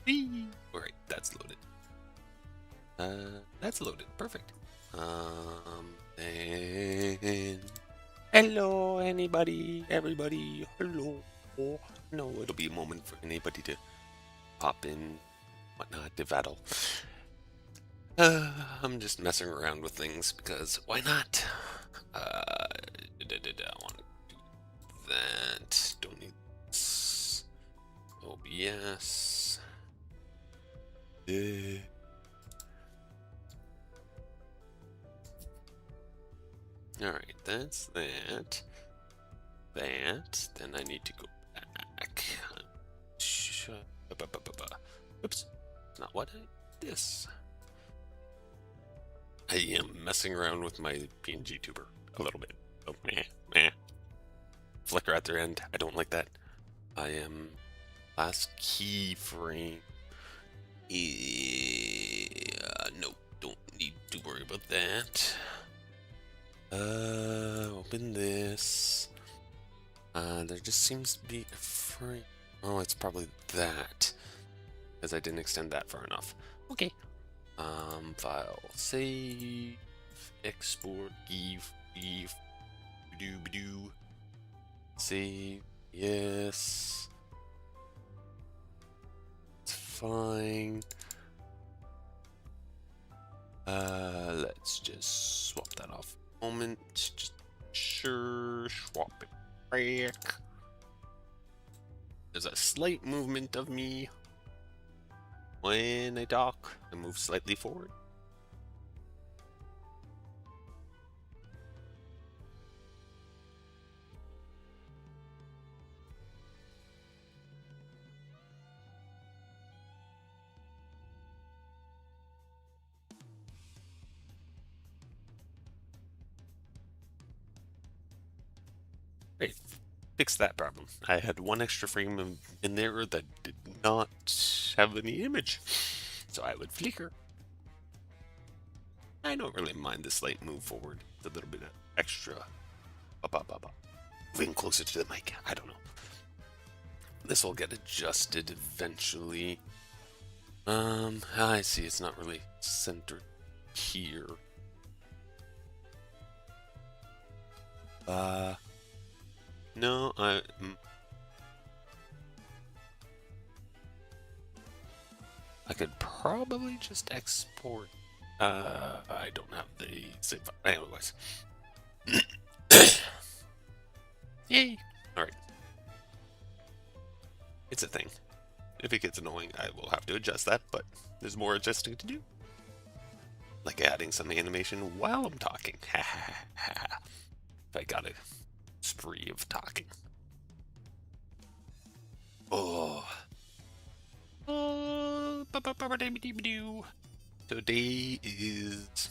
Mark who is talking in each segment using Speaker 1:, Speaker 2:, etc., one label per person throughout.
Speaker 1: Whee! Alright, that's loaded. That's loaded. Perfect. And hello, anybody, everybody. Hello. No, it'll be a moment for anybody to pop in, whatnot, to battle. I'm just messing around with things because why not? I want to do that. Don't need this. OBS. Alright, that's that. Then I need to go back. Oops, not what this. I am messing around with my PNG tuber a little bit. Oh, meh. Flicker at their end. I don't like that. I am last keyframe. No, don't need to worry about that. Open this. There just seems to be a frame. Oh, it's probably that, because I didn't extend that far enough. Okay. File, save, export, give, do, save, yes. It's fine. Let's just swap that off a moment. Just sure, swap it back. There's a slight movement of me. When I talk, I move slightly forward. Great. Fix that problem. I had one extra frame in there that did not have any image, so I would flicker. I don't really mind the slight move forward. It's a little bit of extra. Moving closer to the mic. I don't know. This will get adjusted eventually. I see. It's not really centered here. No, I could probably just export. I don't have the save. Anyways. Yay! Alright. It's a thing. If it gets annoying, I will have to adjust that, but there's more adjusting to do. Like adding some animation while I'm talking. If I got a spree of talking. Today is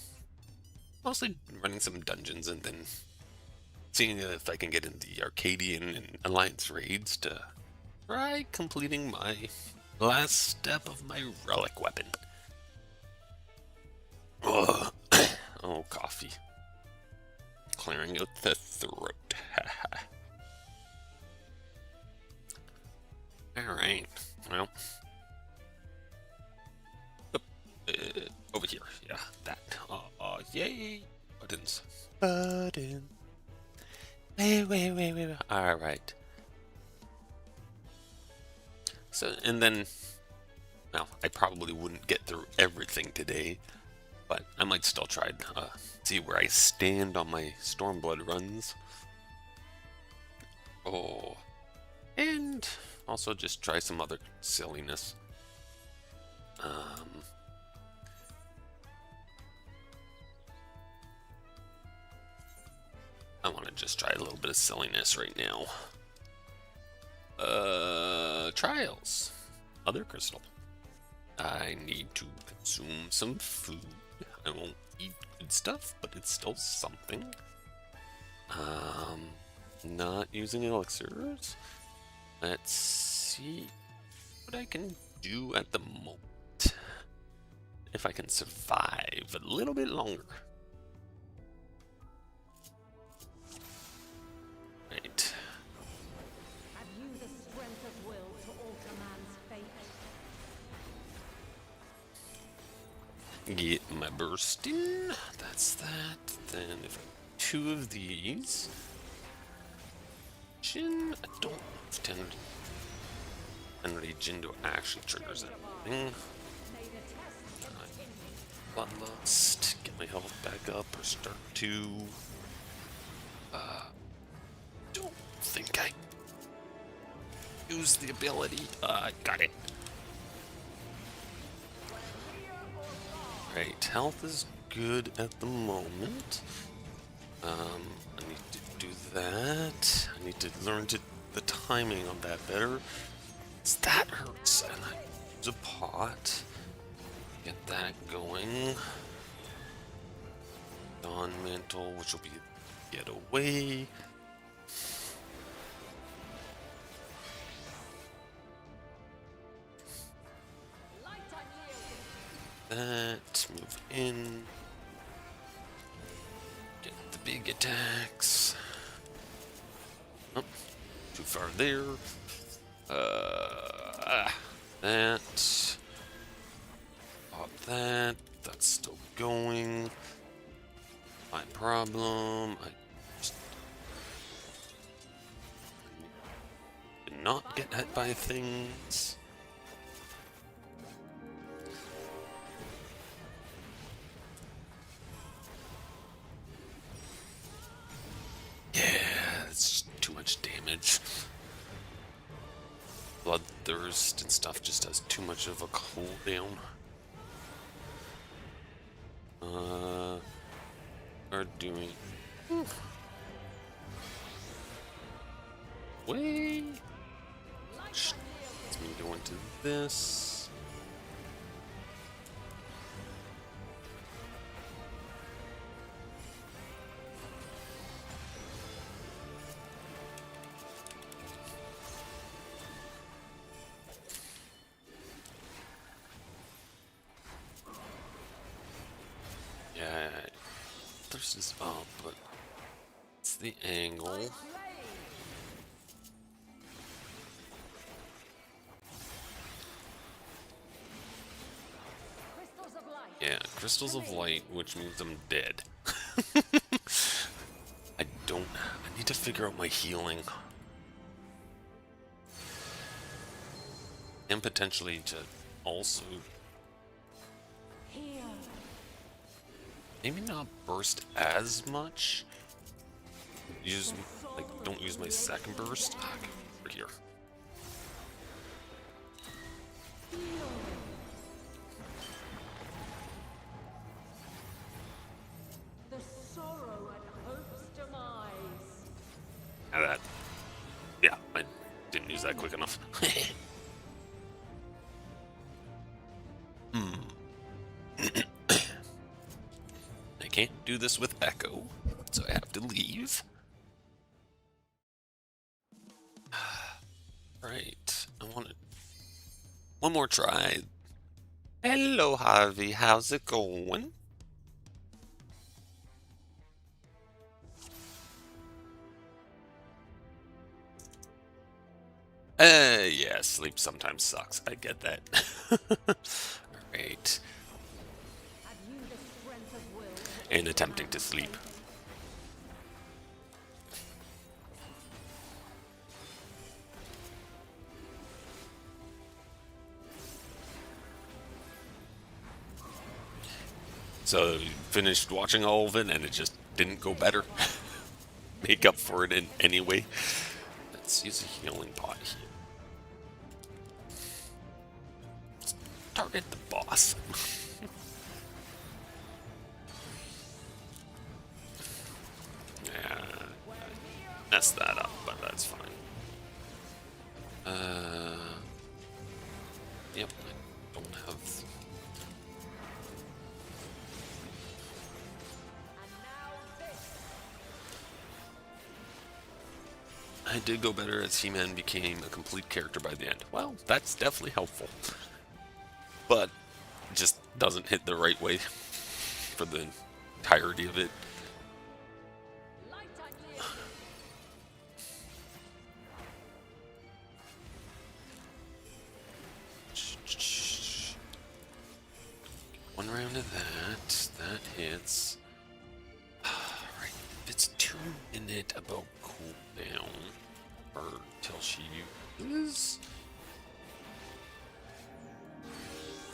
Speaker 1: mostly running some dungeons and then seeing if I can get in the Arcadian and Alliance raids to try completing my last step of my Relic weapon. Oh, coffee. Clearing out the throat. Alright, well. Over here, yeah, that. Yay! Buttons. Wait. Alright. So, and then, well, I probably wouldn't get through everything today, but I might still try to see where I stand on my Stormblood runs. Oh, and also just try some other silliness. I want to just try a little bit of silliness right now. Trials. Other crystal. I need to consume some food. I won't eat good stuff, but it's still something. Not using elixirs. Let's see what I can do at the moment. If I can survive a little bit longer. Right.
Speaker 2: Have you the strength of will to alter man's fate?
Speaker 1: get my burst in. That's that. Then if 2 of these. Jin, I don't know if 10 regen actually triggers anything. Bloodlust, get my health back up or start to. Don't think I use the ability. Got it. Right, health is good at the moment. I need to do that. I need to learn the timing of that better. That hurts, and I use a pot. Get that going. Dawn Mantle, which will be get away. That, move in. Get the big attacks. Oh, too far there. That. Pop that. That's still going. My problem. I just did not get hit by things. Yeah, it's just too much damage. Bloodthirst and stuff just has too much of a cooldown. Are doing way. Let's go into this. Yeah, thirst is up, but it's the angle. Yeah, crystals of light, which means I'm dead. I need to figure out my healing. And potentially to also maybe not burst as much. Don't use my second burst. Over here.
Speaker 2: The sorrow and hope's demise.
Speaker 1: That. Yeah, I didn't use that quick enough. I can't do this with Echo, so I have to leave. Right, I want it. One more try. Hello, Harvey. How's it going? Yeah, sleep sometimes sucks. I get that. Alright. And attempting to sleep. So, finished watching all of it and it just didn't go better. Make up for it in any way. Let's use a healing pot here. Target the boss. Yeah, messed that up, but that's fine. Yep, I don't have. I did go better as He-Man became a complete character by the end. Well, that's definitely helpful. But it just doesn't hit the right way for the entirety of it. one round of that. That hits. Right. If it's 2-minute about cooldown, or till she uses.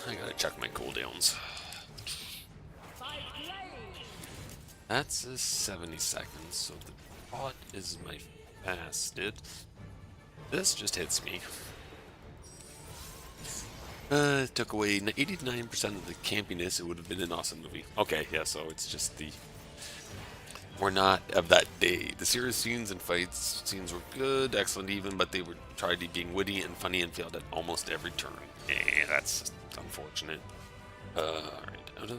Speaker 1: I gotta check my cooldowns. That's a 70 seconds, so the bot is my fastest. This just hits me. It took away 89% of the campiness. It would have been an awesome movie. Okay, yeah, so it's just the... We're not of that day. The serious scenes and fights scenes were good, excellent even, but they were tried to being witty and funny and failed at almost every turn. Yeah, that's unfortunate. Alright, out of...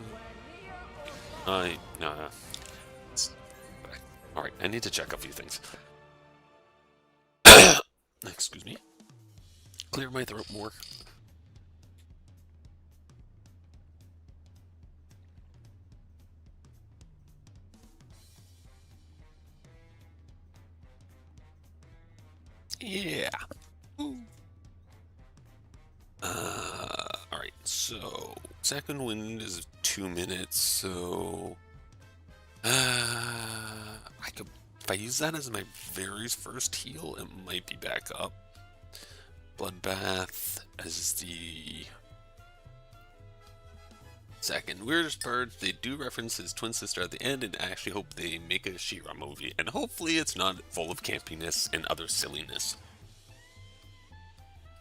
Speaker 1: nah. Alright, I need to check a few things. Excuse me. Clear my throat more. Yeah. Alright, so second wind is 2 minutes, so I could, if I use that as my very first heal, it might be back up. Bloodbath as the second. Weirdest part, they do reference his twin sister at the end, and I actually hope they make a She-Ra movie, and hopefully it's not full of campiness and other silliness.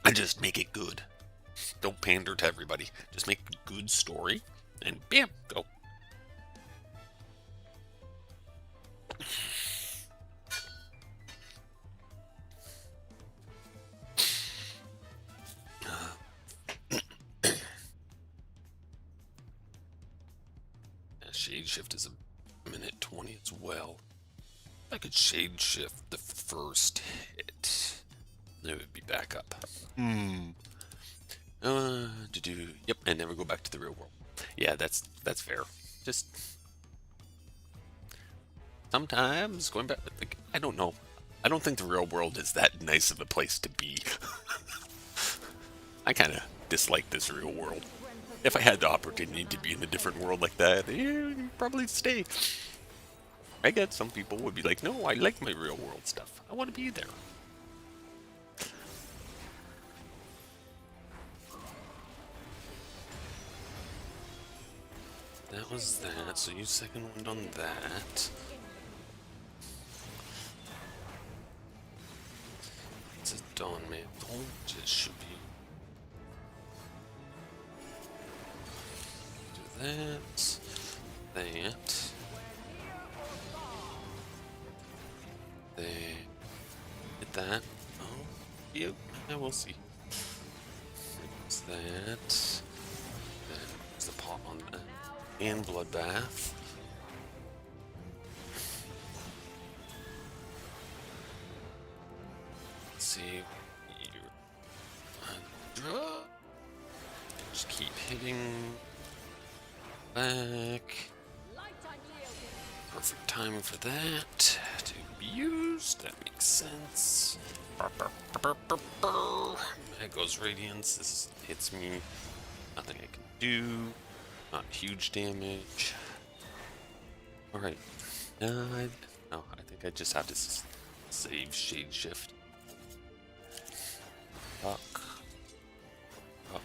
Speaker 1: And just make it good. Don't pander to everybody. Just make a good story, and bam, go. Shade shift is a minute 20 as well. I could shade shift the first hit. It would be back up. Yep, and never go back to the real world. Yeah, that's fair. Just sometimes going back, like, I don't know. I don't think the real world is that nice of a place to be. I kind of dislike this real world. If I had the opportunity to be in a different world like that, I'd probably stay. I get some people would be like, no, I like my real world stuff. I want to be there. That was that, so use second wind on that. It's a dawn mantle, just should be. Do that. That. They hit that. Oh, yeah, we'll see. It's that. Then there's the pop on that. And bloodbath. Let's see. Just keep hitting. Back. Perfect timing for that to be used. That makes sense. There goes Radiance. This hits me. Nothing I can do. Not huge damage. Alright. No, I think I just have to save Shade Shift. Fuck. Fuck.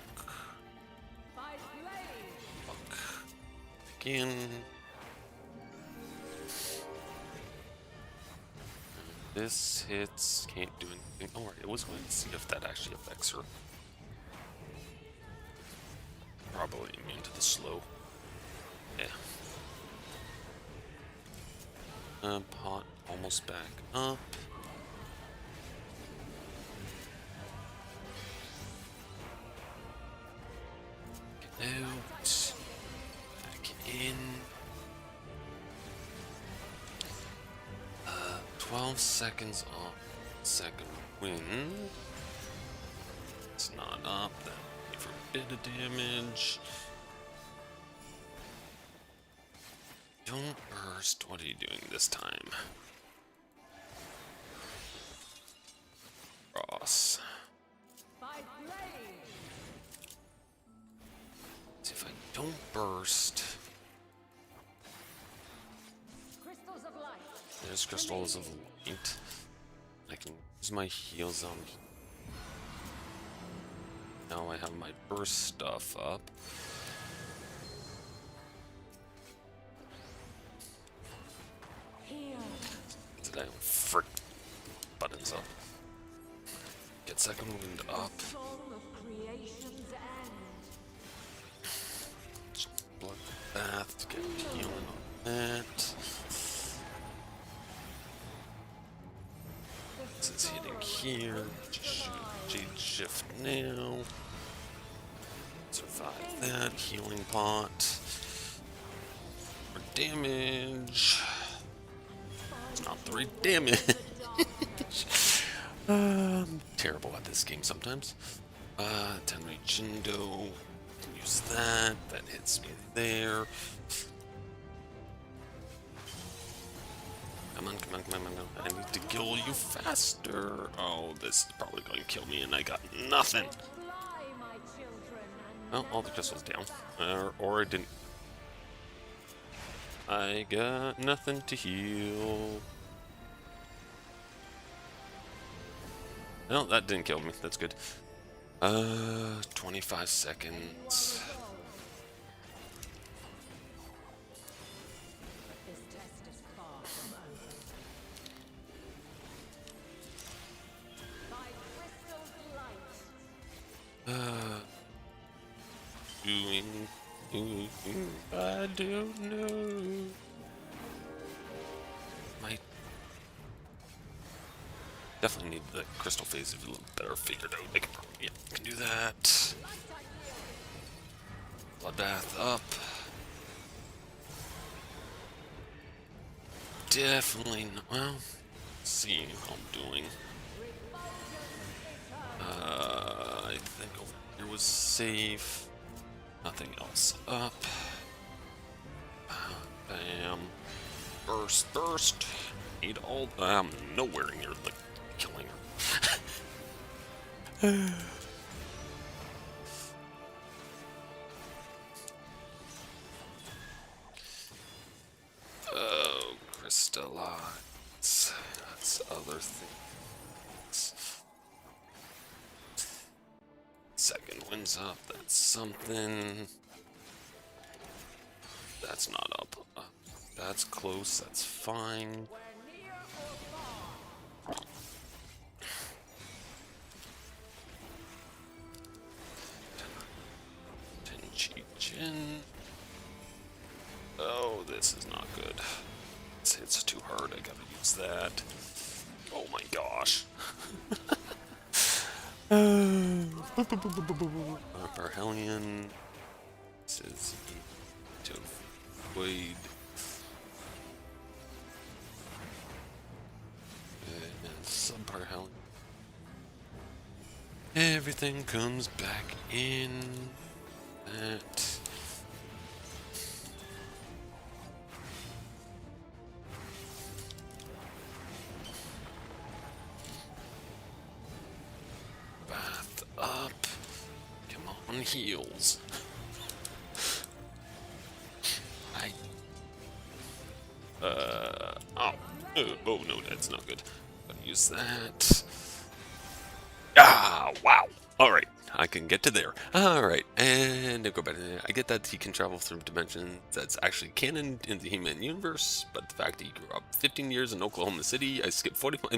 Speaker 1: Fuck. Again. This hits, can't do anything. Oh, right, I was going to see if that actually affects her. Probably immune to the slow. Yeah. Pot almost back up. Get out. Back in. 12 seconds off. Second wind. It's not up. That for a bit of damage. Don't burst. What are you doing this time? Ross. See if I Don't burst.
Speaker 2: Crystals of light.
Speaker 1: There's crystals of light. I can use my heals on. Now I have my burst stuff up.
Speaker 2: Here.
Speaker 1: Did I frick buttons up? Get second wind up.
Speaker 2: Song of creation's end.
Speaker 1: Bloodbath to get healing on that. This is hitting here. Jade shift now. Survive that. Healing pot. For damage. It's not 3 damage. I'm terrible at this game sometimes. 10 Regindo. Use that. That hits me there. Come on, come on, come on, come on. I need to kill you faster. Oh, this is probably going to kill me, and I got nothing.
Speaker 2: Fly, my children, and
Speaker 1: Well, all the crystals down. Or I didn't. I got nothing to heal. No, that didn't kill me. That's good. 25 seconds.
Speaker 2: this test is far from over. By crystal's light.
Speaker 1: I don't know. Might definitely need the crystal phase to be a little better figured out. I can do that. Bloodbath up. Definitely not. Well, let's see how I'm doing. I think over here was safe. Nothing else up. Bam. Burst, burst. Need all. I'm nowhere near the killing her. Oh, crystallize. That's other things. Second wind's up. That's something. That's not up. That's close. That's fine. Tenchi-Jin. Oh, this is not good. This hits too hard. I gotta use that. Oh my gosh. Parhelion. This is to avoid. And sub-Parhelion. Everything comes back in. That. Bath up. Come on, heals. Oh no, that's not good. Gotta use that. Ah, wow. Alright, I can get to there. Alright, and go back to there. I get that he can travel through dimensions. That's actually canon in the He-Man universe, but the fact that he grew up 15 years in Oklahoma City, I skipped 45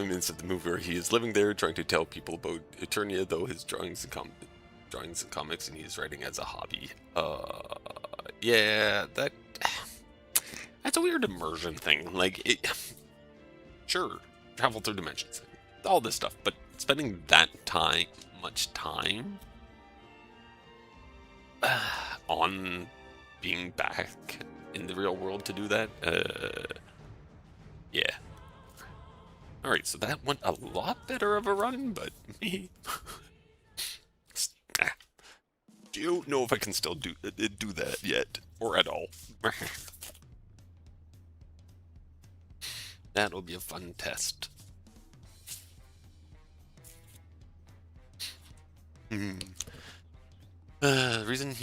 Speaker 1: minutes of the movie where he is living there trying to tell people about Eternia, though his drawings and comics, and he's writing as a hobby. Yeah, that's a weird immersion thing. Like, sure, travel through dimensions, all this stuff, but spending that much time on being back in the real world to do that, yeah. Alright, so that went a lot better of a run, but me. Don't know if I can still do that yet, or at all. That'll be a fun test. The reason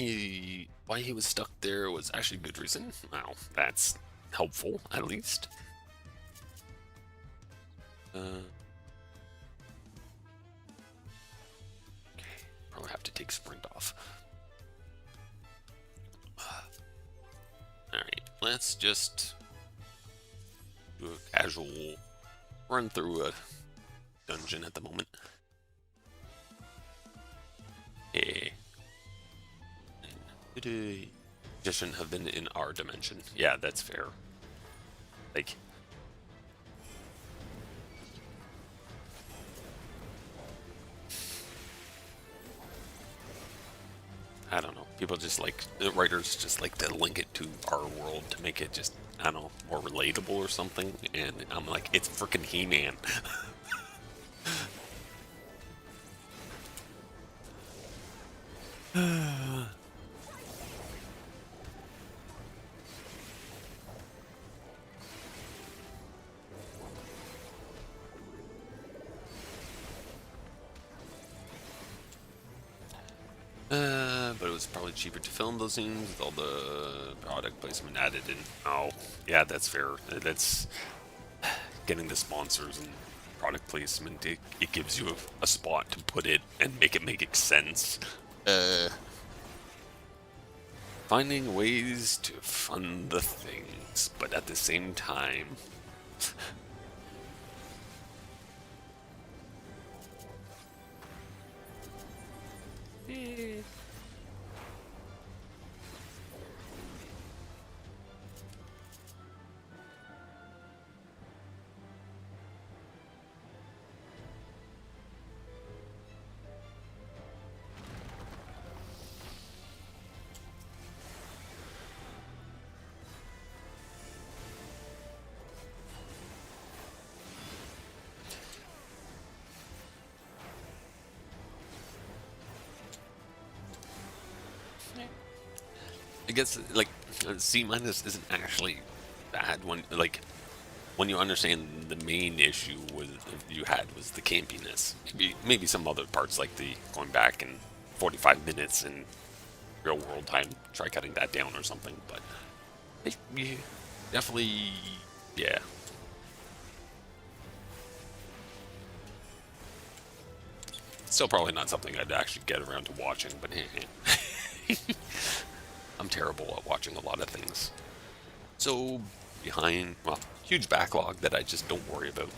Speaker 1: why he was stuck there was actually a good reason. Wow, that's helpful, at least. Okay, probably have to take sprint off. Alright, let's just do a casual run through a dungeon at the moment. Hey. Just shouldn't have been in our dimension. Yeah, that's fair. Like, I don't know. People just like, the writers just like to link it to our world to make it just, I don't know, more relatable or something. And I'm like, it's freaking He-Man. But it was probably cheaper to film those scenes with all the product placement added in. Oh, yeah, that's fair. That's getting the sponsors and product placement. It gives you a spot to put it and make sense. Finding ways to fund the things, but at the same time. I guess like C minus isn't actually bad when you understand the main issue you had was the campiness. Maybe some other parts like the going back in 45 minutes in real world time. Try cutting that down or something. But yeah, definitely, yeah. Still probably not something I'd actually get around to watching, but I'm terrible at watching a lot of things. So behind, well, huge backlog that I just don't worry about.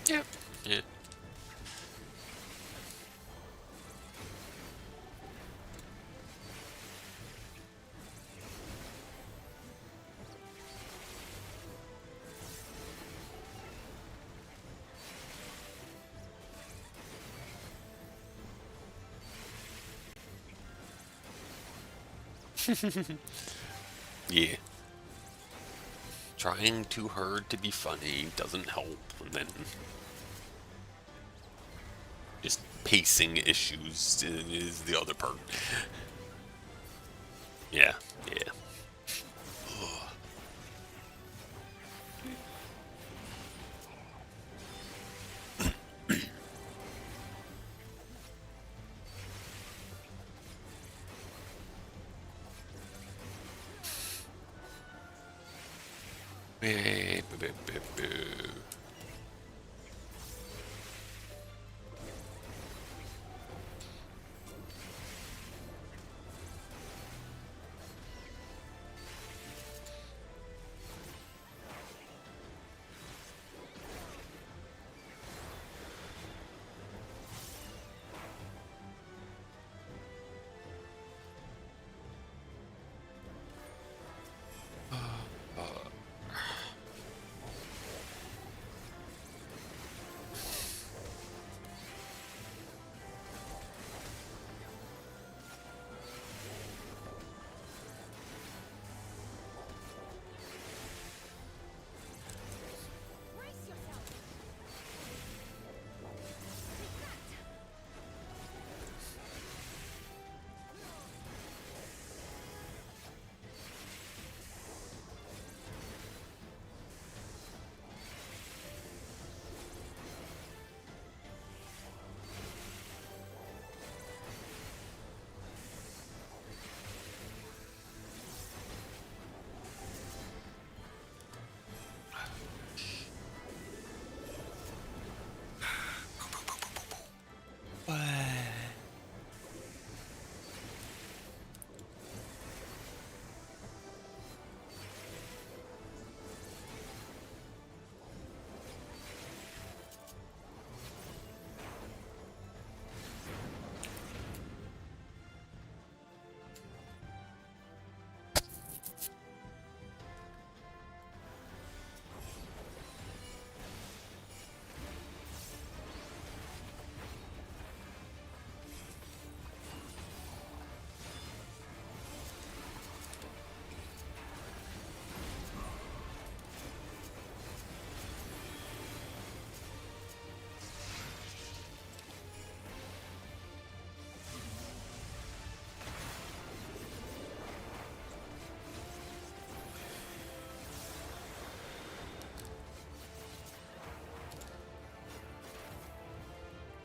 Speaker 1: Yeah, yeah. Yeah. Trying too hard to be funny doesn't help, and then just pacing issues is the other part. Yeah, yeah.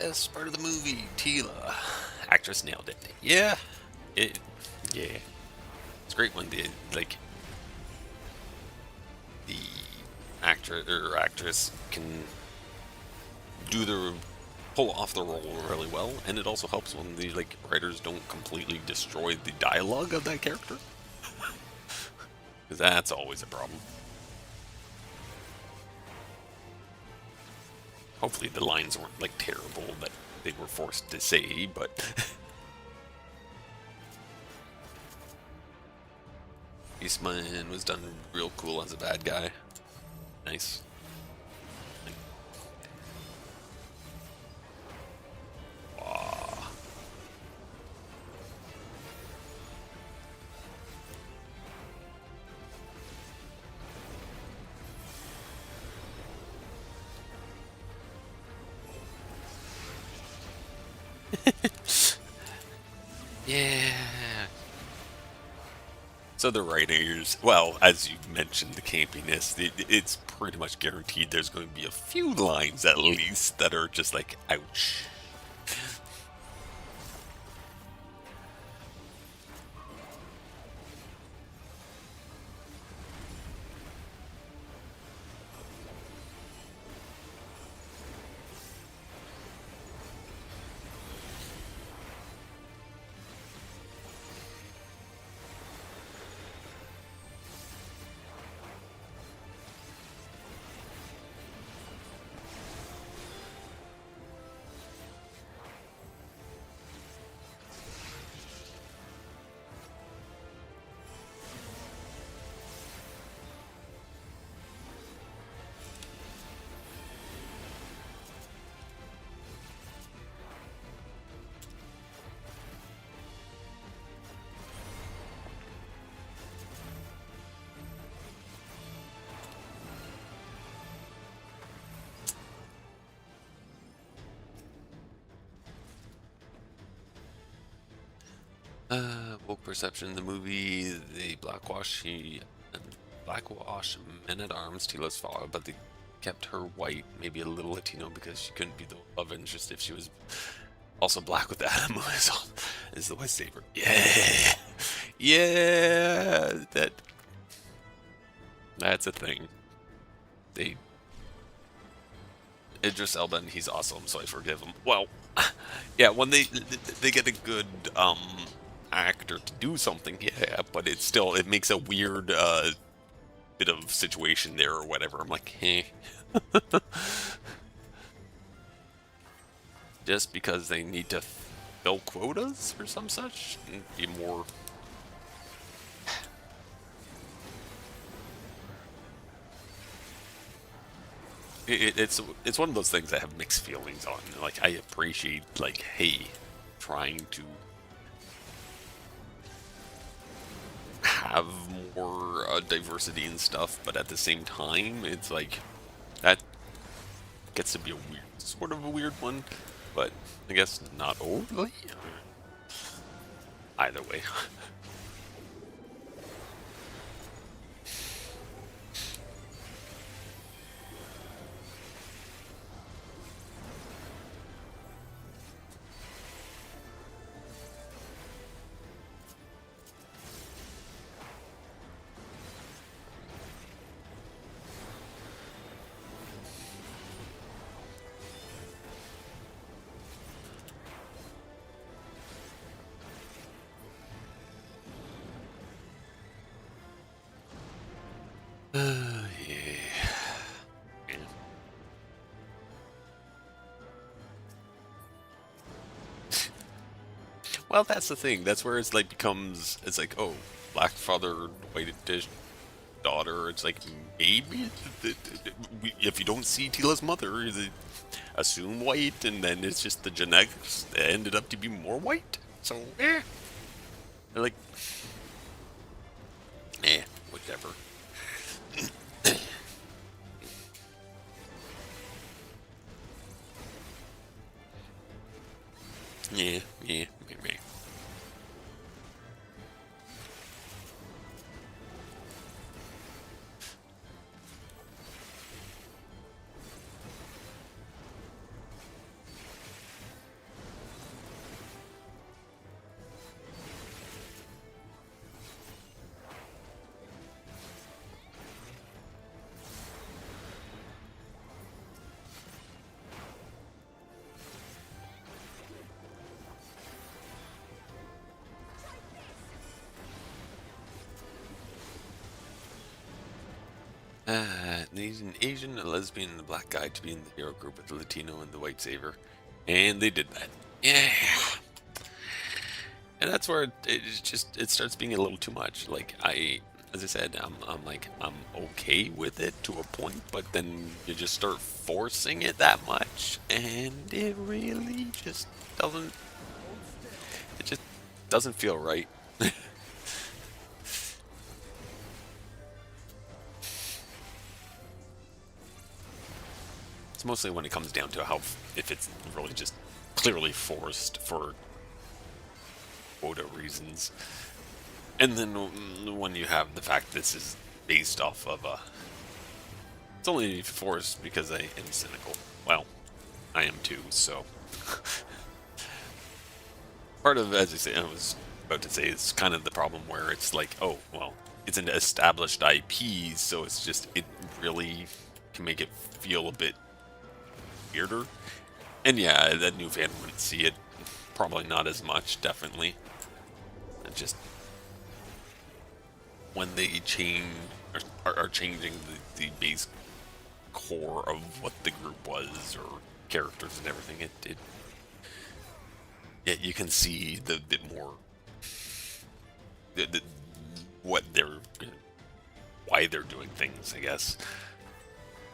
Speaker 1: Best part of the movie, Tila. Actress nailed it. Yeah. It. Yeah. It's great when the actor or actress can pull off the role really well, and it also helps when the writers don't completely destroy the dialogue of that character, because that's always a problem. Hopefully the lines weren't terrible that they were forced to say, but Eastman was done real cool as a bad guy. Nice. Aw. Yeah. So the writers, well, as you mentioned, the campiness, it's pretty much guaranteed there's going to be a few lines at least that are just like, ouch. Woke perception in the movie, the blackwash men-at-arms, Tila's father, but they kept her white, maybe a little Latino, because she couldn't be the love interest if she was also black with Adam, who is the West Saber. Yeah, yeah, that's a thing. Idris Elba, and he's awesome, so I forgive him. Well, yeah, when they get a good actor to do something, yeah, but it makes a weird bit of situation there or whatever. I'm like, hey. Just because they need to fill quotas or some such, and be more. It's one of those things I have mixed feelings on. Like, I appreciate, hey, trying to have more diversity and stuff, but at the same time, it's like that gets to be sort of a weird one, but I guess not overly. Either way. Yeah. Well, that's the thing. That's where it's it's like, oh, black father, white daughter. It's like, maybe if you don't see Tila's mother, assume white, and then it's just the genetics that ended up to be more white. So, like, whatever. Yeah, maybe. Need an Asian, a lesbian, and a black guy to be in the hero group with the Latino and the white savior. And they did that. Yeah. And that's where it starts being a little too much. Like as I said, I'm okay with it to a point, but then you just start forcing it that much, and it really just doesn't. It just doesn't feel right. It's mostly when it comes down to how if it's really just clearly forced for quota reasons. And then when you have the fact this is based off of a... It's only forced because I am cynical. Well, I am too, so... Part of, as I say, I was about to say, it's kind of the problem where it's like, oh, well, it's an established IP, so it's just, it really can make it feel a bit weirder. And yeah, that new fan wouldn't see it. Probably not as much, definitely. It just... When they change, are changing the base core of what the group was, or characters and everything, yeah, you can see the bit more what why they're doing things, I guess.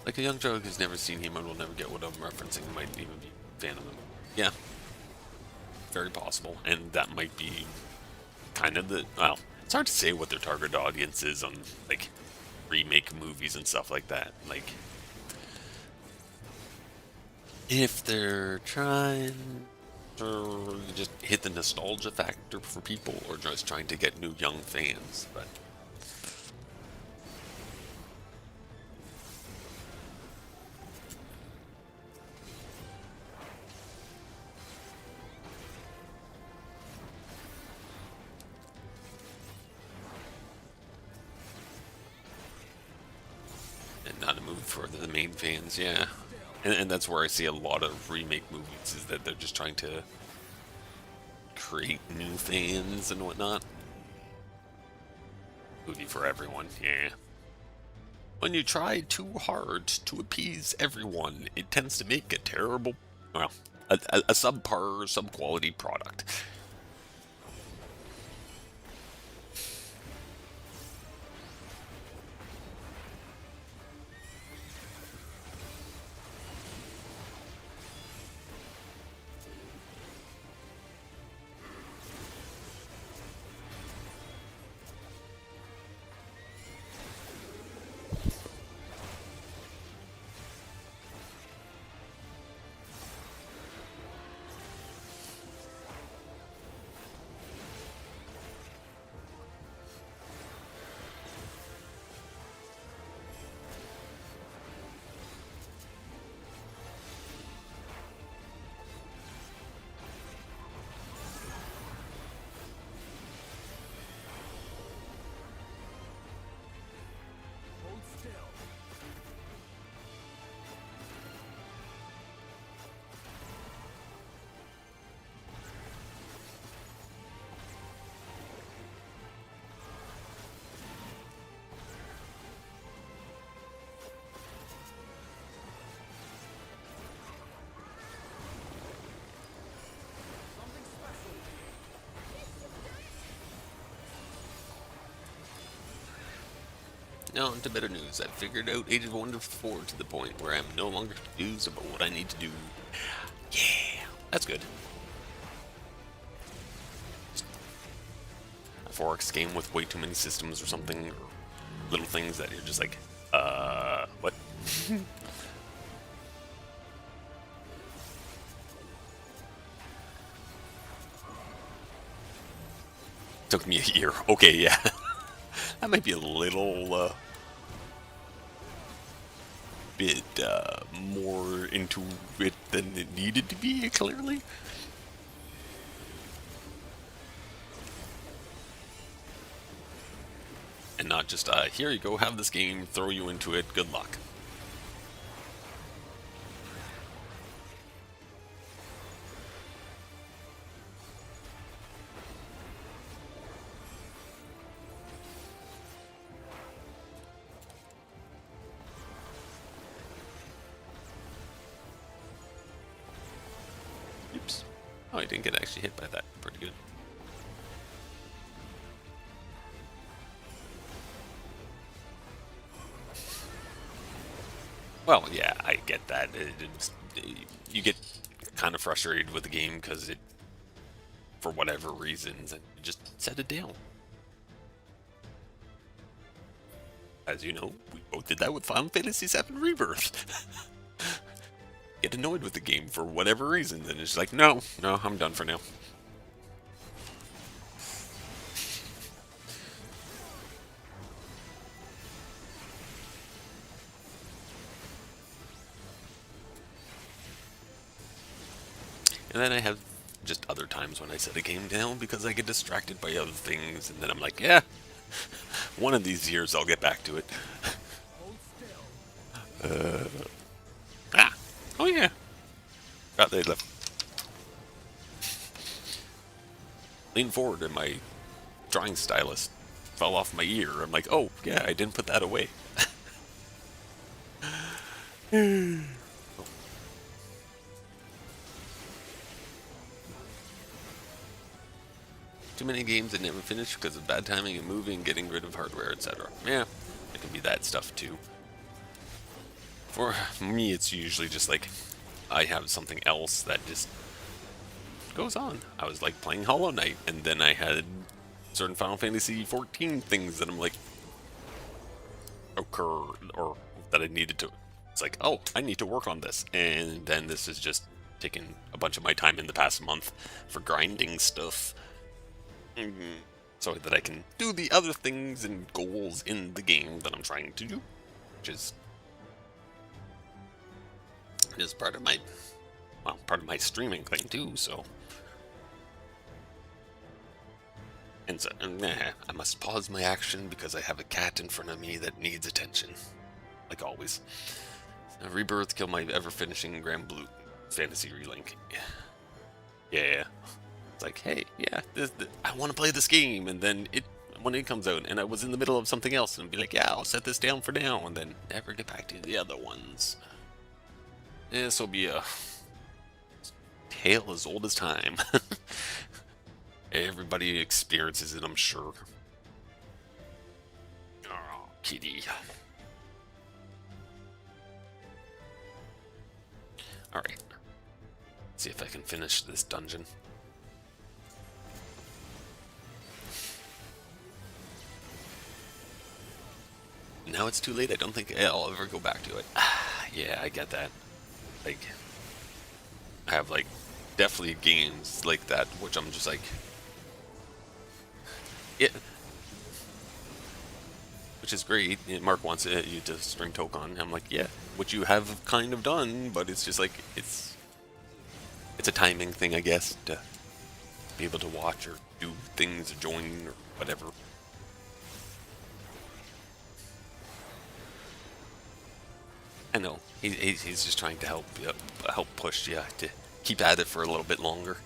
Speaker 1: Like a young child who's never seen him and will never get what I'm referencing might even be a fan of him. Yeah, very possible, and that might be kind of the, well, it's hard to say what their target audience is on like remake movies and stuff like that. Like, if they're trying to just hit the nostalgia factor for people, or just trying to get new young fans, but and not a move for the main fans, yeah. And that's where I see a lot of remake movies, is that they're just trying to create new fans and whatnot. Movie for everyone, yeah. When you try too hard to appease everyone, it tends to make a terrible, well, a subpar, sub-quality product. Now on to better news. I've figured out Age of Wonder 4 to the point where I'm no longer confused about what I need to do. Yeah, that's good. A 4X game with way too many systems or something, or little things that you're just like, what? Took me a year. Okay, yeah. That might be a little, bit, more into it than it needed to be, clearly. And not just, here you go, have this game, throw you into it, good luck. Oh, I didn't get actually hit by that. Pretty good. Well, yeah, I get that. You get kind of frustrated with the game because it, for whatever reasons, and you just set it down. As you know, we both did that with Final Fantasy VII Rebirth. Get annoyed with the game for whatever reason, and it's like, no, I'm done for now. And then I have just other times when I set a game down because I get distracted by other things, and then I'm like, yeah, one of these years I'll get back to it. Ah, oh yeah. God, they left. Lean forward, and my drawing stylus fell off my ear. I'm like, oh yeah, I didn't put that away. Too many games that never finish because of bad timing and moving, getting rid of hardware, etc. Yeah, it can be that stuff too. For me, it's usually just like I have something else that just goes on. I was like playing Hollow Knight, and then I had certain Final Fantasy 14 things that I'm like occur or that I needed to. It's like, oh, I need to work on this, and then this is just taking a bunch of my time in the past month for grinding stuff. So that I can do the other things and goals in the game that I'm trying to do, which is part of my, well, part of my streaming thing too. So, and so, I must pause my action because I have a cat in front of me that needs attention, like always. Rebirth killed my ever-finishing Grand Blue Fantasy Relink. Yeah. It's like, hey, yeah, I want to play this game, and then when it comes out, and I was in the middle of something else, and be like, yeah, I'll set this down for now, and then never get back to the other ones. This will be a tale as old as time. Everybody experiences it, I'm sure. Oh, kitty. Alright. See if I can finish this dungeon. Now it's too late. I don't think I'll ever go back to it. Yeah, I get that. Like, I have like definitely games like that, which I'm just like, yeah, which is great. Mark wants you to string Tokon. I'm like, yeah, which you have kind of done, but it's just like it's a timing thing, I guess, to be able to watch or do things, or join or whatever. I know he's just trying to help push you to keep at it for a little bit longer.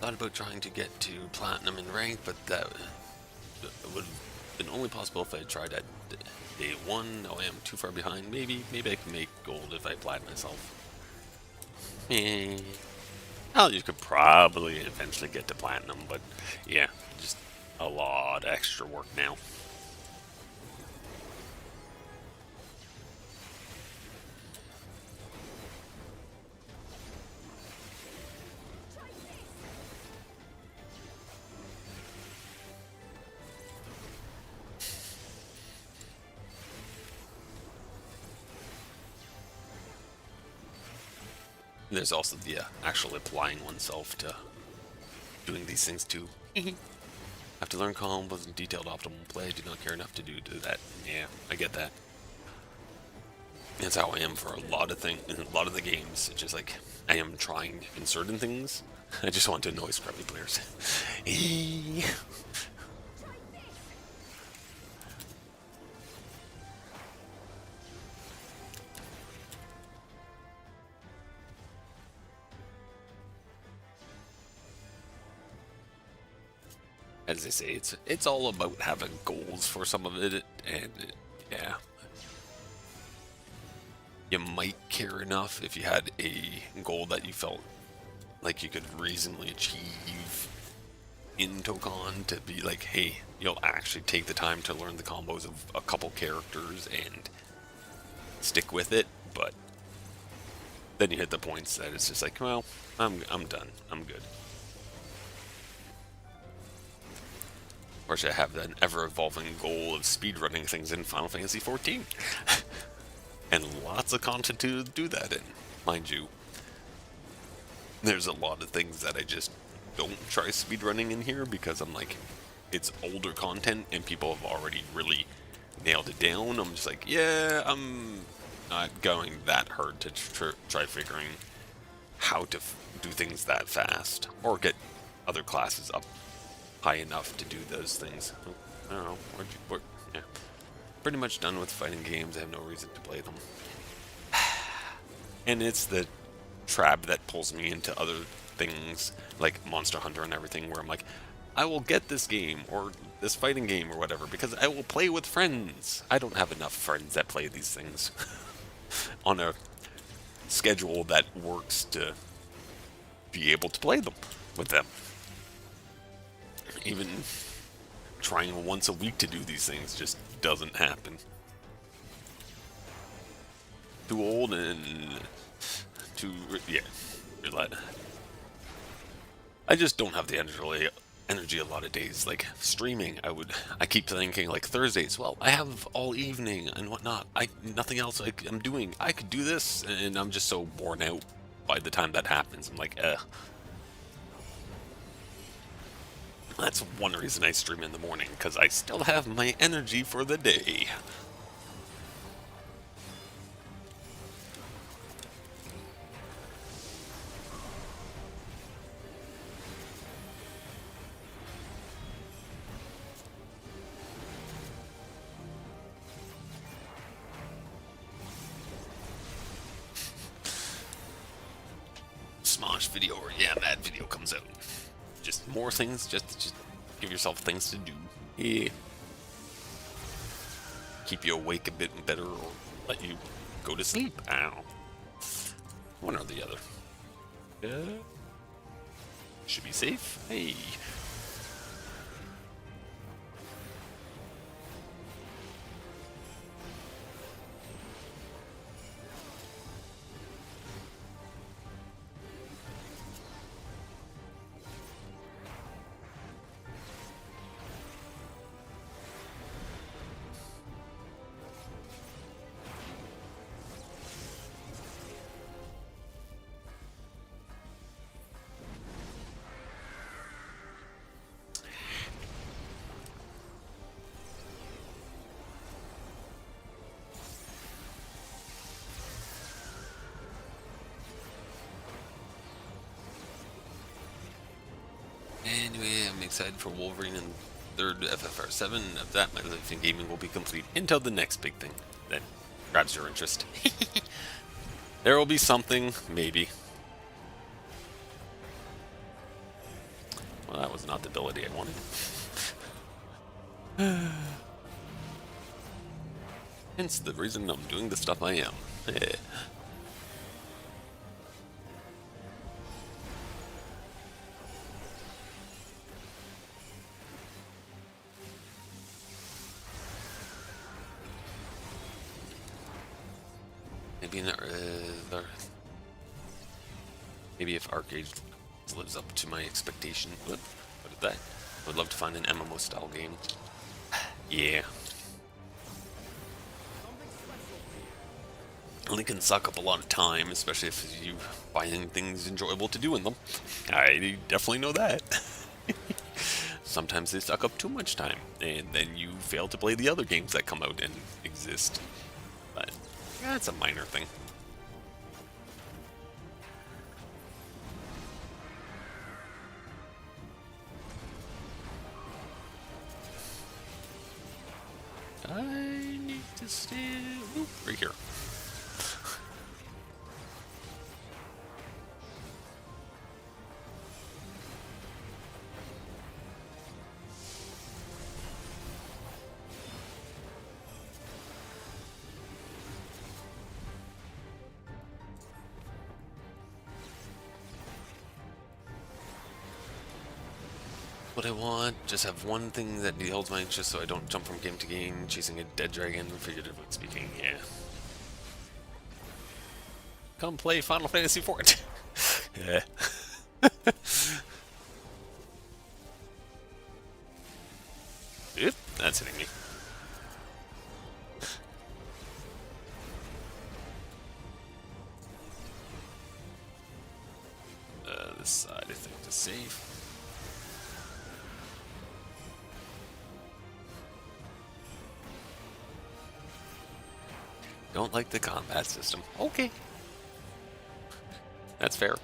Speaker 1: Thought about trying to get to platinum in rank, but that would have been only possible if I tried at day one. Now I am too far behind. Maybe I can make gold if I apply myself. Well, you could probably eventually get to platinum, but yeah, just a lot of extra work now. there's also the actual applying oneself to doing these things too. Have to learn combos and detailed optimal play. Do not care enough to do that. Yeah, I get that. That's how I am for a lot of things, in a lot of the games. It's just like I am trying in certain things. I just want to annoy scrappy players. As I say, it's all about having goals for some of it, and yeah, you might care enough if you had a goal that you felt like you could reasonably achieve in Tokan to be like, hey, you'll actually take the time to learn the combos of a couple characters and stick with it. But then you hit the points that it's just like, well, I'm done. I'm good. Of course, I have an ever-evolving goal of speedrunning things in Final Fantasy XIV. And lots of content to do that in, mind you. There's a lot of things that I just don't try speedrunning in here because I'm like, it's older content and people have already really nailed it down. I'm just like, yeah, I'm not going that hard to try figuring how to do things that fast or get other classes up high enough to do those things. I don't know. Yeah. Pretty much done with fighting games. I have no reason to play them. And it's the trap that pulls me into other things like Monster Hunter and everything where I'm like, I will get this game or this fighting game or whatever because I will play with friends. I don't have enough friends that play these things on a schedule that works to be able to play them with them. Even trying once a week to do these things just doesn't happen. Too old and too, yeah. I just don't have the energy a lot of days. Like streaming, I keep thinking like Thursdays. Well, I have all evening and whatnot. Nothing else I'm doing. I could do this, and I'm just so worn out by the time that happens. I'm like, That's one reason I stream in the morning, because I still have my energy for the day. Smosh video, or yeah, that video comes out. Just more things, just give yourself things to do. Yeah. Keep you awake a bit better, or let you go to sleep. Ow. One or the other. Should be safe. Hey. Anyway, I'm excited for Wolverine and third FF14. Of that, my life in gaming will be complete until the next big thing that grabs your interest. There will be something, maybe. Well, that was not the ability I wanted. Hence the reason I'm doing the stuff I am. Maybe if Arcade lives up to my expectation. What is that? I would love to find an MMO style game. Yeah. definitely can suck up a lot of time, especially if you find things enjoyable to do in them. I definitely know that. Sometimes they suck up too much time, and then you fail to play the other games that come out and exist. But that's a minor thing. I need to stay right here. What I want, just have one thing that holds my interest so I don't jump from game to game, chasing a dead dragon, figuratively speaking, yeah. Come play Final Fantasy XIV. Yeah. Oop, that's hitting me. This side I think is safe. Don't like the combat system. Okay. That's fair.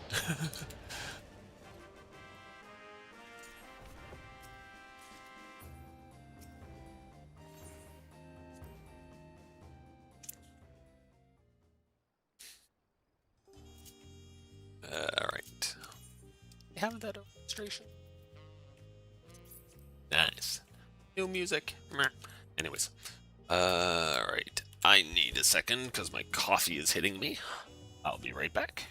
Speaker 1: Alright. Have that illustration. Nice. New music. Meh. Anyways. Alright. I need a second because my coffee is hitting me. I'll be right back.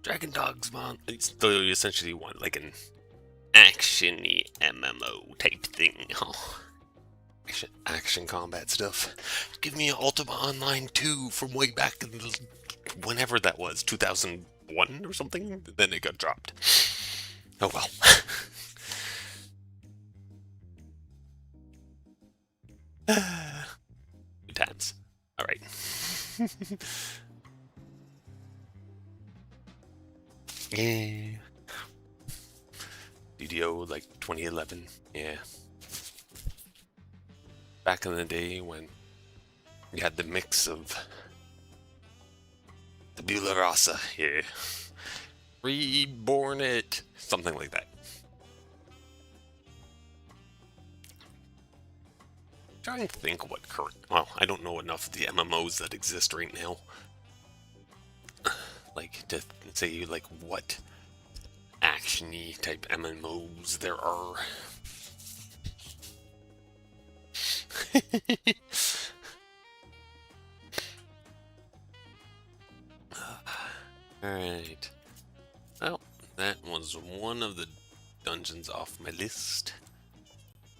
Speaker 1: Dragon Dogs Mon. So you essentially want like an action-y MMO type thing. Oh, action combat stuff. Give me Ultima Online 2 from way back in the, whenever that was, 2001 or something. Then it got dropped. Oh well. Good times. All right. Yeah. DDO like 2011. Yeah. Back in the day when you had the mix of the Bula Rasa. Yeah. Reborn it. Something like that. Trying to think what current. Well, I don't know enough of the MMOs that exist right now. Like to say like what action-y type MMOs there are. Alright. Well, that was one of the dungeons off my list.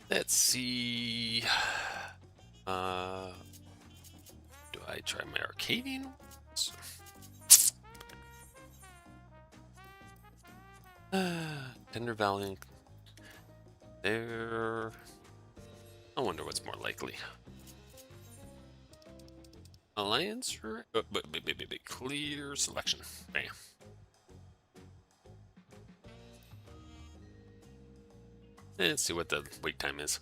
Speaker 1: Let's see. Do I try my Arcadian ones? Tender Valiant. There. I wonder what's more likely. Alliance or clear selection. Bam. Let's see what the wait time is.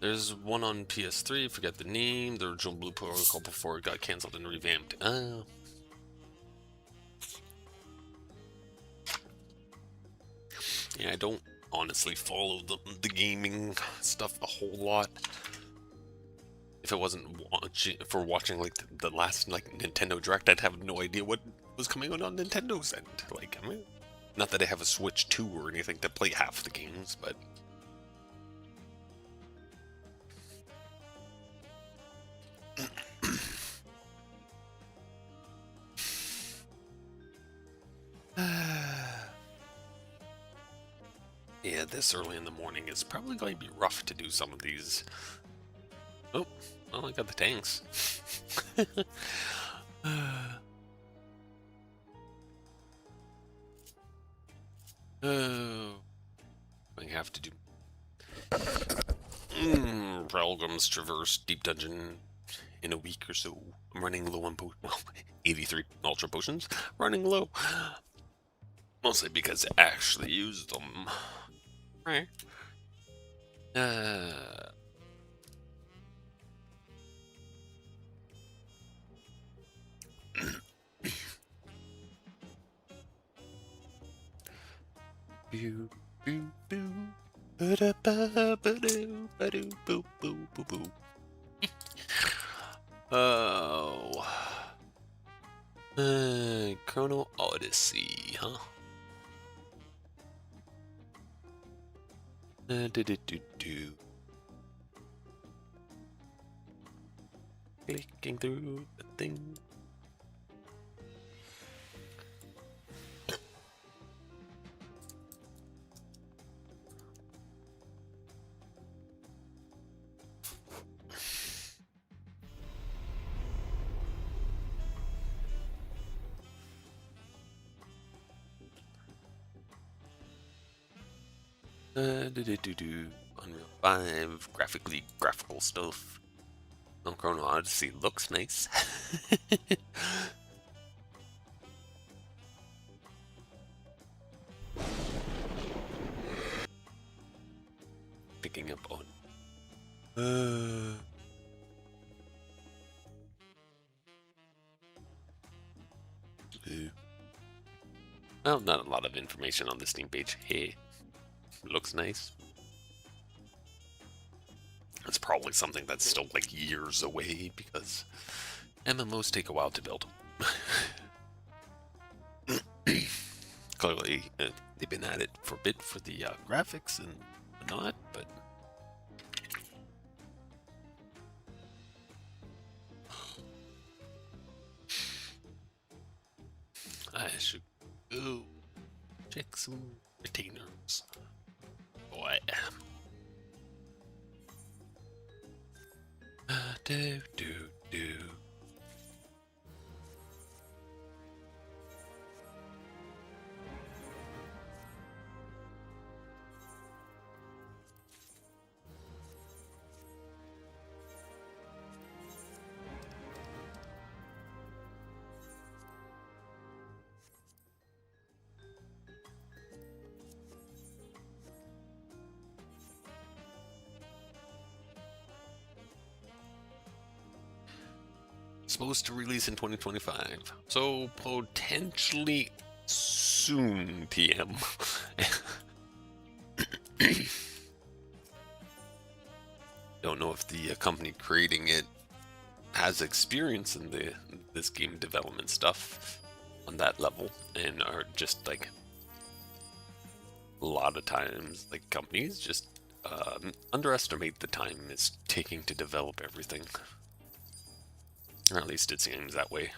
Speaker 1: There's one on PS3, forget the name, the original Blue Protocol before it got cancelled and revamped. Yeah, I don't honestly follow the gaming stuff a whole lot. If it wasn't watching like the last like Nintendo Direct, I'd have no idea what was coming on Nintendo's end. Like, I mean, not that I have a Switch 2 or anything to play half the games, but yeah, this early in the morning is probably going to be rough to do some of these. Oh, well, I got the tanks. Oh, I have to do Relgrim's Traverse Deep Dungeon in a week or so. I'm running low on 83 Ultra Potions. Running low. Mostly because I actually use them. Right. Boo, boo, boo. Ba-da-ba-ba-doo, ba-doo, boo, boo, boo, boo. Oh. Chrono Odyssey, huh? Do-do-do-do. Clicking through the thing. Unreal 5, graphical stuff. Chrono Odyssey looks nice. Picking up on. Well, not a lot of information on the Steam page. Hey. Looks nice. It's probably something that's still like years away because MMOs take a while to build. Clearly, they've been at it for a bit for the graphics and whatnot, but I should go check some retainers. Boy. Do do do. Supposed to release in 2025, so potentially soon, TM. Don't know if the company creating it has experience in this game development stuff on that level, and are just like a lot of times like companies just underestimate the time it's taking to develop everything. Or at least it seems that way.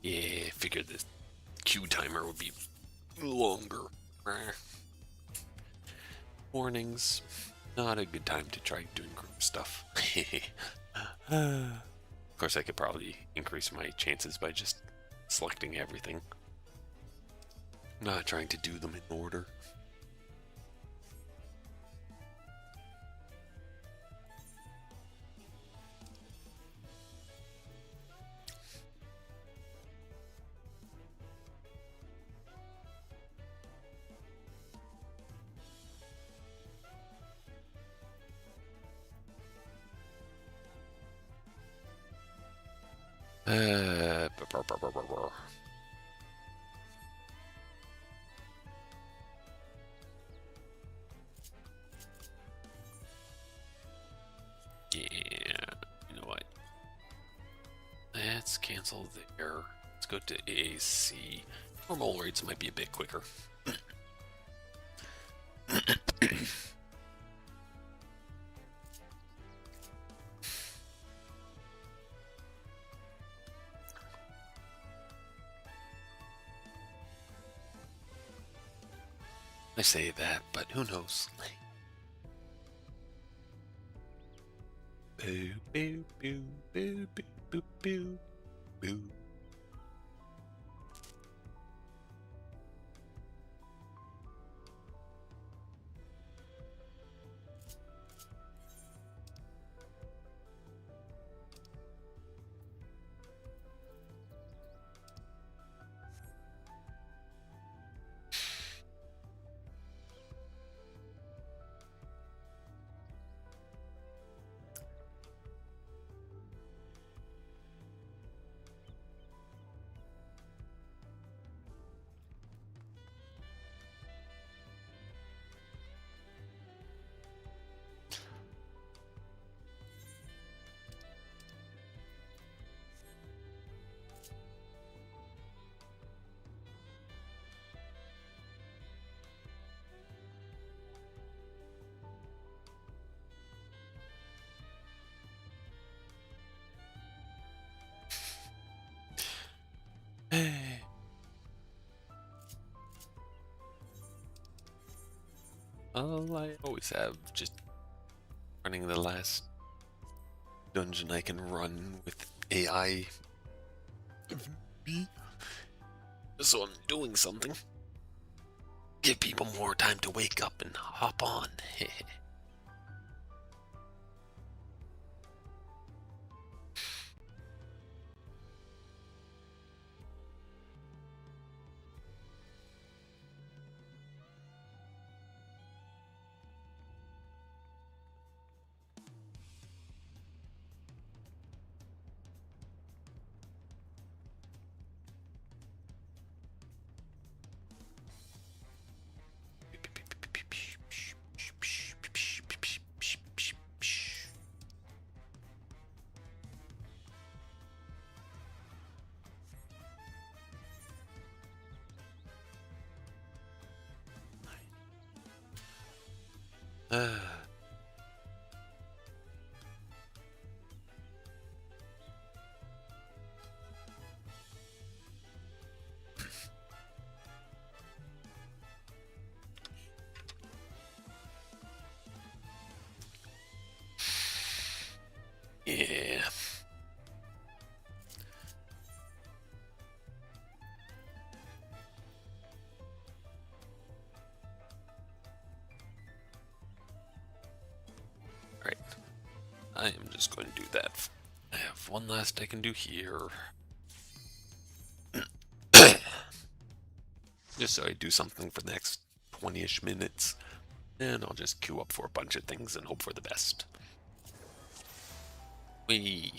Speaker 1: Yeah, figured this queue timer would be longer. Mornings, not a good time to try doing group stuff. Of course, I could probably increase my chances by just selecting everything. Not trying to do them in order. Yeah, you know what? Let's cancel there. Let's go to AAC. Normal rates might be a bit quicker. I say that, but who knows? Boo, boo, boo, boo, boo, boo, boo, boo. Well, I always have, just running the last dungeon I can run with AI. So I'm doing something. Give people more time to wake up and hop on. Yeah. Alright. I am just going to do that. I have one last I can do here. Just so I do something for the next 20-ish minutes. And I'll just queue up for a bunch of things and hope for the best. Me.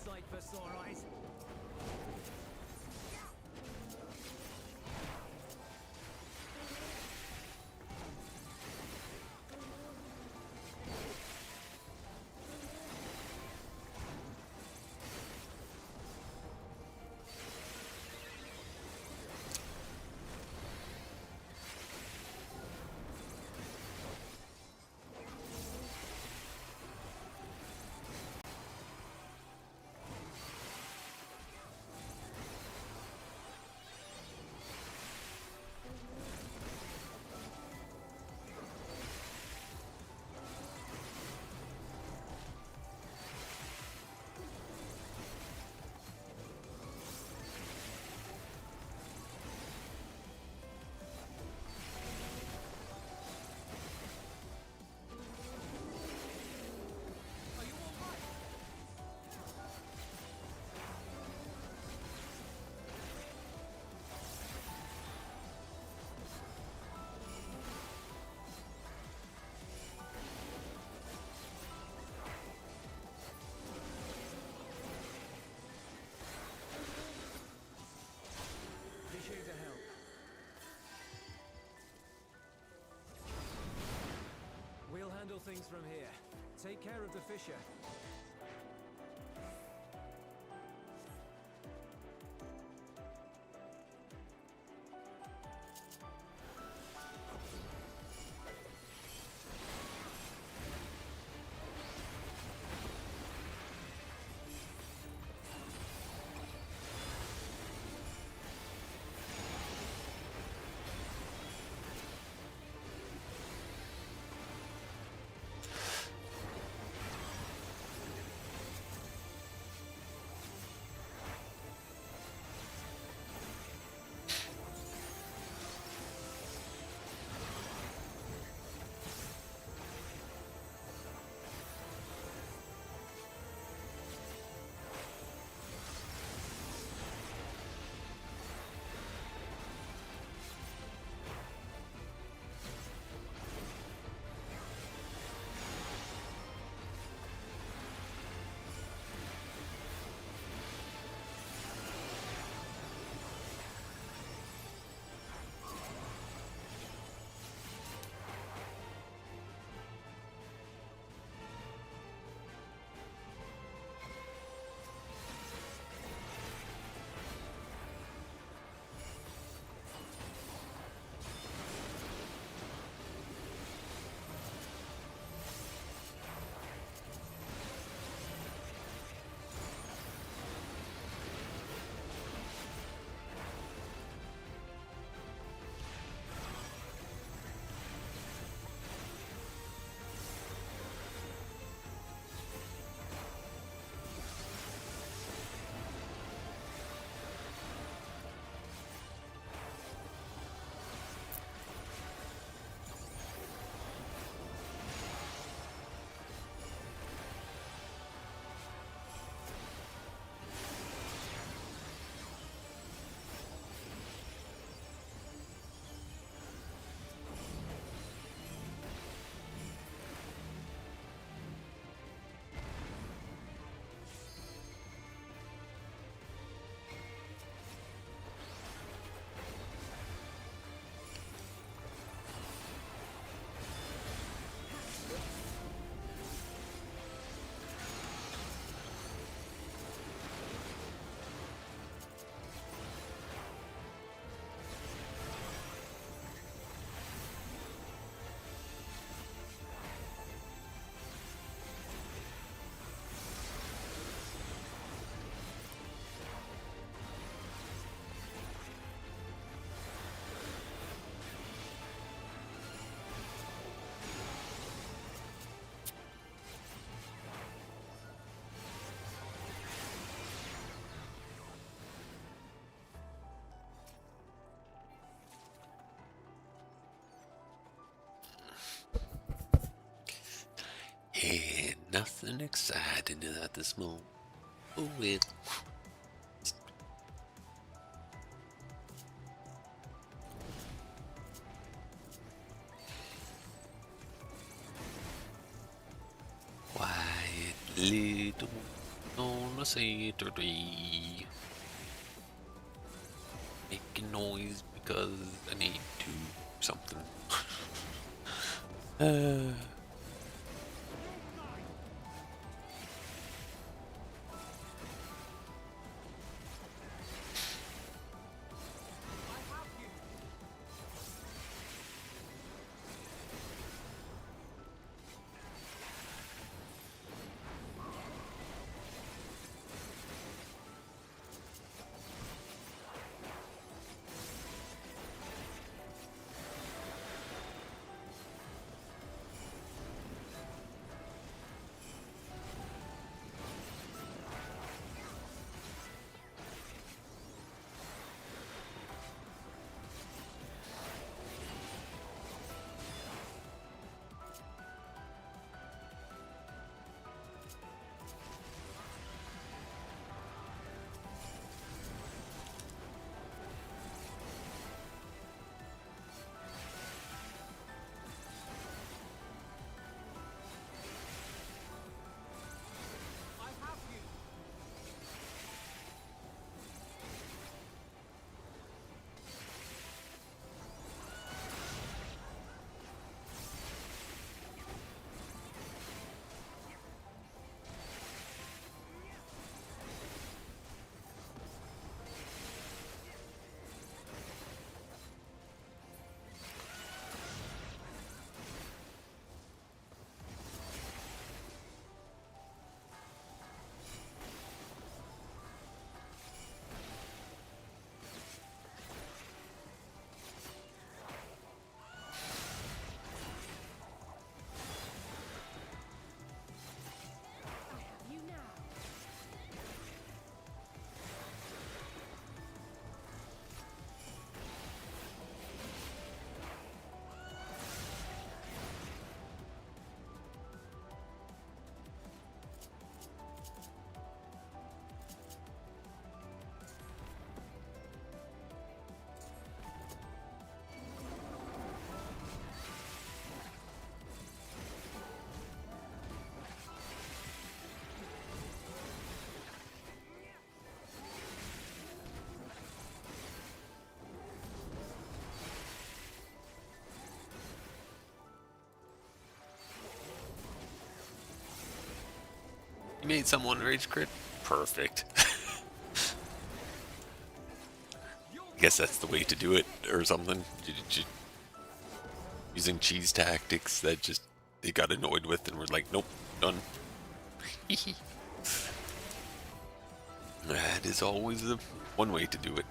Speaker 3: sight for sore eyes. Handle things from here. Take care of the Fisher.
Speaker 1: And nothing exciting at this moment. Oh well. Quiet little on gonna say 3. Making noise because I need to something.
Speaker 2: You now.
Speaker 1: You made someone rage crit? Perfect. I guess that's the way to do it, or something. Using cheese tactics that just they got annoyed with and were like, nope, done. That is always the one way to do it.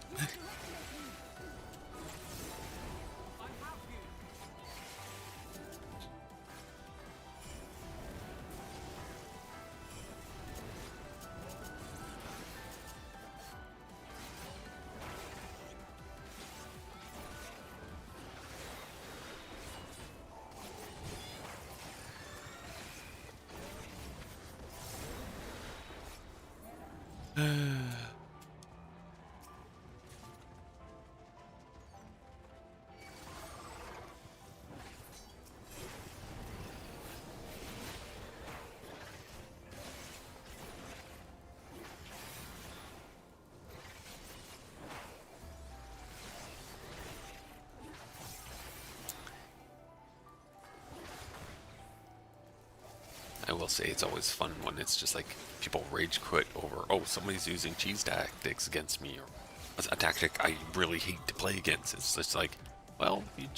Speaker 1: I will say it's always fun when it's just like people rage quit over, oh, somebody's using cheese tactics against me, or a tactic I really hate to play against. It's just like, well, you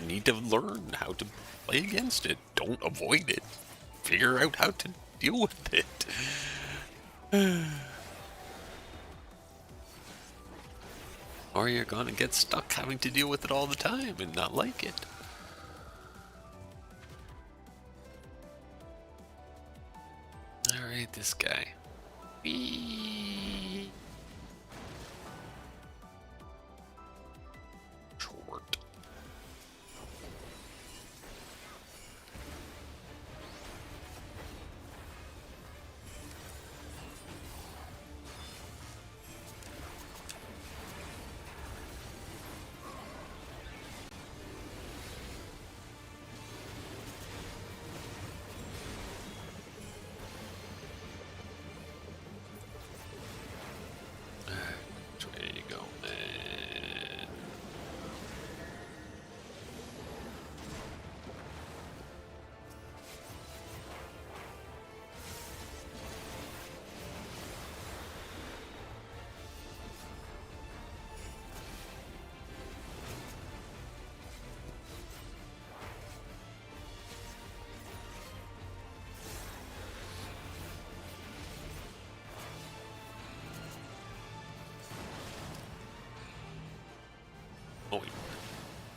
Speaker 1: need to learn how to play against it. Don't avoid it. Figure out how to deal with it. Or you're gonna get stuck having to deal with it all the time and not like it. Alright, this guy. Whee! Short.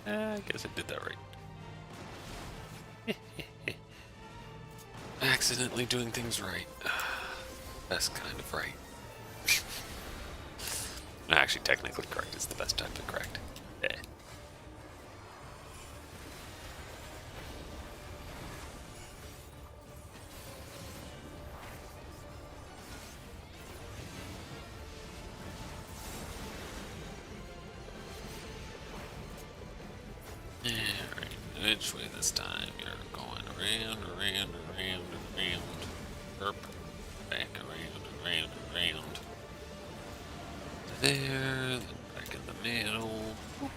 Speaker 1: I guess I did that right. Accidentally doing things right. Best kind of right. Actually, technically correct is the best type of correct. Yeah. Alright, which way this time? You're going around, around, around, around. Up, back around, around, around. There, then back in the middle. Whoop.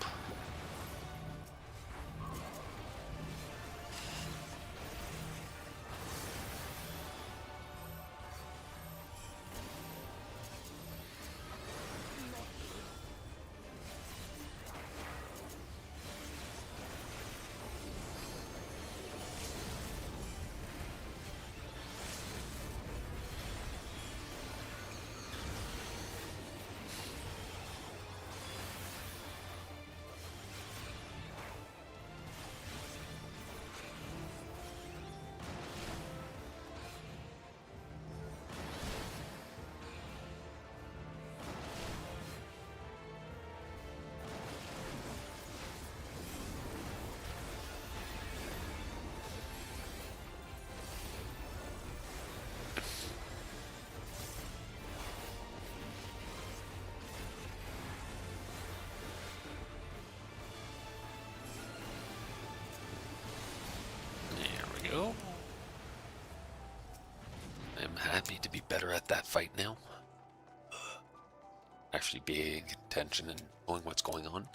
Speaker 1: There we go. I'm happy to be better at that fight now. Actually paying attention and knowing what's going on.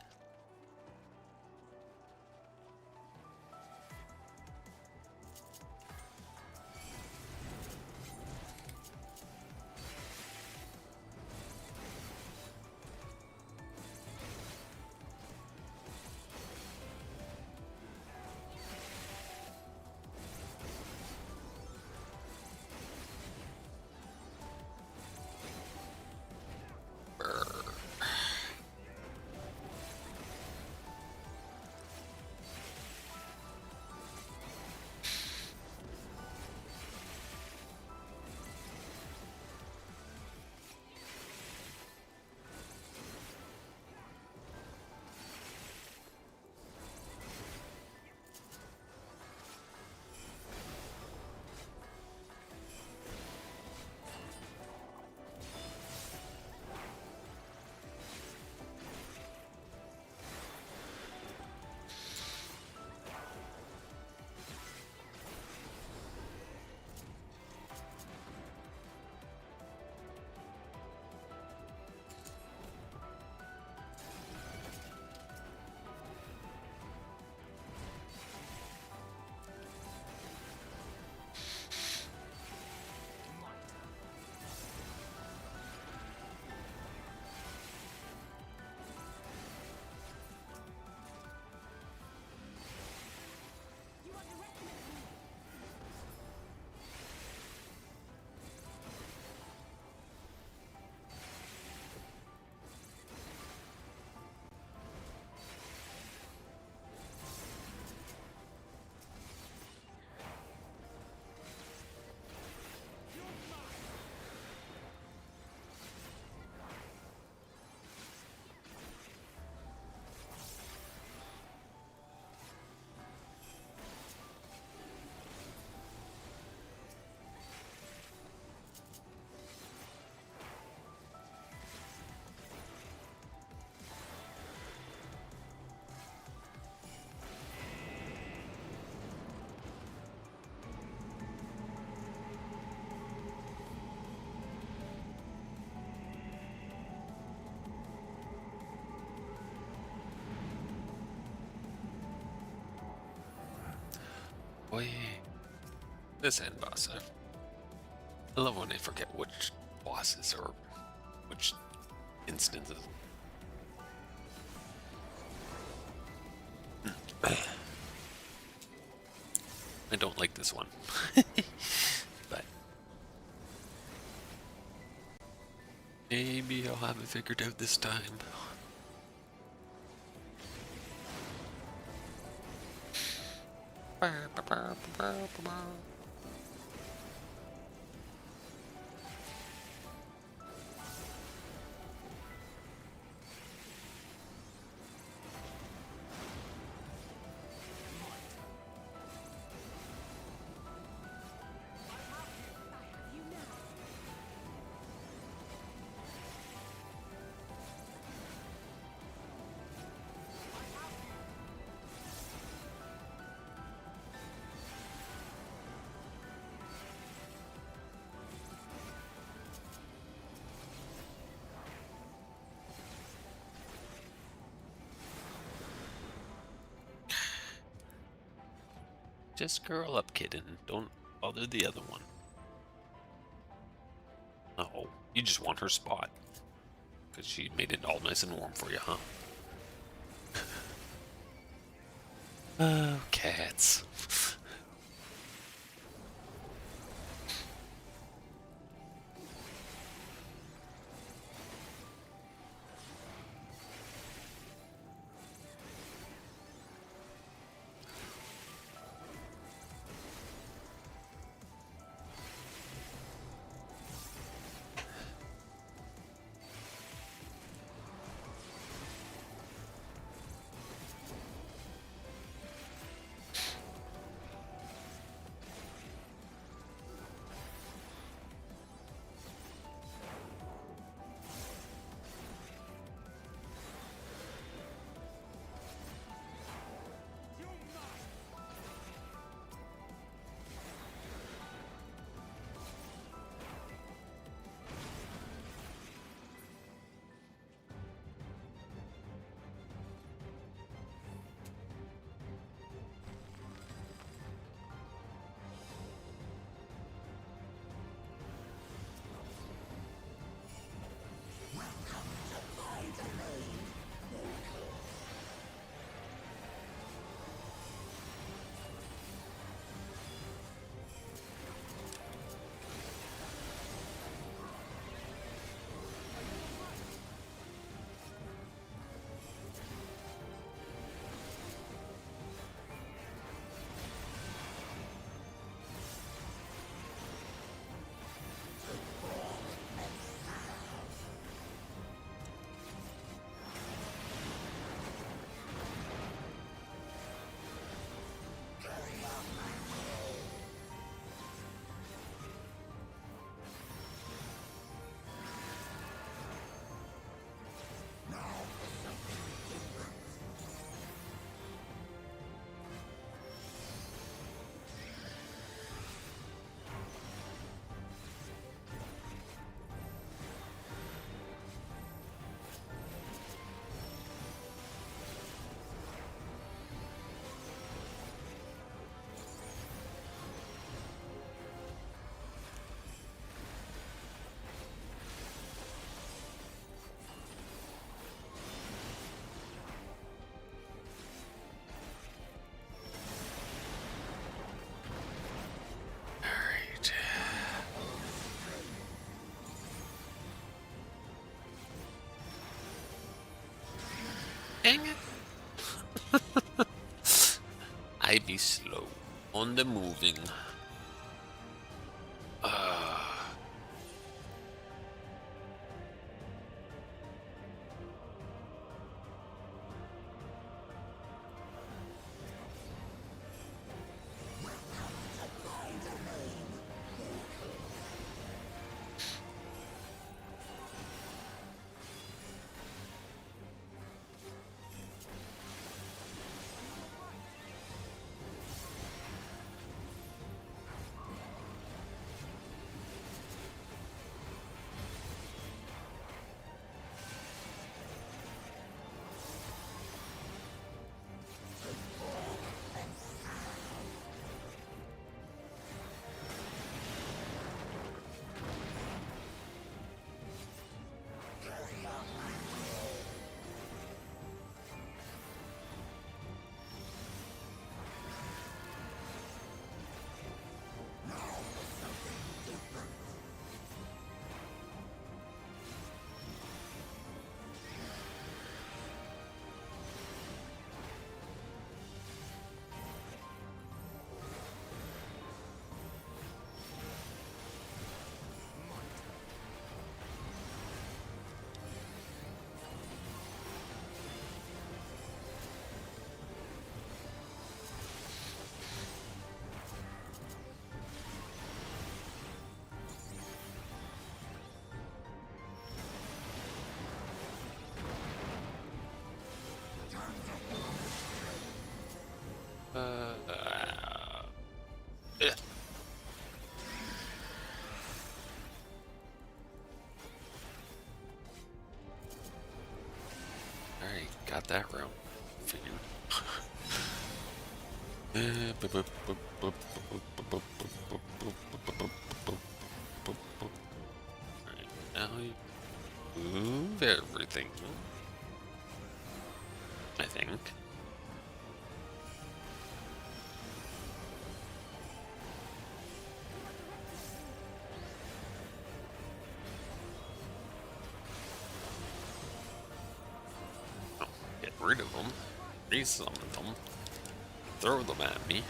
Speaker 1: Boy, this end boss. I love when I forget which bosses or which instances. I don't like this one. But maybe I'll have it figured out this time. Just curl up, kitten. Don't bother the other one. Oh, you just want her spot. Because she made it all nice and warm for you, huh? Oh, cats. Alright. Dang it. I be slow on the moving. got that round figured. Alright, now you move everything. I think. Oh, get rid of them. Resummon them. Throw them at me.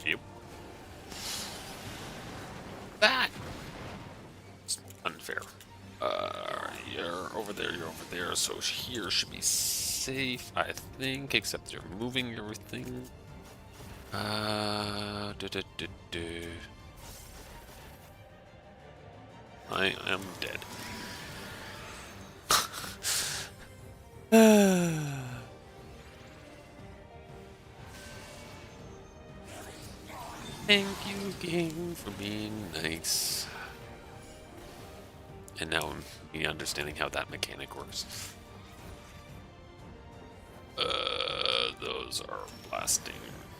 Speaker 1: Yep. That! It's unfair. You're over there, you're over there, so here should be safe, I think, except you're moving everything. I am dead. Thank you, game, for being nice. And now me understanding how that mechanic works. Those are blasting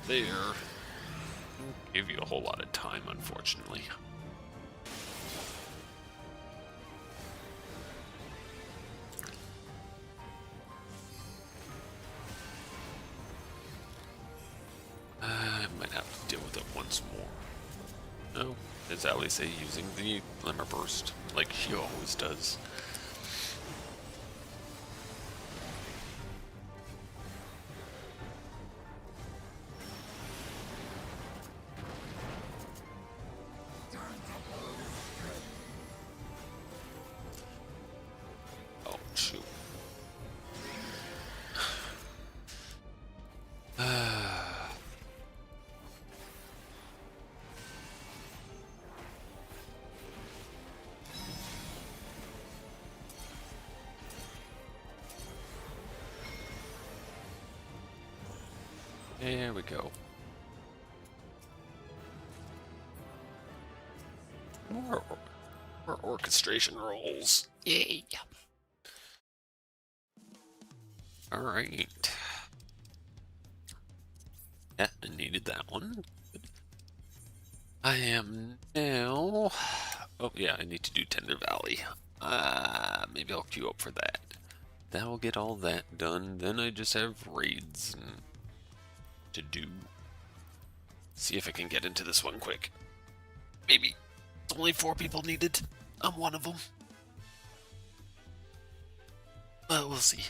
Speaker 1: there. Don't give you a whole lot of time, unfortunately. I might have to deal with it once more. No, as Ali say, using the Glimmer Burst, like she always does. Oh, shoot. There we go. More orchestration rolls. Yay! Alright. Yeah, I needed that one. I am now... Oh yeah, I need to do Tender Valley. Maybe I'll queue up for that. That'll get all that done. Then I just have raids to do. See if I can get into this one quick. Maybe. Only 4 people needed. I'm one of them. But we'll see.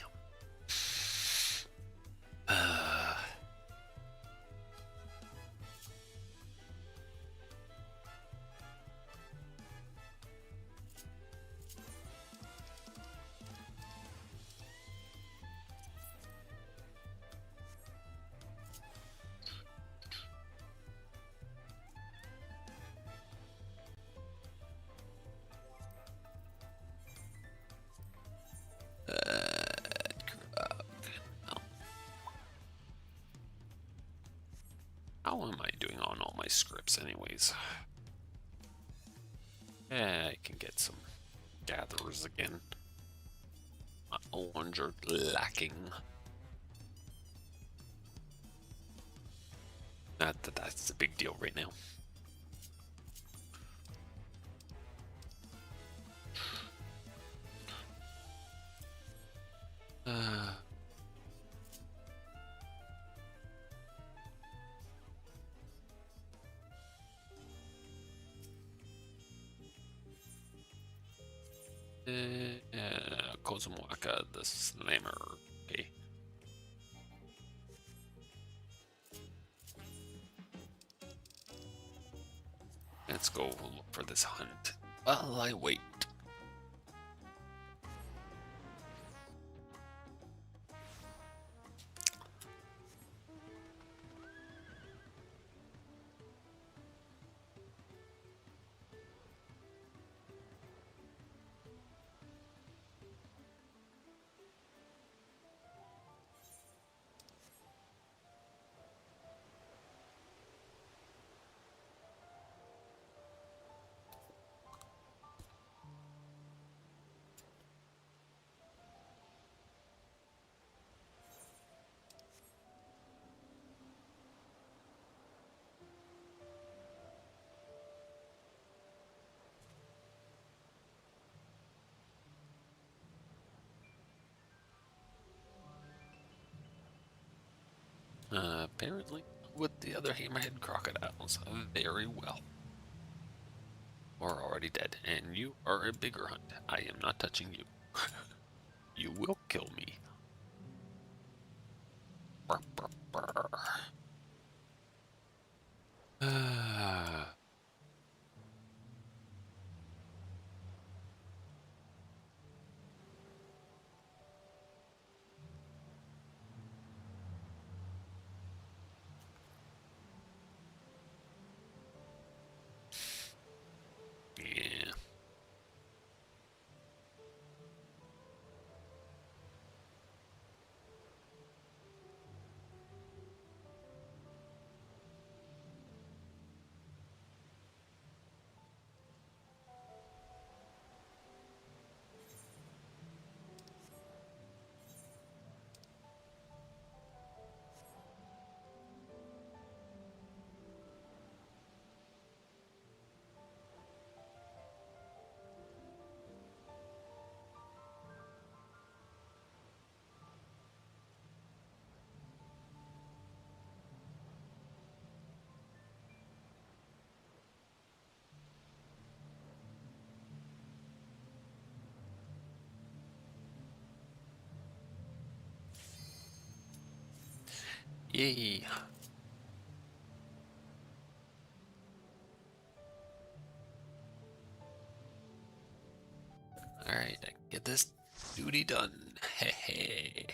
Speaker 1: How am I doing on all my scripts anyways? Yeah, I can get some gatherers again. My ones are lacking. Not that that's a big deal right now. Kozumwaka the Slammer. Okay. Let's go look for this hunt while I wait. Apparently, with the other hammerhead crocodiles, very well. Or already dead, and you are a bigger hunt. I am not touching you. You will kill me. Brr, brr, brr. Ah. Yeah. Yay. Alright, I get this duty done. Hey, hey.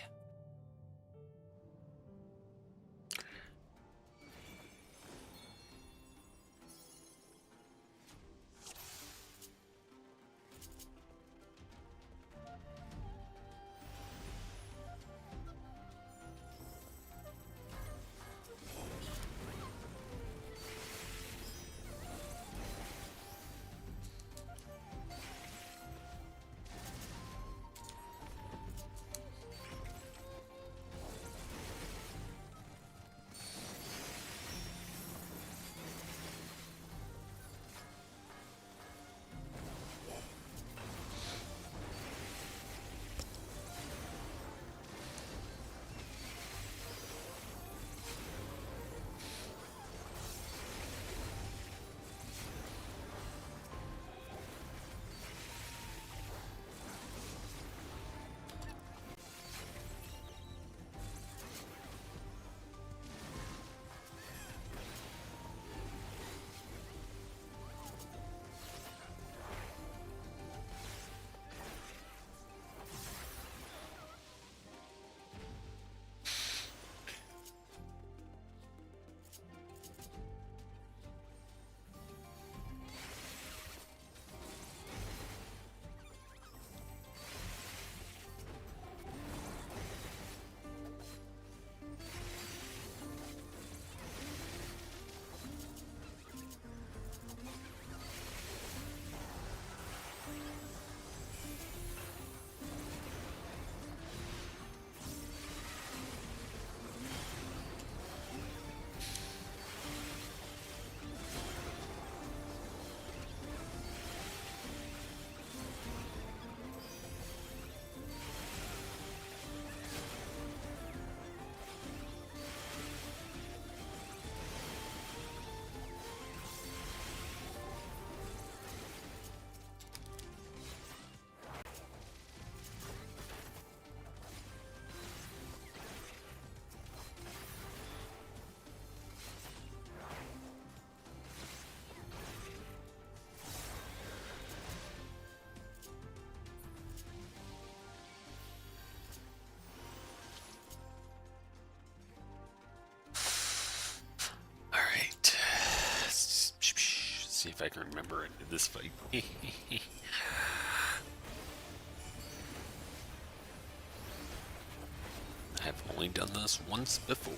Speaker 1: Alright. See if I can remember into this fight. I've only done this once before.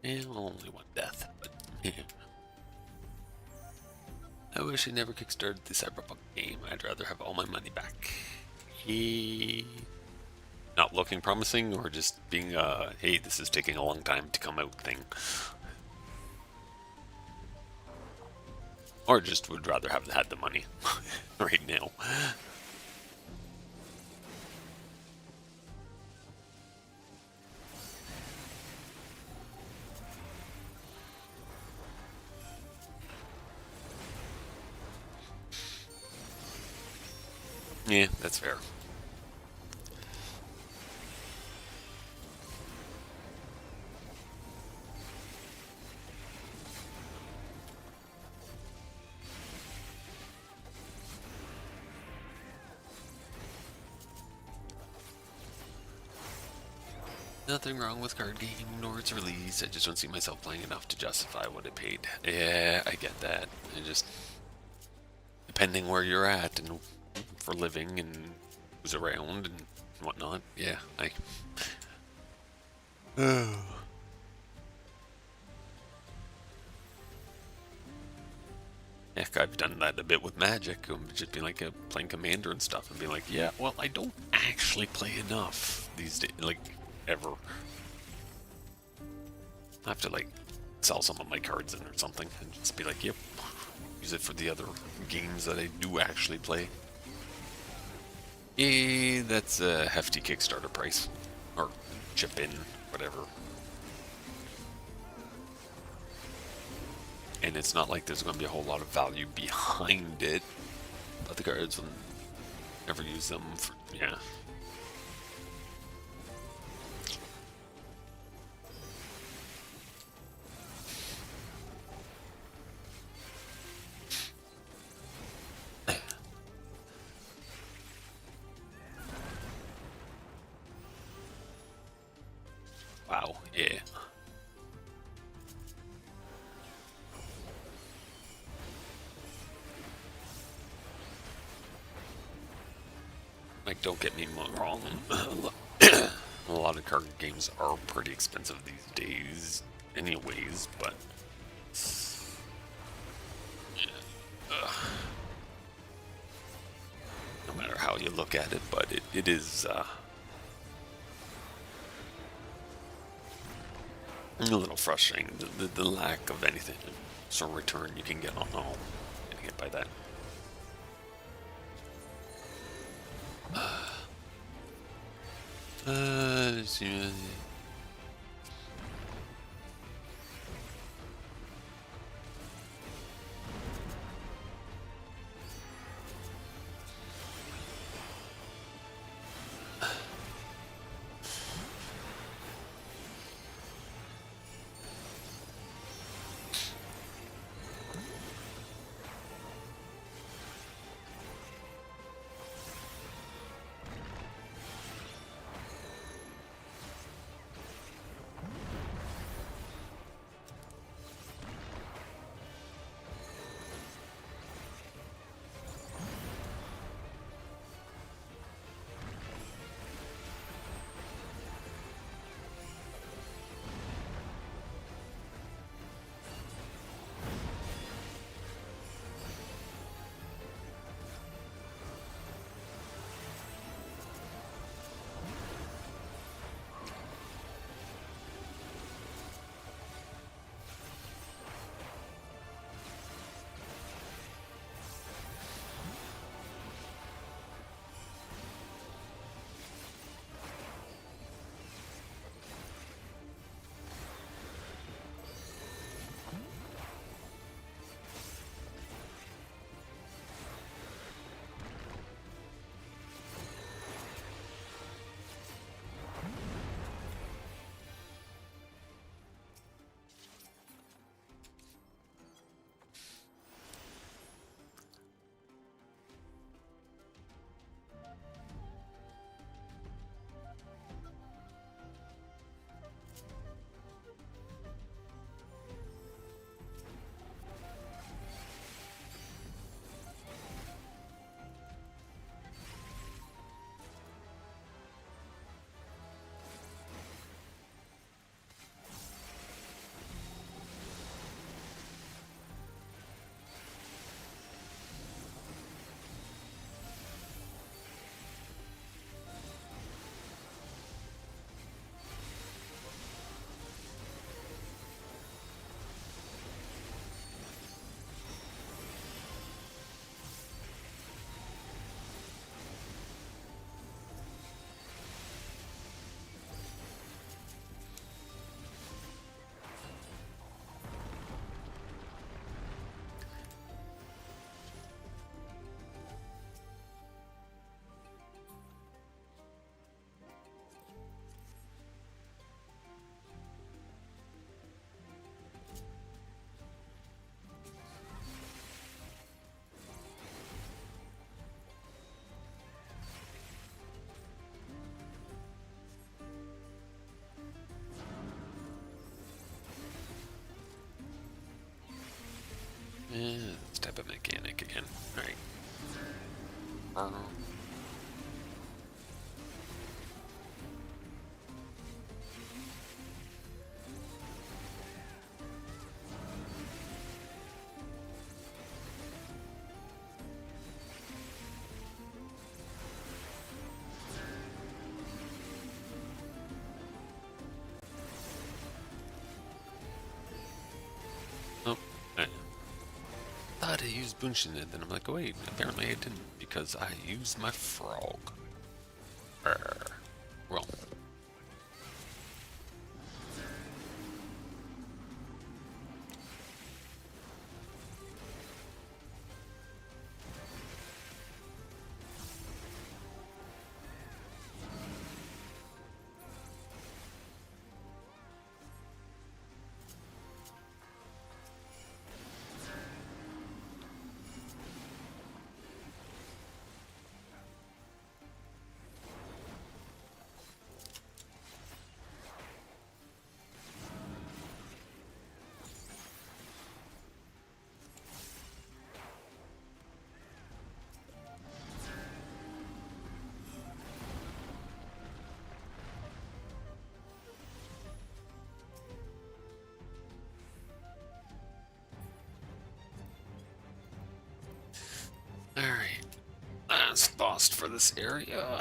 Speaker 1: well, only one death, but I wish I never kickstarted the Cyberpunk game. I'd rather have all my money back. Not looking promising, or just being hey, this is taking a long time to come out thing. Or just would rather have had the money right now. Yeah, that's fair. Nothing wrong with card game nor its release. I just don't see myself playing enough to justify what I paid. Yeah, I get that. It just depending where you're at and for living and who's around and whatnot. Yeah, Heck, I've done that a bit with Magic. Just being like playing Commander and stuff, and being like, yeah, well, I don't actually play enough these days, like ever. I have to like sell some of my cards in or something, and just be like, yep, use it for the other games that I do actually play. Yeah, that's a hefty Kickstarter price, or chip in, whatever. And it's not like there's going to be a whole lot of value behind it, but the cards will never use them for, yeah. Wow, yeah. Like, don't get me wrong. A lot of card games are pretty expensive these days, anyways, but yeah, no matter how you look at it, but it is a little frustrating, the lack of anything, some return you can get on all. Getting hit by that. Let's see. This type of mechanic again. Alright. Oh, I thought I used Bunshin, and then I'm like, oh wait, apparently I didn't, because I used my frog. Well. Alright. That's boss for this area.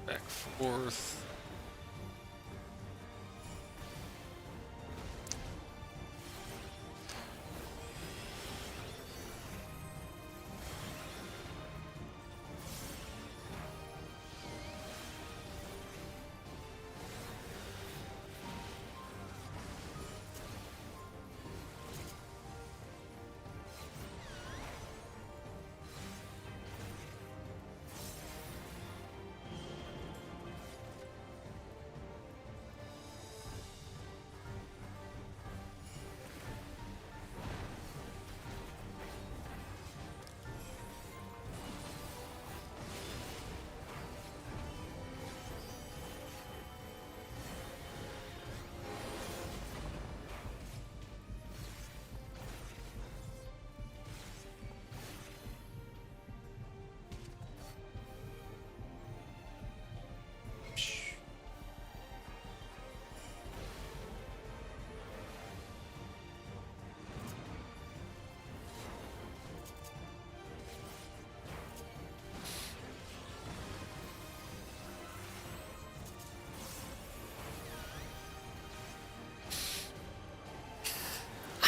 Speaker 1: Back forth.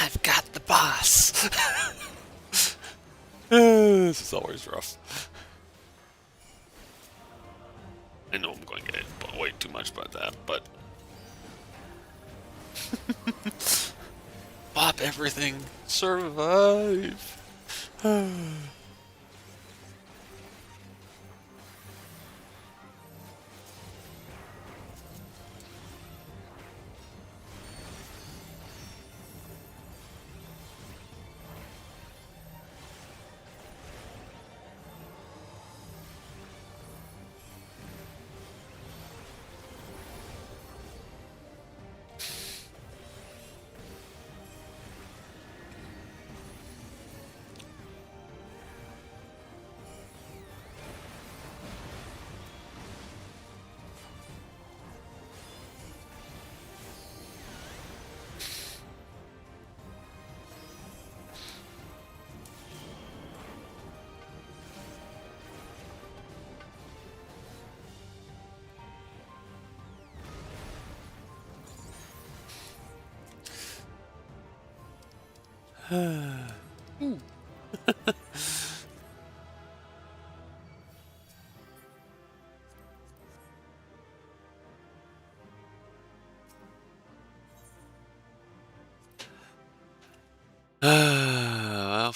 Speaker 1: I've got the boss. This is always rough. I know I'm going to get way too much about that, but pop everything, survive. Well,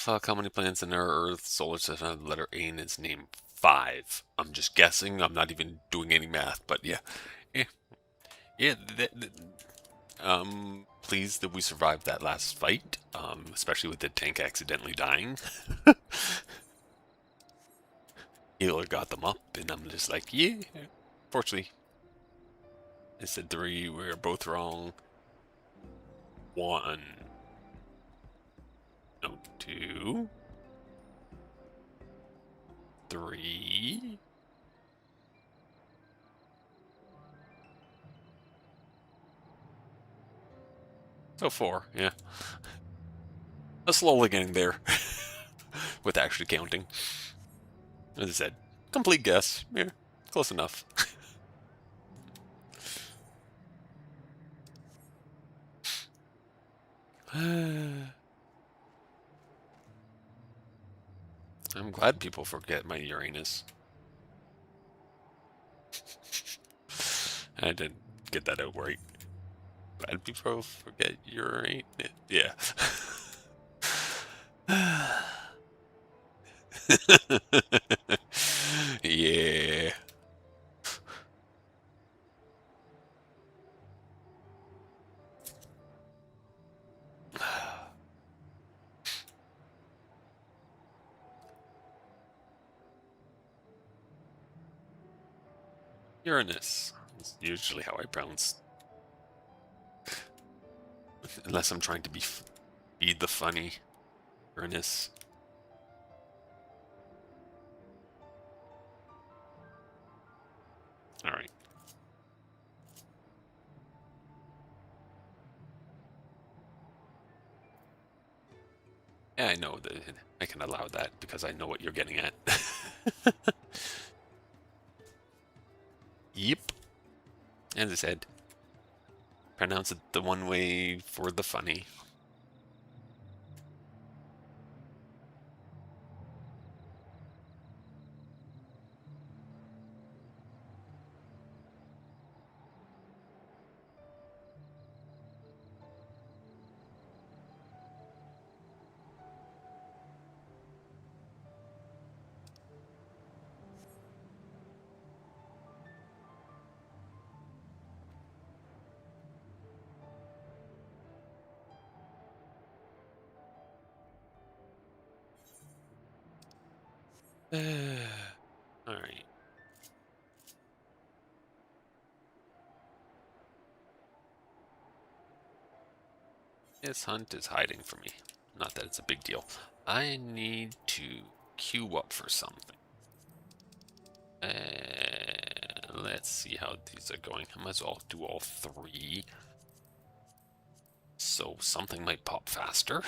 Speaker 1: fuck, how many planets in our Earth solar system have the letter A in its name? 5. I'm just guessing. I'm not even doing any math, but yeah. Yeah. Yeah. Pleased that we survived that last fight, especially with the tank accidentally dying. Healer got them up, and I'm just like, yeah. Fortunately, I said 3. We were both wrong. 1. No, 2. 3. So 4, yeah. I'm slowly getting there with actually counting. As I said, complete guess. Yeah, close enough. I'm glad people forget my Uranus. I didn't get that out right. Glad people forget Uranus. Yeah. Yeah. Uranus is usually how I pronounce. Unless I'm trying to be the funny. Uranus. Alright. Yeah, I know that I can allow that because I know what you're getting at. Yep. As I said, pronounce it the one way for the funny. Alright. This hunt is hiding from me. Not that it's a big deal. I need to queue up for something. Let's see how these are going. I might as well do all 3. So something might pop faster.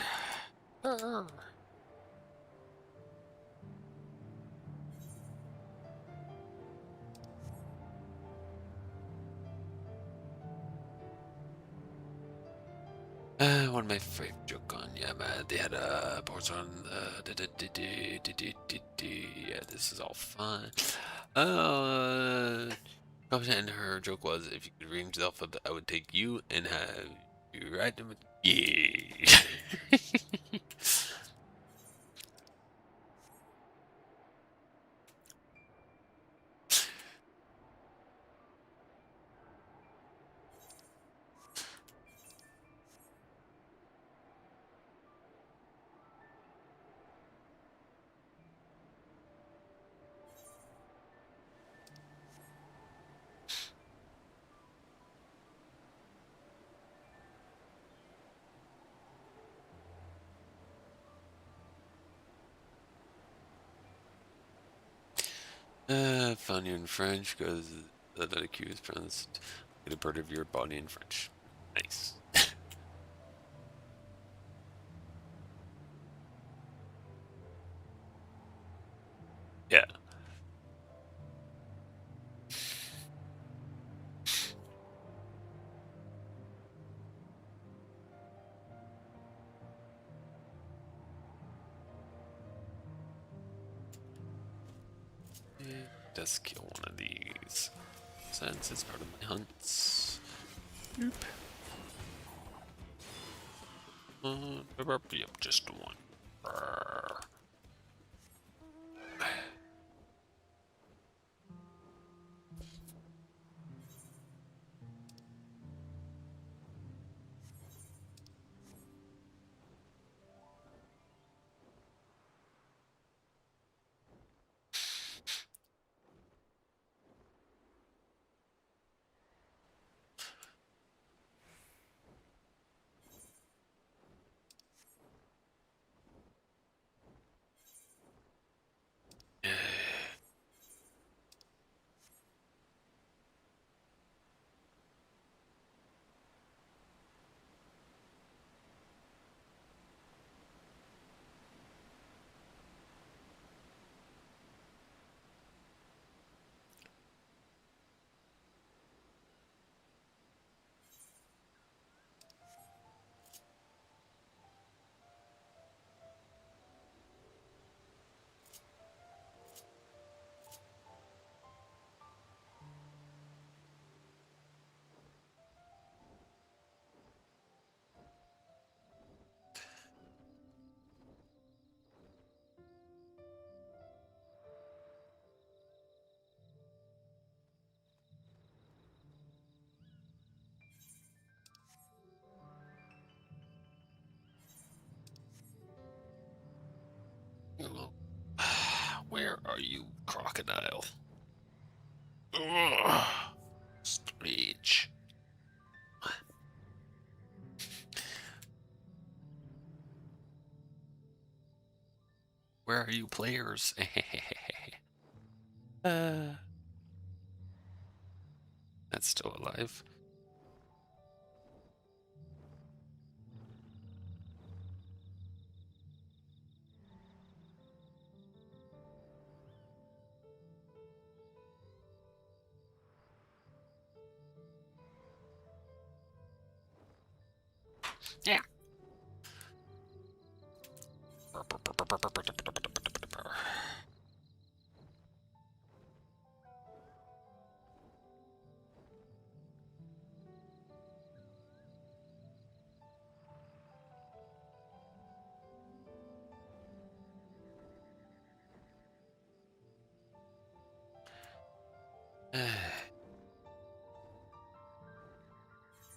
Speaker 1: One of my favorite joke on, yeah, man. They had a boards on. Yeah, this is all fun. And her joke was, if you could arrange the alphabet, I would take you and have you write them. Yeah. Found you in French because that IQ is pronounced get a part of your body in French. Nice. Yeah. It does kill one of these since it's part of my hunts. Yep, just one. Hello. Where are you, crocodile? Ugh. Strange. Where are you, players? That's still alive. Yeah.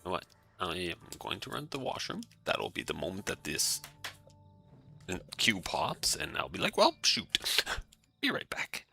Speaker 1: What? I am going to run to the washroom. That'll be the moment that this queue pops, and I'll be like, well, shoot. Be right back.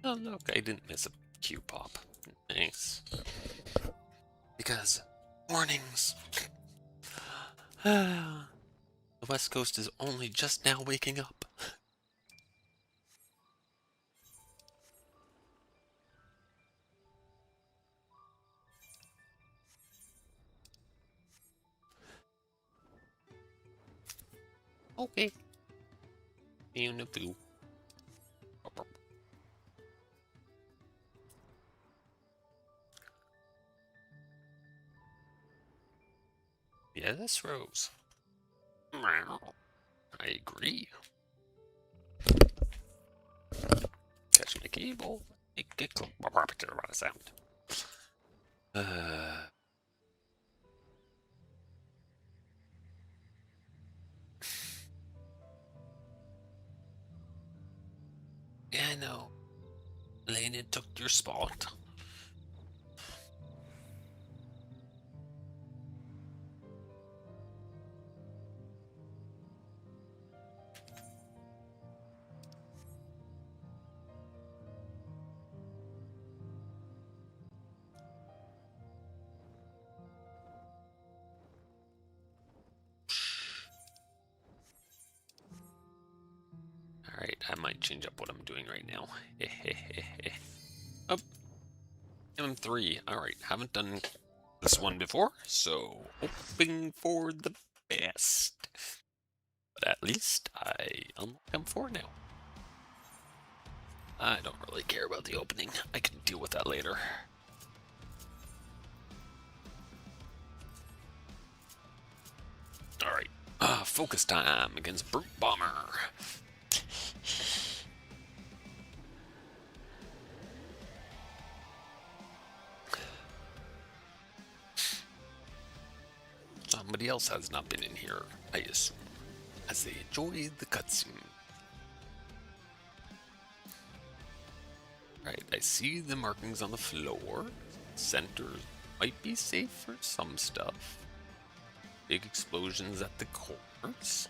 Speaker 1: Oh, look, I didn't miss a queue pop. Nice. Because, warnings. The West Coast is only just now waking up. Okay. Uniboo. Yes, Rose. I agree. Catch A cable. Get close. Sound. Yeah, I know. Lena took your spot. Alright, I might change up what I'm doing right now. Up. M3. Alright, haven't done this one before, so hoping for the best. But at least I unlock M4 now. I don't really care about the opening. I can deal with that later. Alright, focus time against Brute Bomber. Somebody else has not been in here, I assume, as they enjoy the cutscene. Right, I see the markings on the floor. Centers might be safe for some stuff. Big explosions at the corners.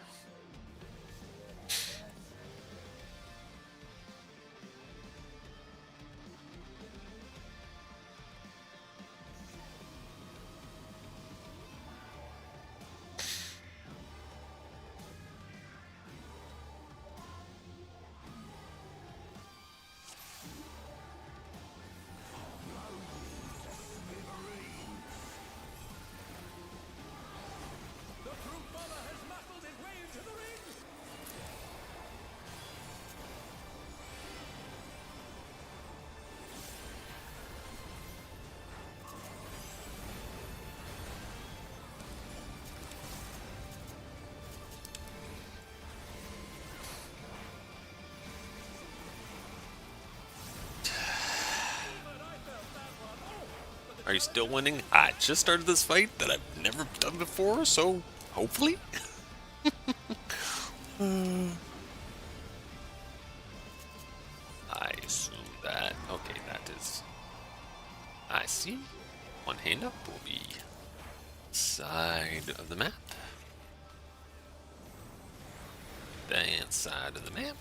Speaker 1: Are you still winning? I just started this fight that I've never done before, so hopefully? I assume that. Okay, that is. I see. One hand up will be side of the map. Then side of the map.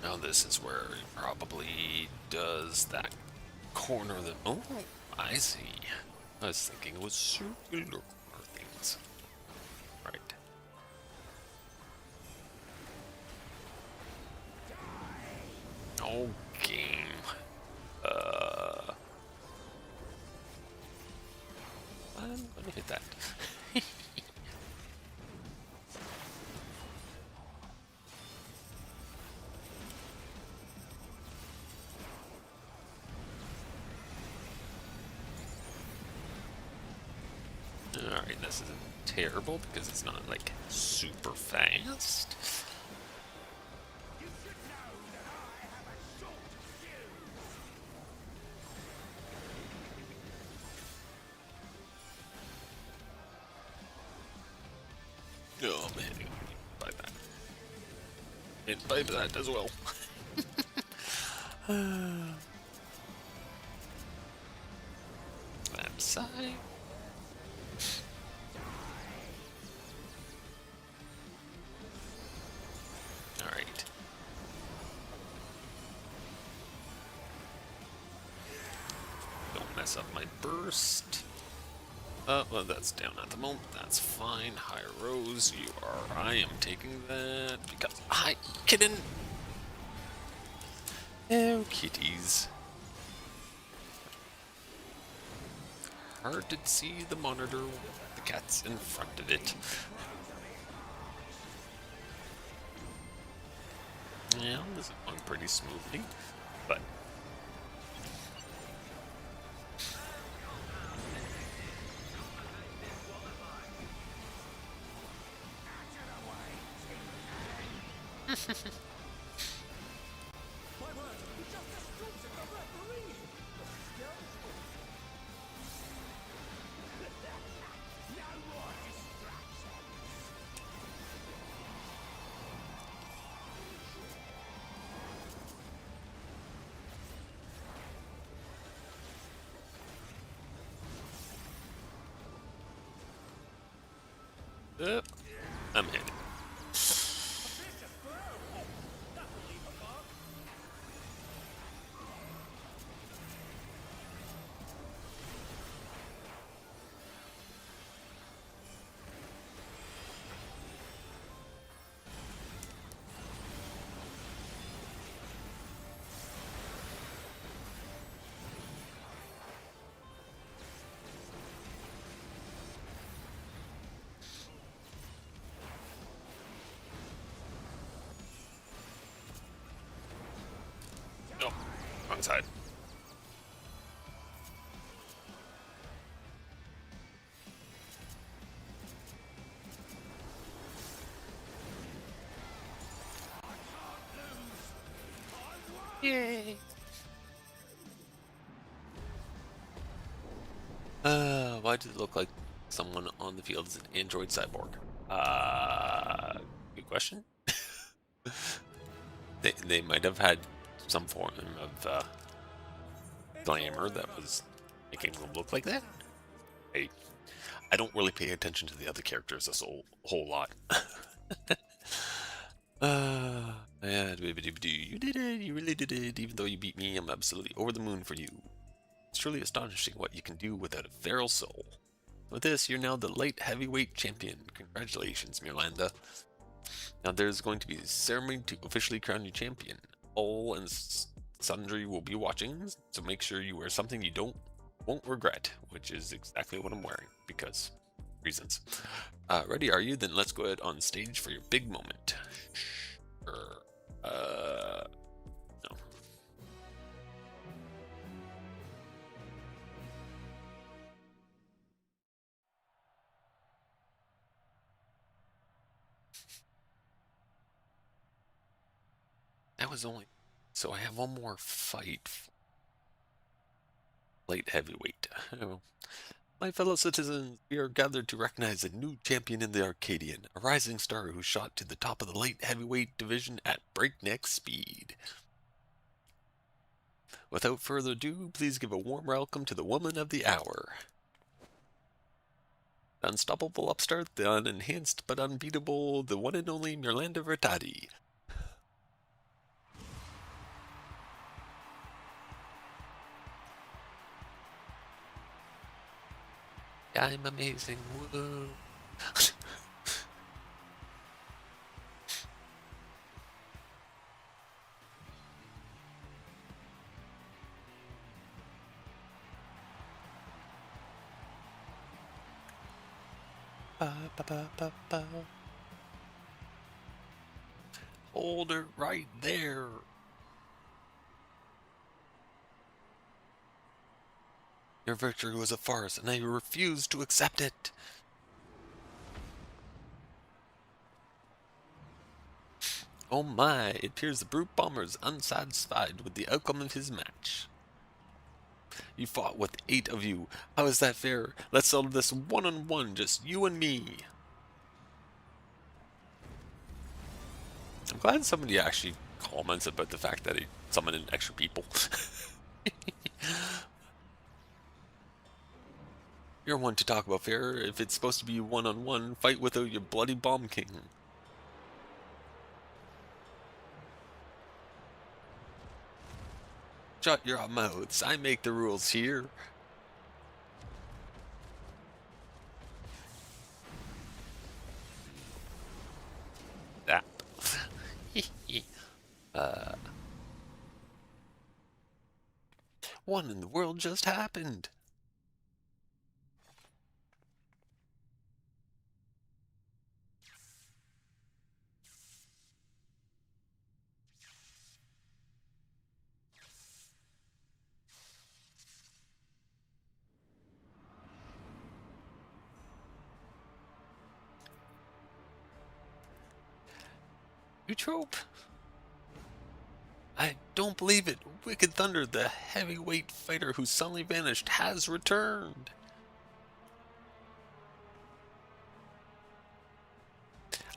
Speaker 1: Now this is where he probably does that corner of the... Oh, I see. I was thinking it was circular corner things. Right. Oh, game. I'm gonna hit that. Alright, this isn't terrible because it's not like super fast. Oh man, buy that. And buy that as well. That side. Alright. Don't mess up my burst. Well, that's down at the moment. That's fine. High Rose, you are. I am taking that because I kidding. Oh, kitties. Hard to see the monitor with the cat's in front of it. Yeah, this is going pretty smoothly, but
Speaker 3: My word, he just distorted the referee! No more distractions!
Speaker 1: I'm hit. Oh, wrong side. Yay! Why does it look like someone on the field is an android cyborg? Good question. They might have had some form of glamour that was making them look like that. I don't really pay attention to the other characters a whole lot. Yeah, you did it. You really did it. Even though you beat me, I'm absolutely over the moon for you. It's truly astonishing what you can do without a feral soul. With this, you're now the light heavyweight champion. Congratulations, Myrlandah. Now there's going to be a ceremony to officially crown you champion. All and sundry will be watching, so make sure you wear something you won't regret, which is exactly what I'm wearing, because reasons. Ready, are you? Then let's go ahead on stage for your big moment. No. That was only... So I have one more fight. Light heavyweight. My fellow citizens, we are gathered to recognize a new champion in the Arcadian, a rising star who shot to the top of the light heavyweight division at breakneck speed. Without further ado, please give a warm welcome to the woman of the hour. The unstoppable upstart, the unenhanced but unbeatable, the one and only Myrlandah Vertadi. I'm amazing. Whoa. Hold it right there. Your victory was a farce, and I refuse to accept it. Oh my, it appears the Brute Bomber is unsatisfied with the outcome of his match. You fought with 8 of you. How is that fair? Let's settle this one-on-one, just you and me. I'm glad somebody actually comments about the fact that he summoned in extra people. You're one to talk about fair. If it's supposed to be one-on-one, fight without your bloody Bomb King. Shut your mouths. I make the rules here. That. What in the world just happened? You trope? I don't believe it. Wicked Thunder, the heavyweight fighter who suddenly vanished, has returned.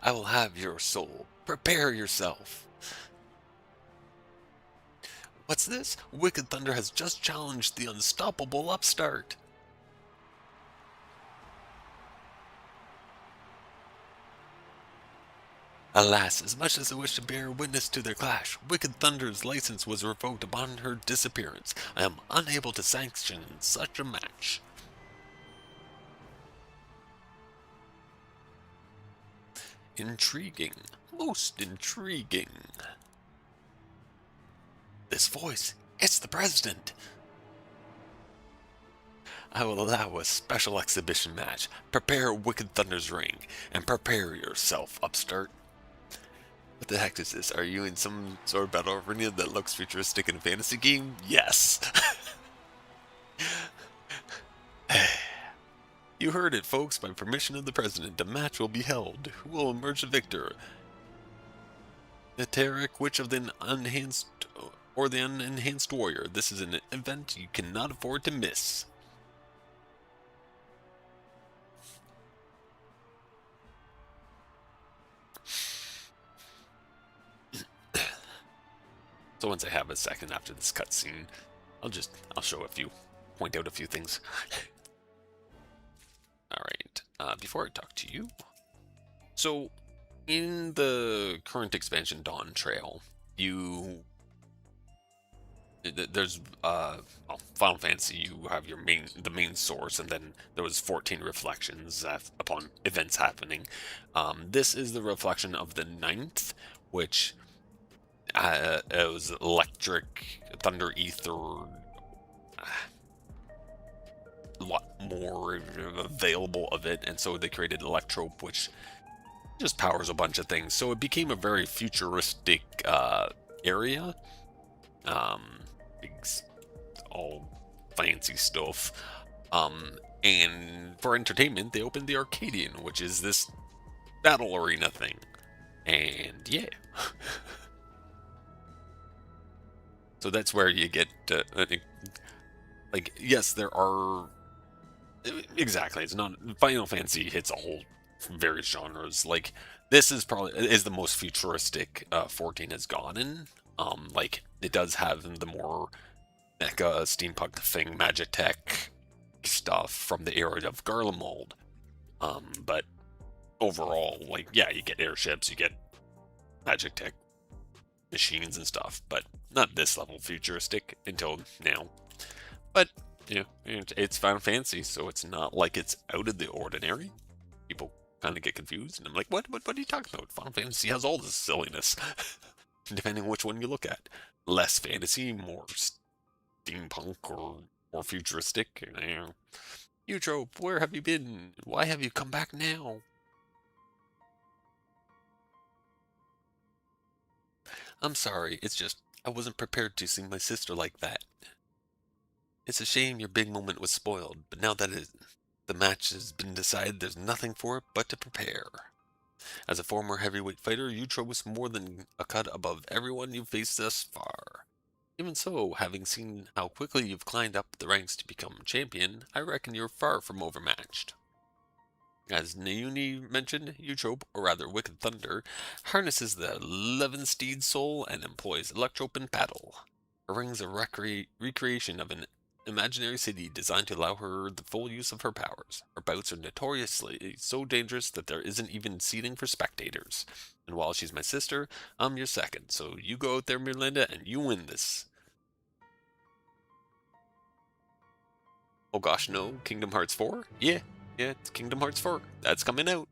Speaker 1: I will have your soul. Prepare yourself. What's this? Wicked Thunder has just challenged the unstoppable upstart. Alas, as much as I wish to bear witness to their clash, Wicked Thunder's license was revoked upon her disappearance. I am unable to sanction such a match. Intriguing. Most intriguing. This voice, it's the president. I will allow a special exhibition match. Prepare Wicked Thunder's ring, and prepare yourself, upstart. What the heck is this? Are you in some sort of battle arena that looks futuristic in a fantasy game? Yes. You heard it, folks. By permission of the president, a match will be held. Who will emerge the victor? The Tarek, Witch of the Unenhanced, or the Unenhanced Warrior. This is an event you cannot afford to miss. So once I have a second after this cutscene, I'll point out a few things. Alright, before I talk to you, so in the current expansion Dawntrail, there's Final Fantasy, you have the main source, and then there was 14 reflections upon events happening. This is the reflection of the 9th, which it was electric, thunder, ether, a lot more available of it, and so they created Electrope, which just powers a bunch of things. So it became a very futuristic area. All fancy stuff. And for entertainment, they opened the Arcadian, which is this battle arena thing. And yeah. So that's where you get, like, yes, there are, exactly, it's not, Final Fantasy hits all various genres. Like, this is the most futuristic 14 has gotten. Like, it does have the more mecha steampunk thing, magic tech stuff from the era of Garlemald. But overall, like, yeah, you get airships, you get magic tech machines and stuff, but not this level futuristic until now. But, you know, it's Final Fantasy, so it's not like it's out of the ordinary. People kind of get confused, and I'm like, what are you talking about? Final Fantasy has all this silliness, depending on which one you look at. Less fantasy, more steampunk, or more futuristic. You know. Eutrope, where have you been? Why have you come back now? I'm sorry, it's just, I wasn't prepared to see my sister like that. It's a shame your big moment was spoiled, but now that the match has been decided, there's nothing for it but to prepare. As a former heavyweight fighter, Yutra was more than a cut above everyone you've faced thus far. Even so, having seen how quickly you've climbed up the ranks to become champion, I reckon you're far from overmatched. As Nauni mentioned, Eutrope, or rather Wicked Thunder, harnesses the 11-steed soul and employs Electrope in battle. Her ring's a recreation of an imaginary city designed to allow her the full use of her powers. Her bouts are notoriously so dangerous that there isn't even seating for spectators. And while she's my sister, I'm your second, so you go out there, Myrlandah, and you win this. Oh gosh, no, Kingdom Hearts 4? Yeah, it's Kingdom Hearts 4. That's coming out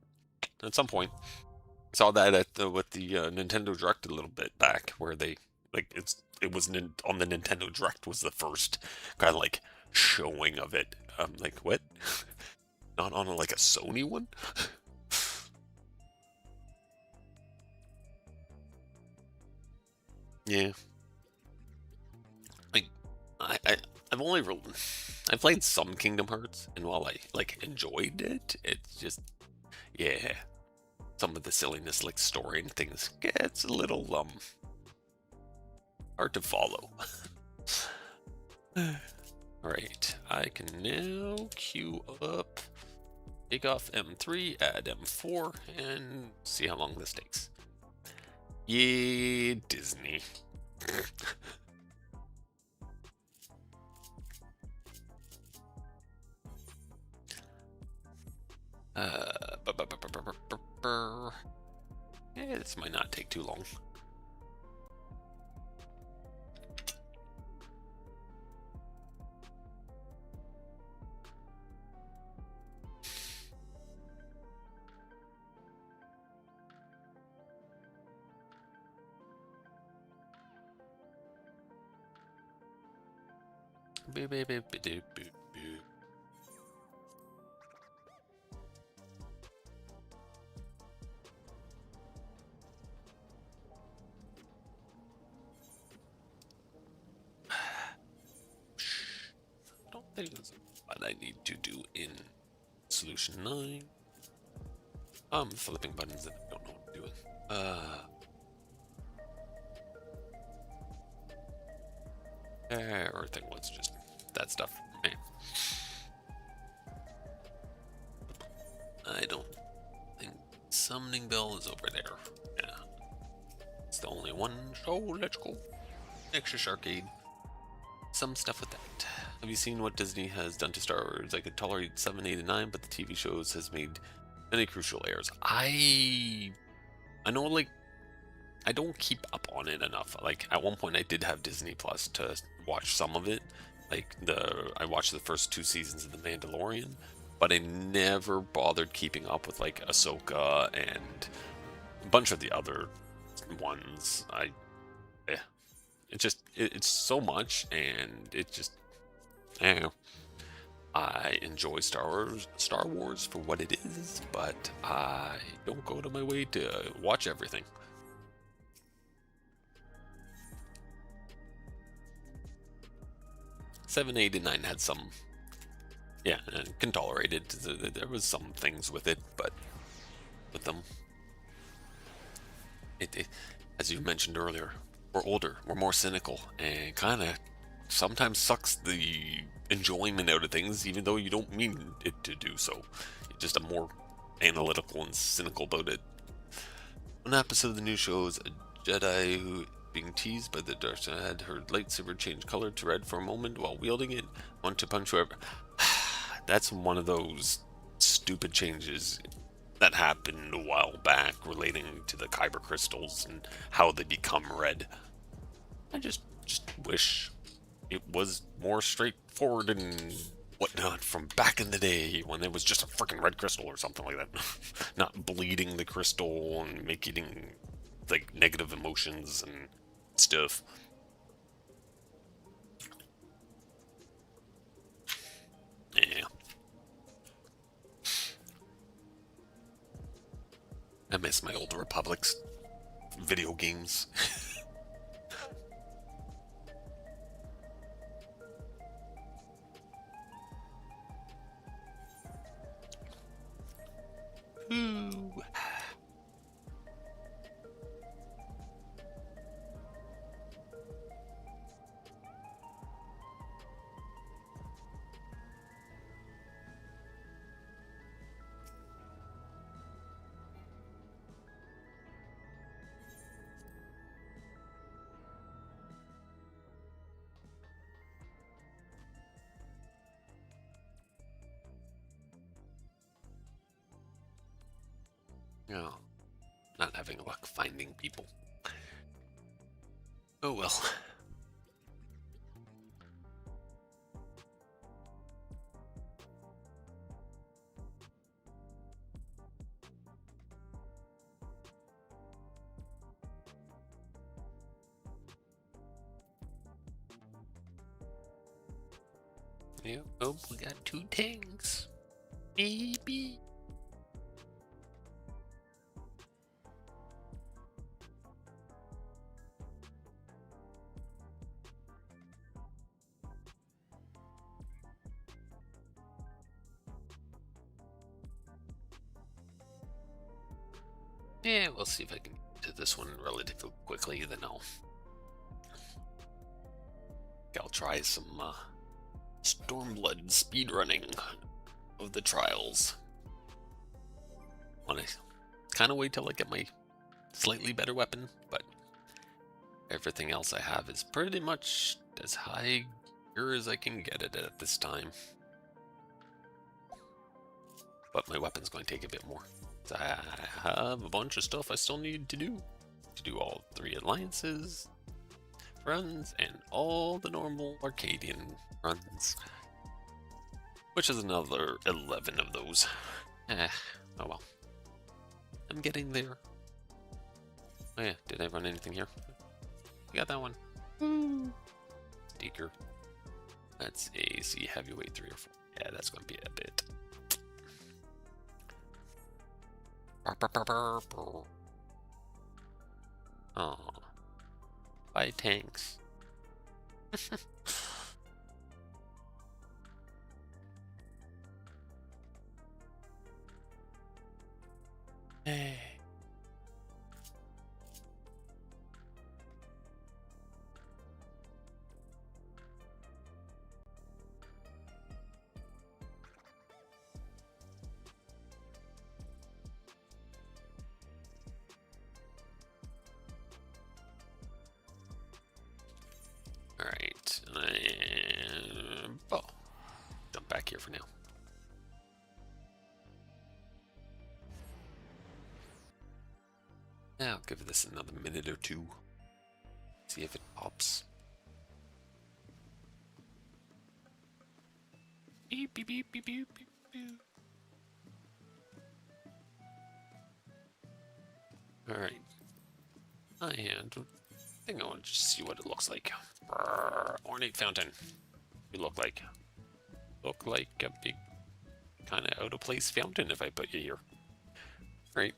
Speaker 1: at some point. I saw that with the Nintendo Direct a little bit back, where they, like, it was on the Nintendo Direct was the first kind of like showing of it. I'm like, what? Not on like a Sony one? Yeah. Like, I've played some Kingdom Hearts, and while I like enjoyed it, it's just, yeah. some of the silliness, like story and things, gets a little hard to follow. Alright, I can now queue up, take off M3, add M4, and see how long this takes. Yeah, Disney. Yeah, this might not take too long. I don't think that's what I need to do in solution 9. I'm flipping buttons that I don't know what I'm doing. Everything was just that stuff. Man. I don't think Summoning Bell is over there. Yeah. It's the only one, so let's go. Extra Arcade. Some stuff with that. Have you seen what Disney has done to Star Wars? I could tolerate 7, 8, and 9, but the TV shows has made many crucial errors. I know, like, I don't keep up on it enough. Like, at one point I did have Disney Plus to watch some of it. Like, I watched the first 2 seasons of The Mandalorian, but I never bothered keeping up with, like, Ahsoka and a bunch of the other ones. It's so much, and it just, I don't know. I enjoy Star Wars for what it is, but I don't go to my way to watch everything. Seven, 8, and 9 had some, yeah, can tolerate it. There was some things with it, but with them, it as you mentioned earlier, we're older, we're more cynical, and kind of sometimes sucks the enjoyment out of things, even though you don't mean it to do so. You're just more analytical and cynical about it. One episode of the new show is a Jedi who being teased by the dark side had her lightsaber change color to red for a moment while wielding it, want to punch whoever. That's one of those stupid changes that happened a while back relating to the kyber crystals and how they become red. I just wish it was more straightforward and whatnot from back in the day when it was just a freaking red crystal or something like that. Not bleeding the crystal and making like negative emotions and stuff. Yeah. I miss my old Republic's video games. Ooh. No, not having luck finding people. Oh well. Yeah, oh, we got 2 tanks. Maybe. Yeah, we'll see if I can get to this one relatively quickly, then I'll try some Stormblood speedrunning of the trials. Want to kind of wait till I get my slightly better weapon, but everything else I have is pretty much as high gear as I can get it at this time. But my weapon's going to take a bit more. I have a bunch of stuff I still need to do all 3 alliances runs and all the normal Arcadian runs, which is another 11 of those. Oh well. I'm getting there. Oh yeah, did I run anything here? We got that one. Deeker. That's AC heavyweight 3 or 4. Yeah, that's going to be a bit. Oh, buy tanks. Hey. Alright, jump back here for now. I'll give this another minute or 2. See if it pops. Beep, beep, beep, beep, beep, beep, beep. Alright. I think I want to just see what it looks like. Ornate fountain. You look like a big kind of out of place fountain if I put you here. Right.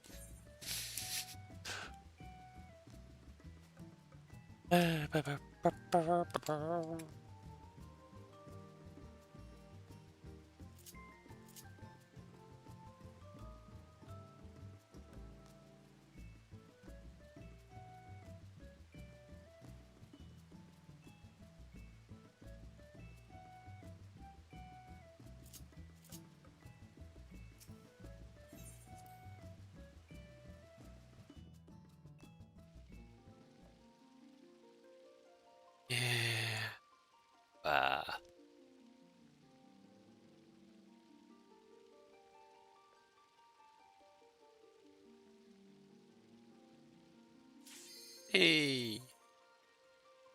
Speaker 1: Hey,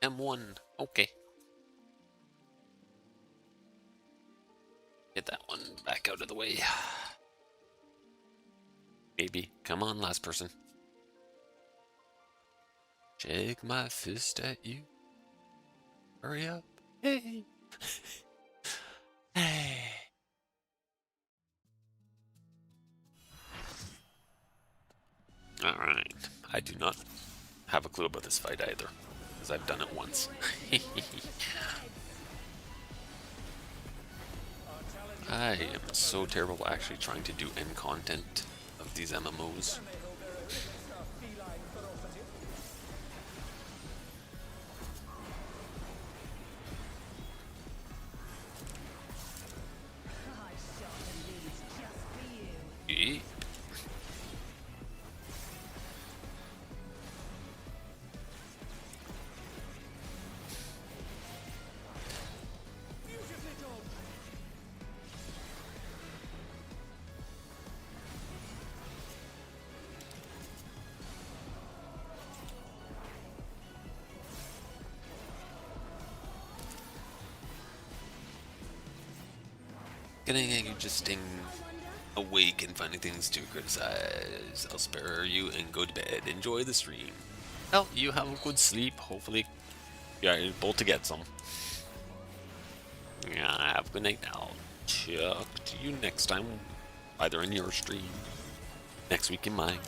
Speaker 1: M1. Okay. Get that one back out of the way. Maybe. Come on, last person. Shake my fist at you. Hurry up. Hey. Hey. Alright. I do not have a clue about this fight either, because I've done it once. I am so terrible actually trying to do end content of these MMOs. Eee. Getting interesting awake and finding things to criticize. I'll spare you and go to bed. Enjoy the stream. Well, you have a good sleep. Hopefully you're able to get some. Yeah, have a good night now. Talk to you next time. Either in your stream. Next week in mine.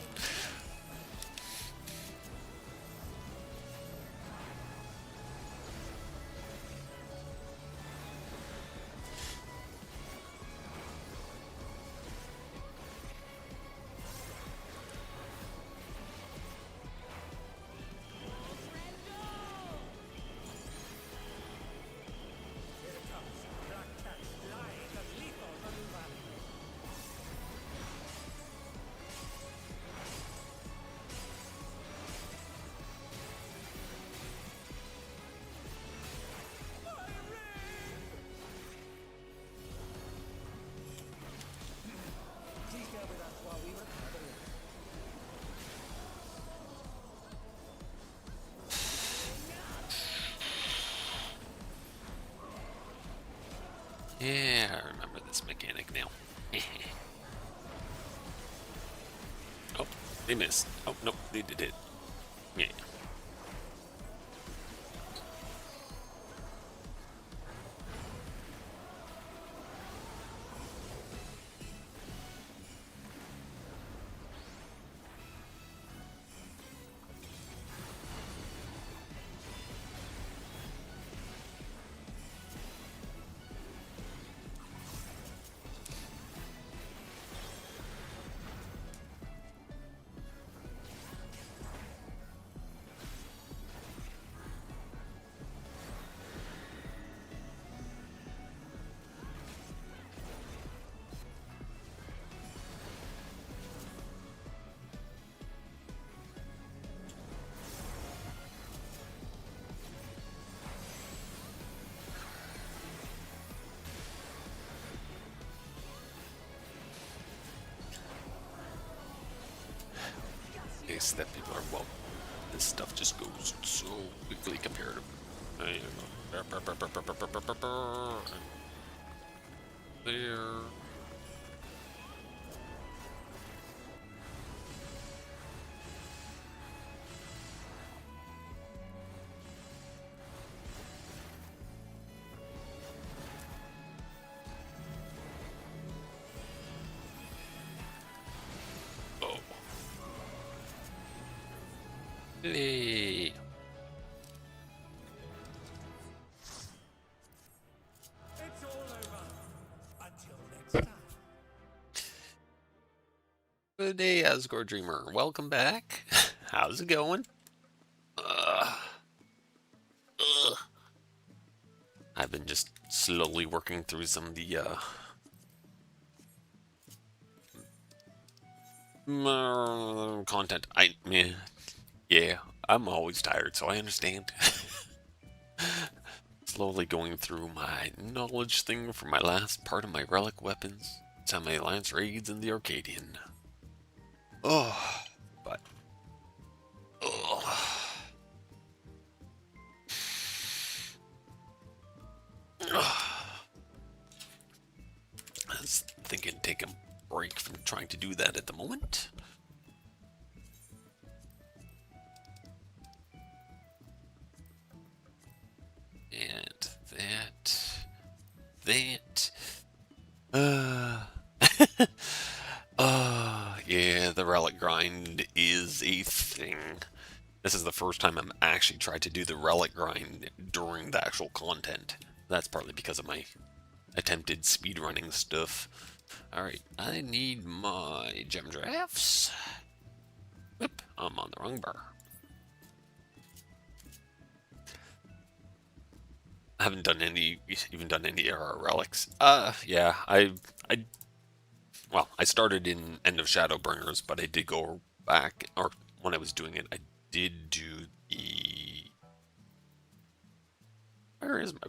Speaker 1: Yeah, I remember this mechanic now. Oh, they missed. Oh, no, they did it. Yeah. Case that people are, well, this stuff just goes so quickly compared to there. Oh. Hey.
Speaker 3: It's all over. Until next time.
Speaker 1: Good day, Asgore Dreamer. Welcome back. How's it going? Ugh. Ugh. I've been just slowly working through some of the content. Yeah, I'm always tired, so I understand. Slowly going through my knowledge thing for my last part of my relic weapons. Semi Lance raids in the Arcadian. Oh, but oh. I was thinking take a break from trying to do that at the moment. And that. Yeah, the relic grind is a thing. This is the first time I'm actually tried to do the relic grind during the actual content. That's partly because of my attempted speedrunning stuff. Alright, I need my gem drafts. Whoop, I'm on the wrong bar. I haven't done any, even done any AR relics. Yeah, well, I started in End of Shadowbringers, but I did go back, or when I was doing it, I did do the... Where is my...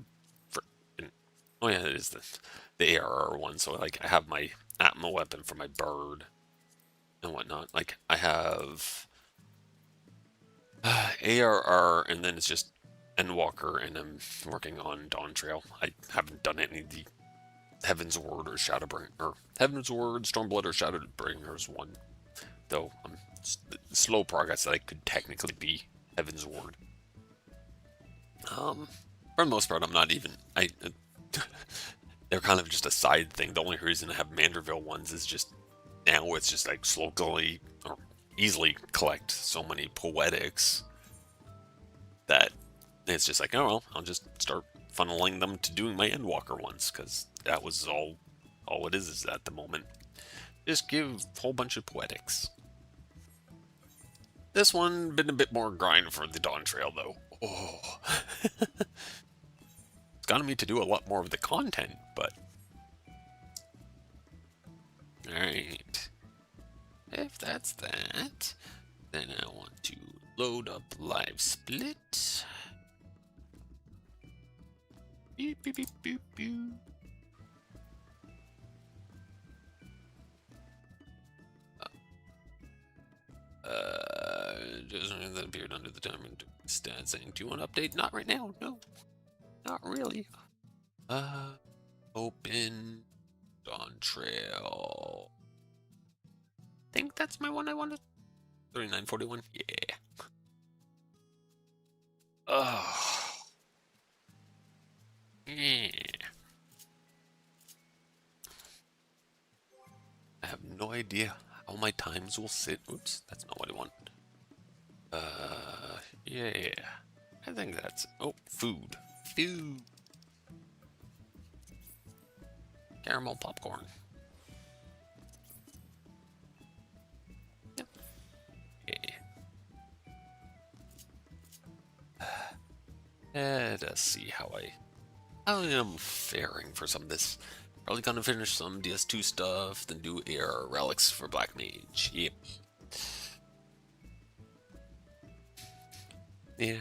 Speaker 1: Oh yeah, it is the ARR one, so like I have my Atma weapon for my bird and whatnot. Like I have ARR, and then it's just Endwalker, and I'm working on Dawntrail. I haven't done any of the Heaven's Word or Shadowbringer, or Heaven's Word, Stormblood, or Shadowbringers one, though I'm slow progress that I could technically be Heaven's Ward. For the most part, I'm not even. They're kind of just a side thing. The only reason I have Manderville ones is just now it's just like slowly or easily collect so many poetics that it's just like, oh well, I'll just start funneling them to doing my Endwalker ones, because that was all it is at the moment. Just give a whole bunch of poetics. This one been a bit more grind for the Dawntrail though. Oh. It's gotten me to do a lot more of the content, but... Alright. If that's that, then I want to load up Live Split. Beep, beep, beep, beep, beep. That appeared under the time and stat saying, do you want to update? Not right now, no. Not really. Open Dawntrail. I think that's my one I wanted. 3941. Yeah. Oh. Yeah. I have no idea how my times will sit. Oops, that's not what I want. Yeah. I think that's... Oh, food. Food. Caramel popcorn. Yep. Yeah. Let us see how I am faring for some of this. Probably gonna finish some DS2 stuff, then do AR relics for Black Mage. Yep. Yeah.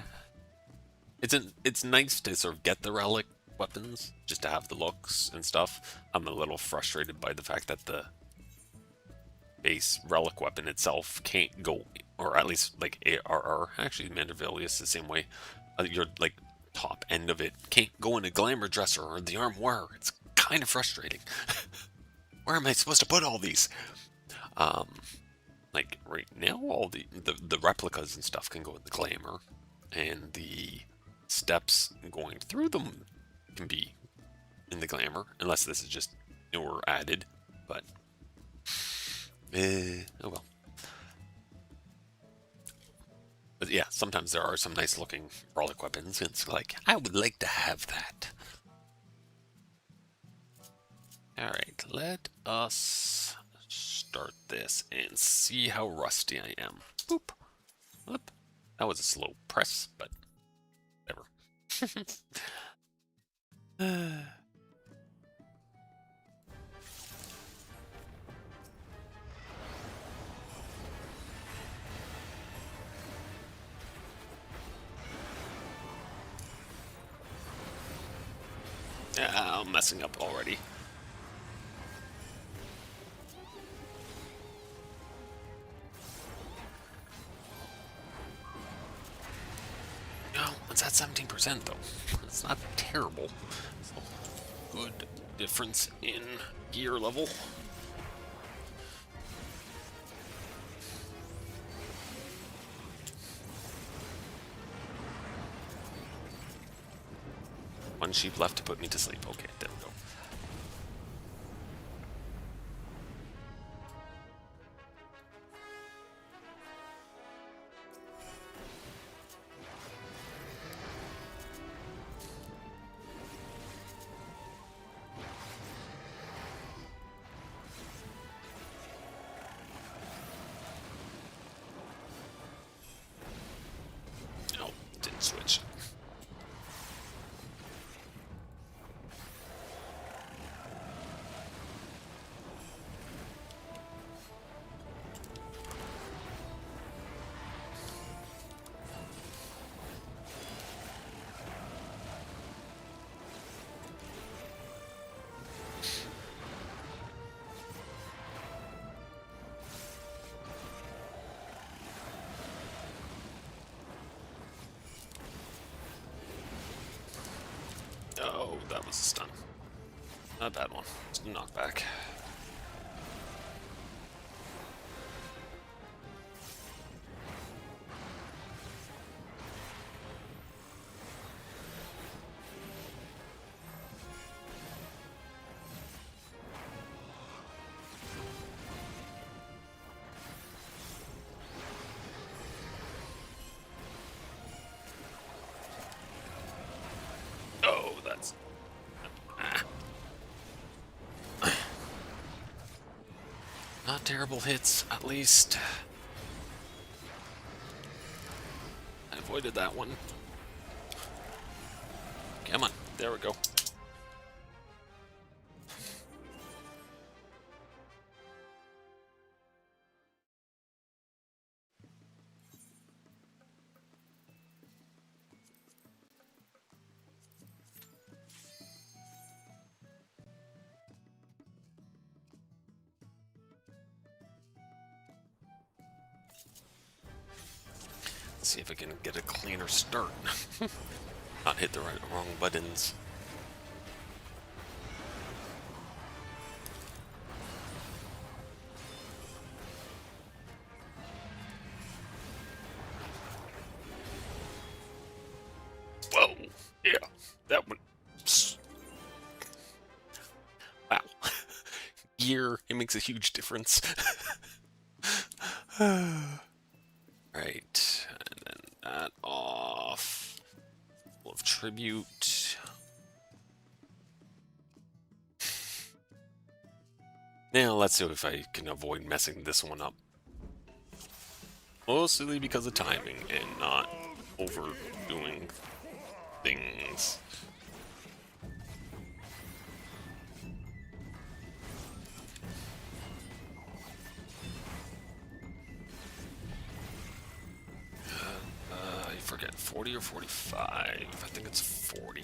Speaker 1: It's nice to sort of get the relic weapons, just to have the looks and stuff. I'm a little frustrated by the fact that the base relic weapon itself can't go, or at least like ARR. Actually, Mandervillius the same way. Your like top end of it can't go in a glamour dresser or the armoire. It's kind of frustrating. Where am I supposed to put all these? Like right now, all the replicas and stuff can go in the glamour, and the steps going through them can be in the glamour, unless this is just newer added. But oh well. But yeah, sometimes there are some nice looking relic weapons, and it's like, I would like to have that. Alright, let us start this and see how rusty I am. Boop. Whoop. That was a slow press, but whatever. Yeah, I'm messing up already. No, it's at 17% though. It's not terrible. So, good difference in gear level. One sheep left to put me to sleep. Okay, there we go. No, didn't switch. Oh, that was a stun. Not a bad one. It's a knockback. Oh, that's... Not terrible hits, at least. I avoided that one. Come on, there we go. Let's see if I can get a cleaner start. Not hit the wrong buttons. Yeah, that one. Wow. Gear, it makes a huge difference. Right, and then that off. Full of tribute. Now let's see if I can avoid messing this one up. Mostly because of timing and not overdoing things. I forget, 40 or 45? I think it's 40.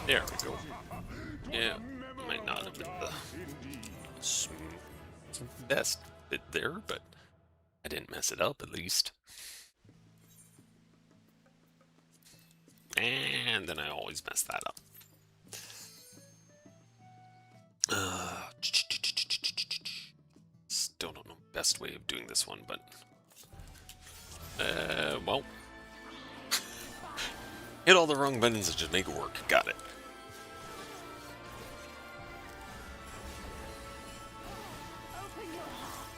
Speaker 1: There we go. Yeah, might not have been the best bit there, but I didn't mess it up at least. And then I always mess that up. Still don't know the best way of doing this one, but well, hit all the wrong buttons and just make it work. Got it.
Speaker 2: Open your heart.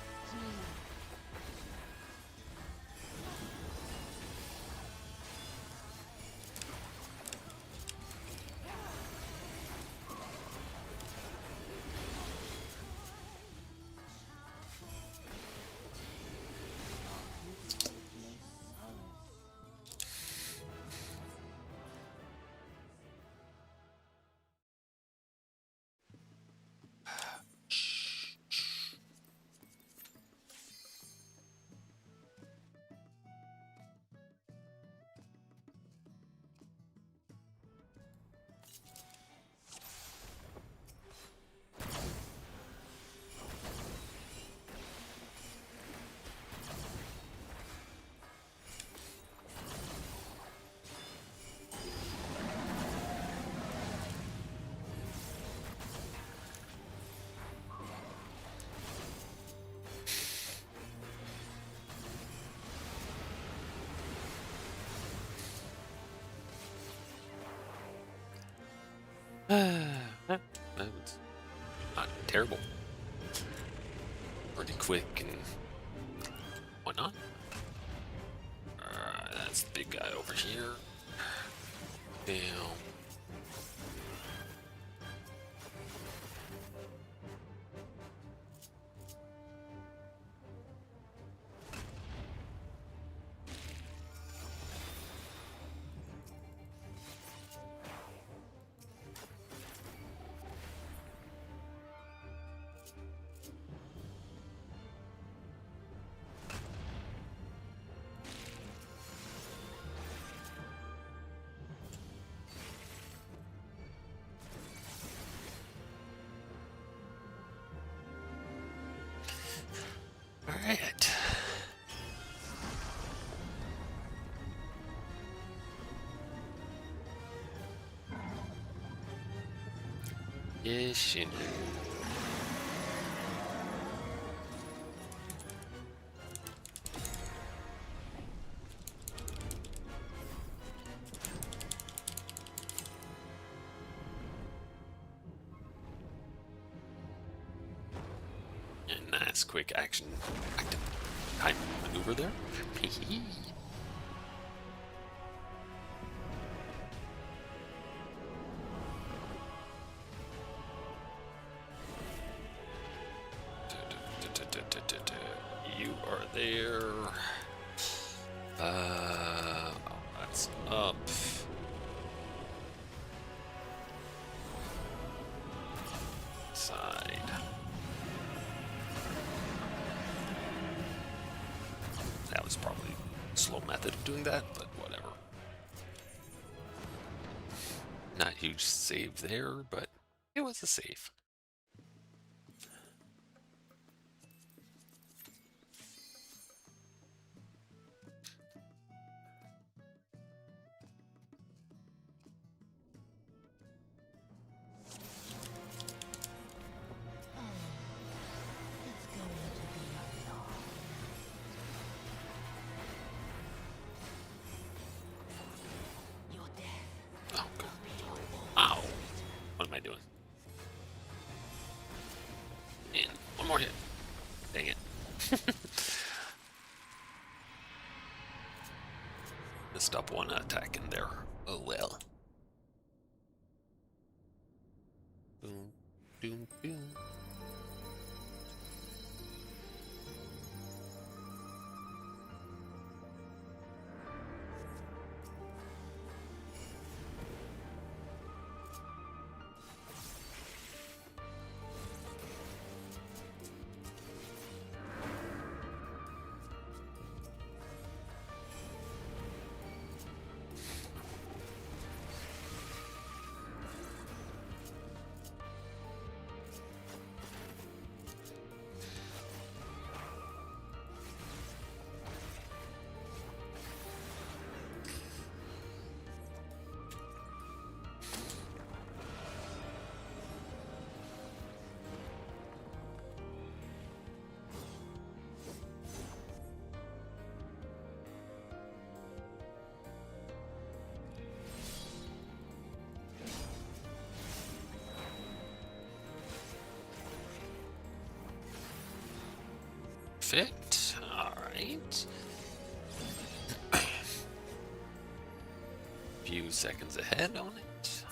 Speaker 1: That was not terrible. Pretty quick and whatnot. That's the big guy over here. Damn. All right. Yes, indeed. A nice quick action, active time maneuver there. You are there. Oh, that's up. Side. That was probably a slow method of doing that, but whatever. Not huge save there, but it was a save. doing? And one more hit. Dang it. Missed up one attack in there. Oh well. Boom, boom, boom. Perfect. Alright. Few seconds ahead on it.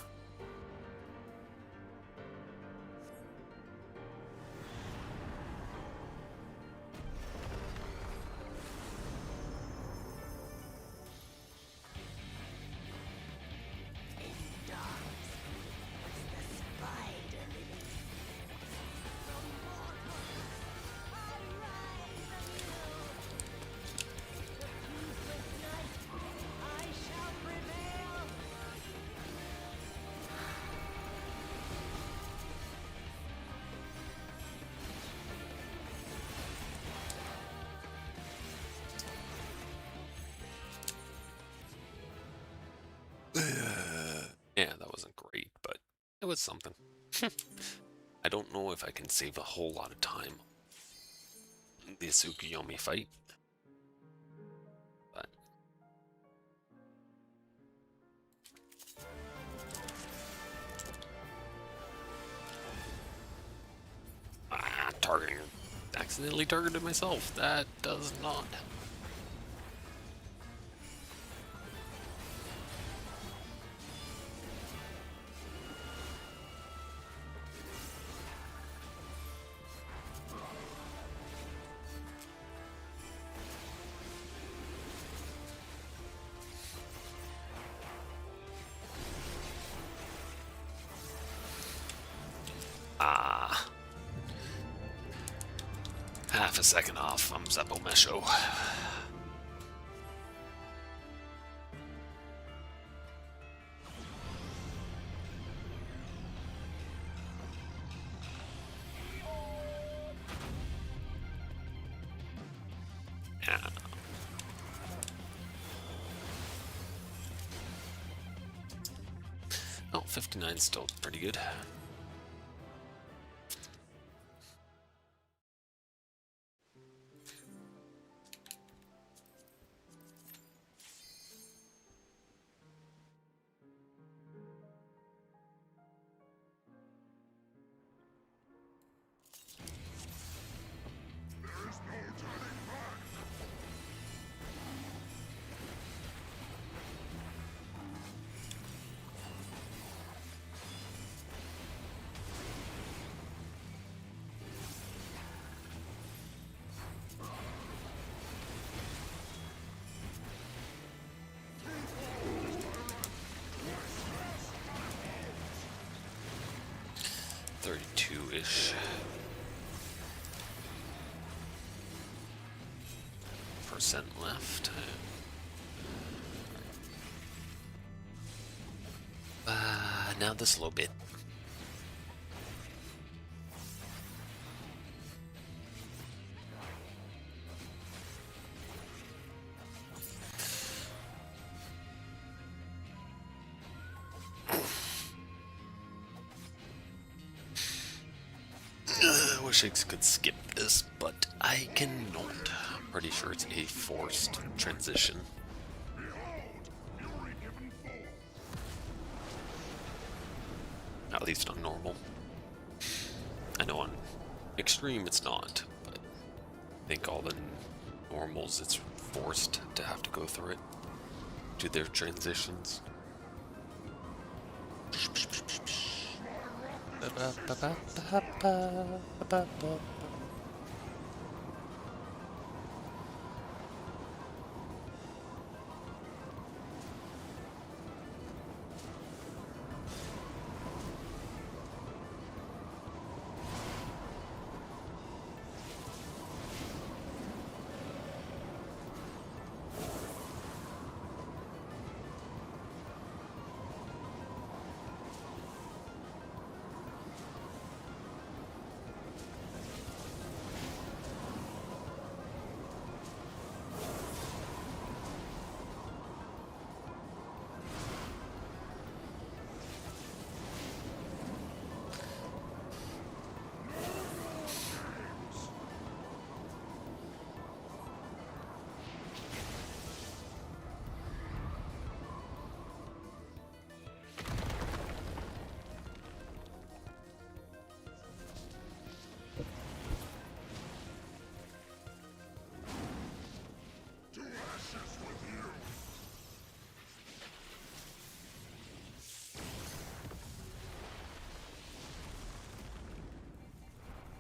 Speaker 2: I shall prevail.
Speaker 1: Yeah, that wasn't great, but it was something. I don't know if I can save a whole lot of time in the Tsukuyomi fight, but targeting, accidentally targeted myself. That does not. Half a second off from Zeppo Mesho. Yeah. Oh, 59 is still pretty good. Ish percent left. Now the slow bit. I wish I could skip this, but I cannot. I'm pretty sure it's a forced transition. At least on normal. I know on extreme it's not, but I think all the normals it's forced to have to go through it. Do their transitions.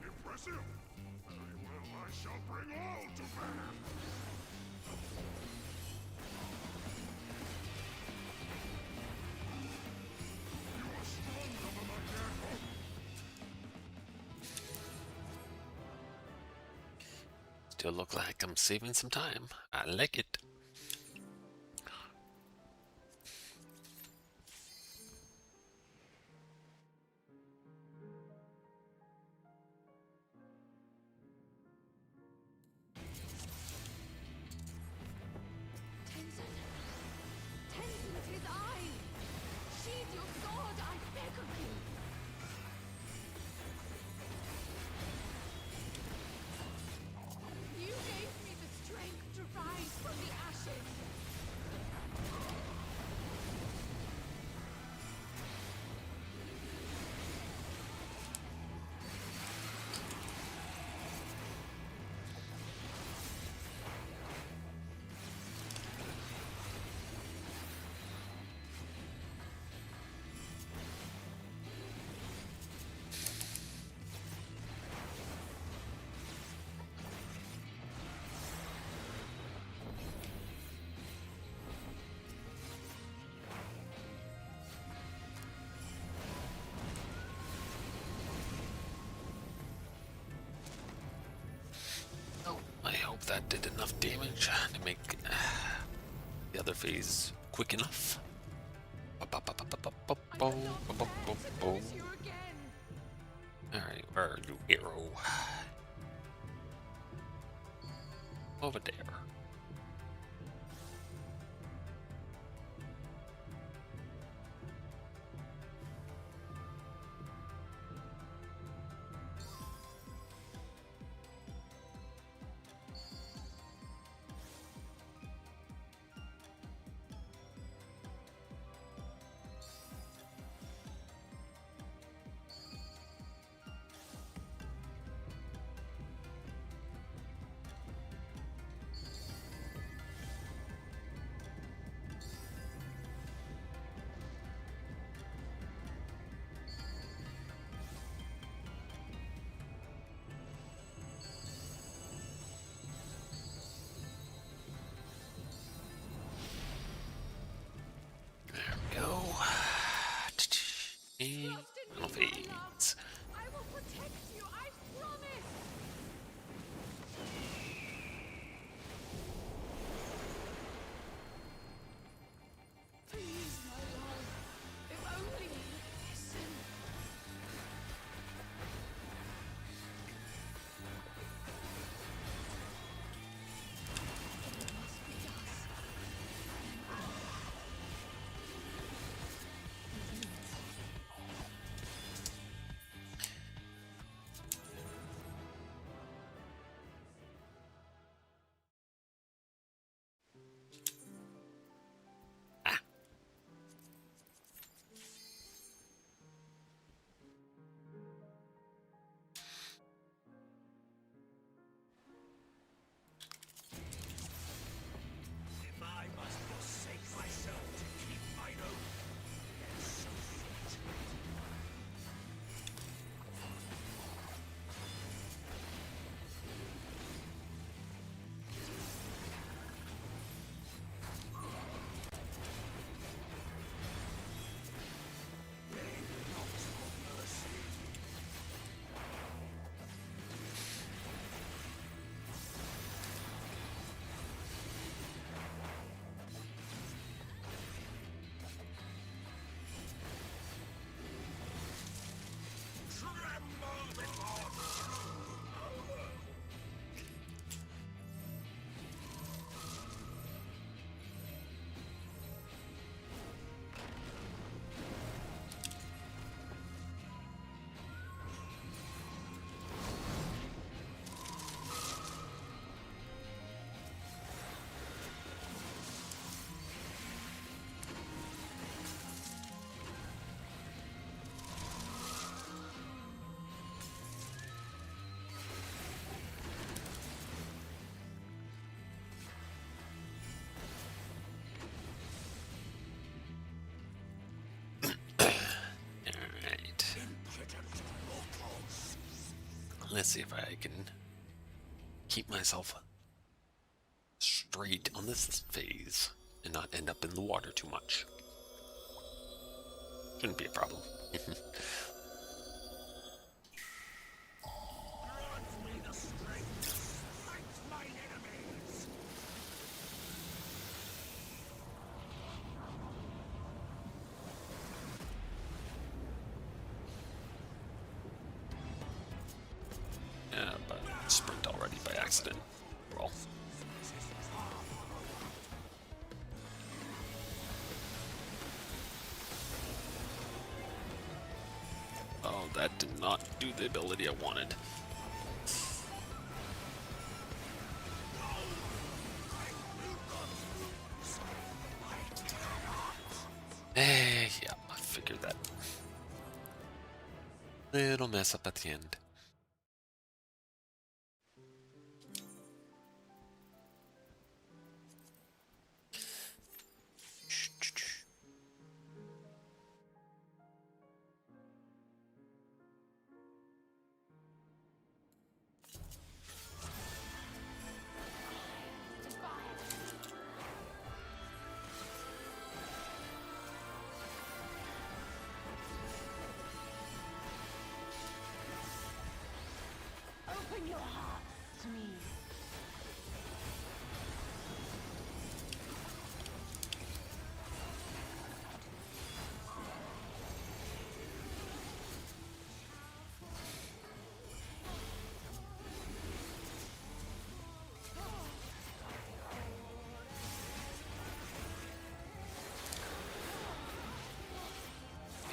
Speaker 3: Impressive! I shall bring all to bear! You are strong, Governor.
Speaker 1: Still look like I'm saving some time. I like it.
Speaker 2: Tenzin! Tenzin, 'tis I! Sheathe your sword, I beg of you! You gave me the strength to rise from the ashes!
Speaker 1: I hope that did enough damage to make the other phase quick enough.
Speaker 2: I would not bear to lose you again!
Speaker 1: Alright, where are you, hero? Over there. Final phase.
Speaker 2: I will protect you, I promise! Please, my love, if only you would listen. It must be us.
Speaker 1: Let's see if I can keep myself straight on this phase and not end up in the water too much. Shouldn't be a problem.
Speaker 3: Grant me the strength to smite mine enemies!
Speaker 1: Yeah, but sprint already by accident. Well. Oh, that did not do the ability I wanted. Yeah, I figured that. Little mess up at the end.
Speaker 2: Open your heart to me.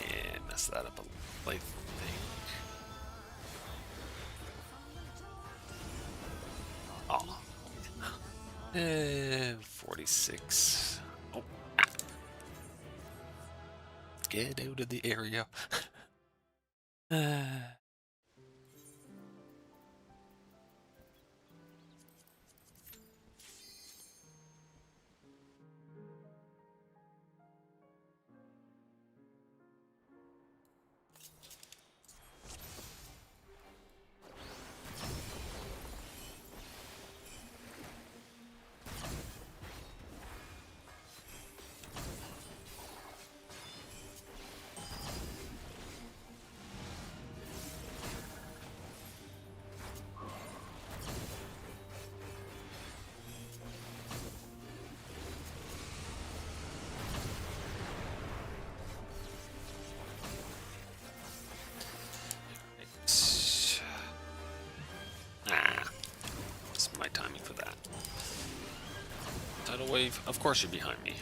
Speaker 1: Yeah, messed that up a life thing. Oh. 46. Oh. Get out of the area. What's my timing for that? Tidal wave, of course you're behind me.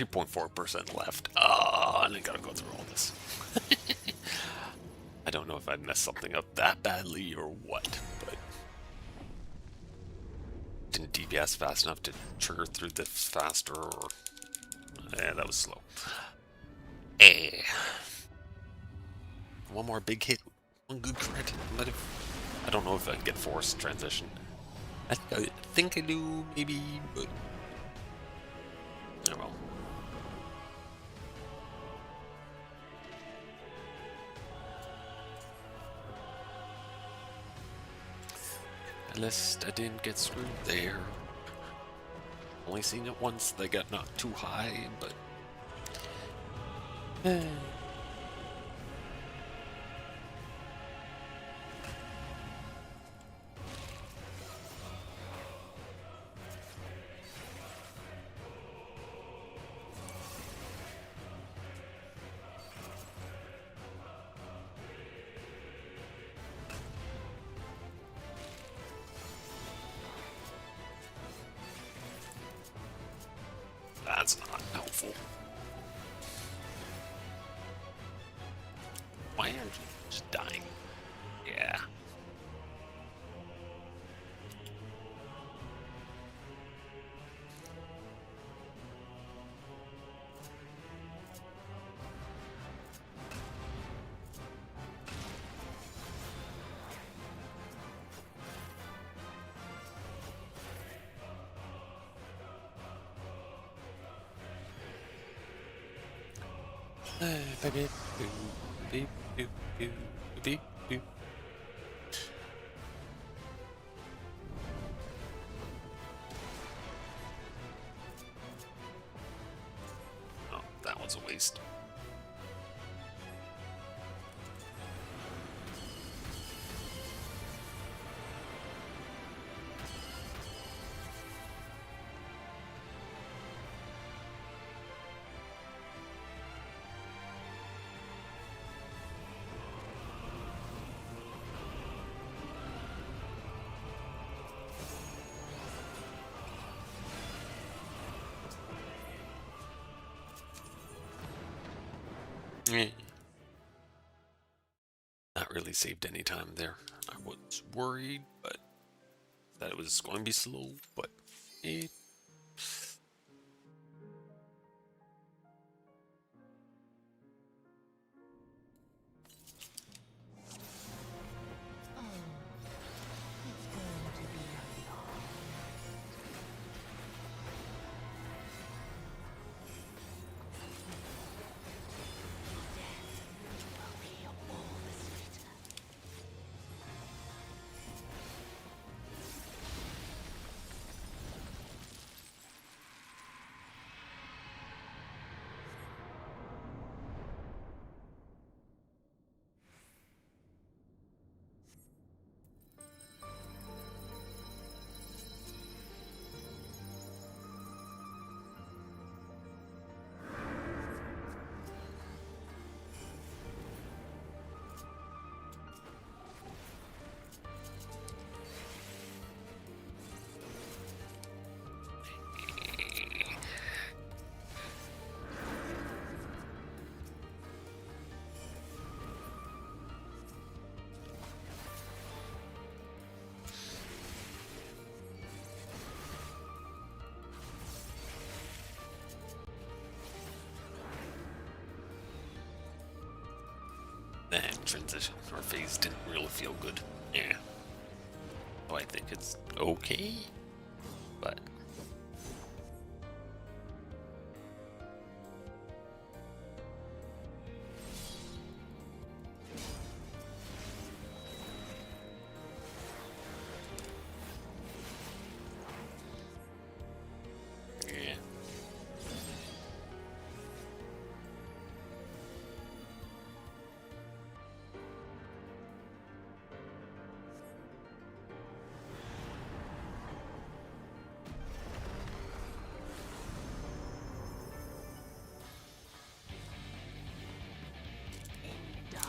Speaker 1: .4% left. Oh, and I gotta go through all this. I don't know if I messed something up that badly or what, but didn't DPS fast enough to trigger through this faster, or yeah, that was slow. One more big hit, one good crit. I don't know if I can get forced transition. I think I do, maybe, but oh well. At least I didn't get screwed there. Only seen it once, they got knocked too high, but That's not helpful. Why aren't you just dying? Yeah. Beep, beep, beep, beep, beep, beep, beep. Oh, that was a waste. Not really saved any time there. I was worried, but that it was going to be slow, but it. That transition or phase didn't really feel good. Yeah. So I think it's okay, but. Yeah.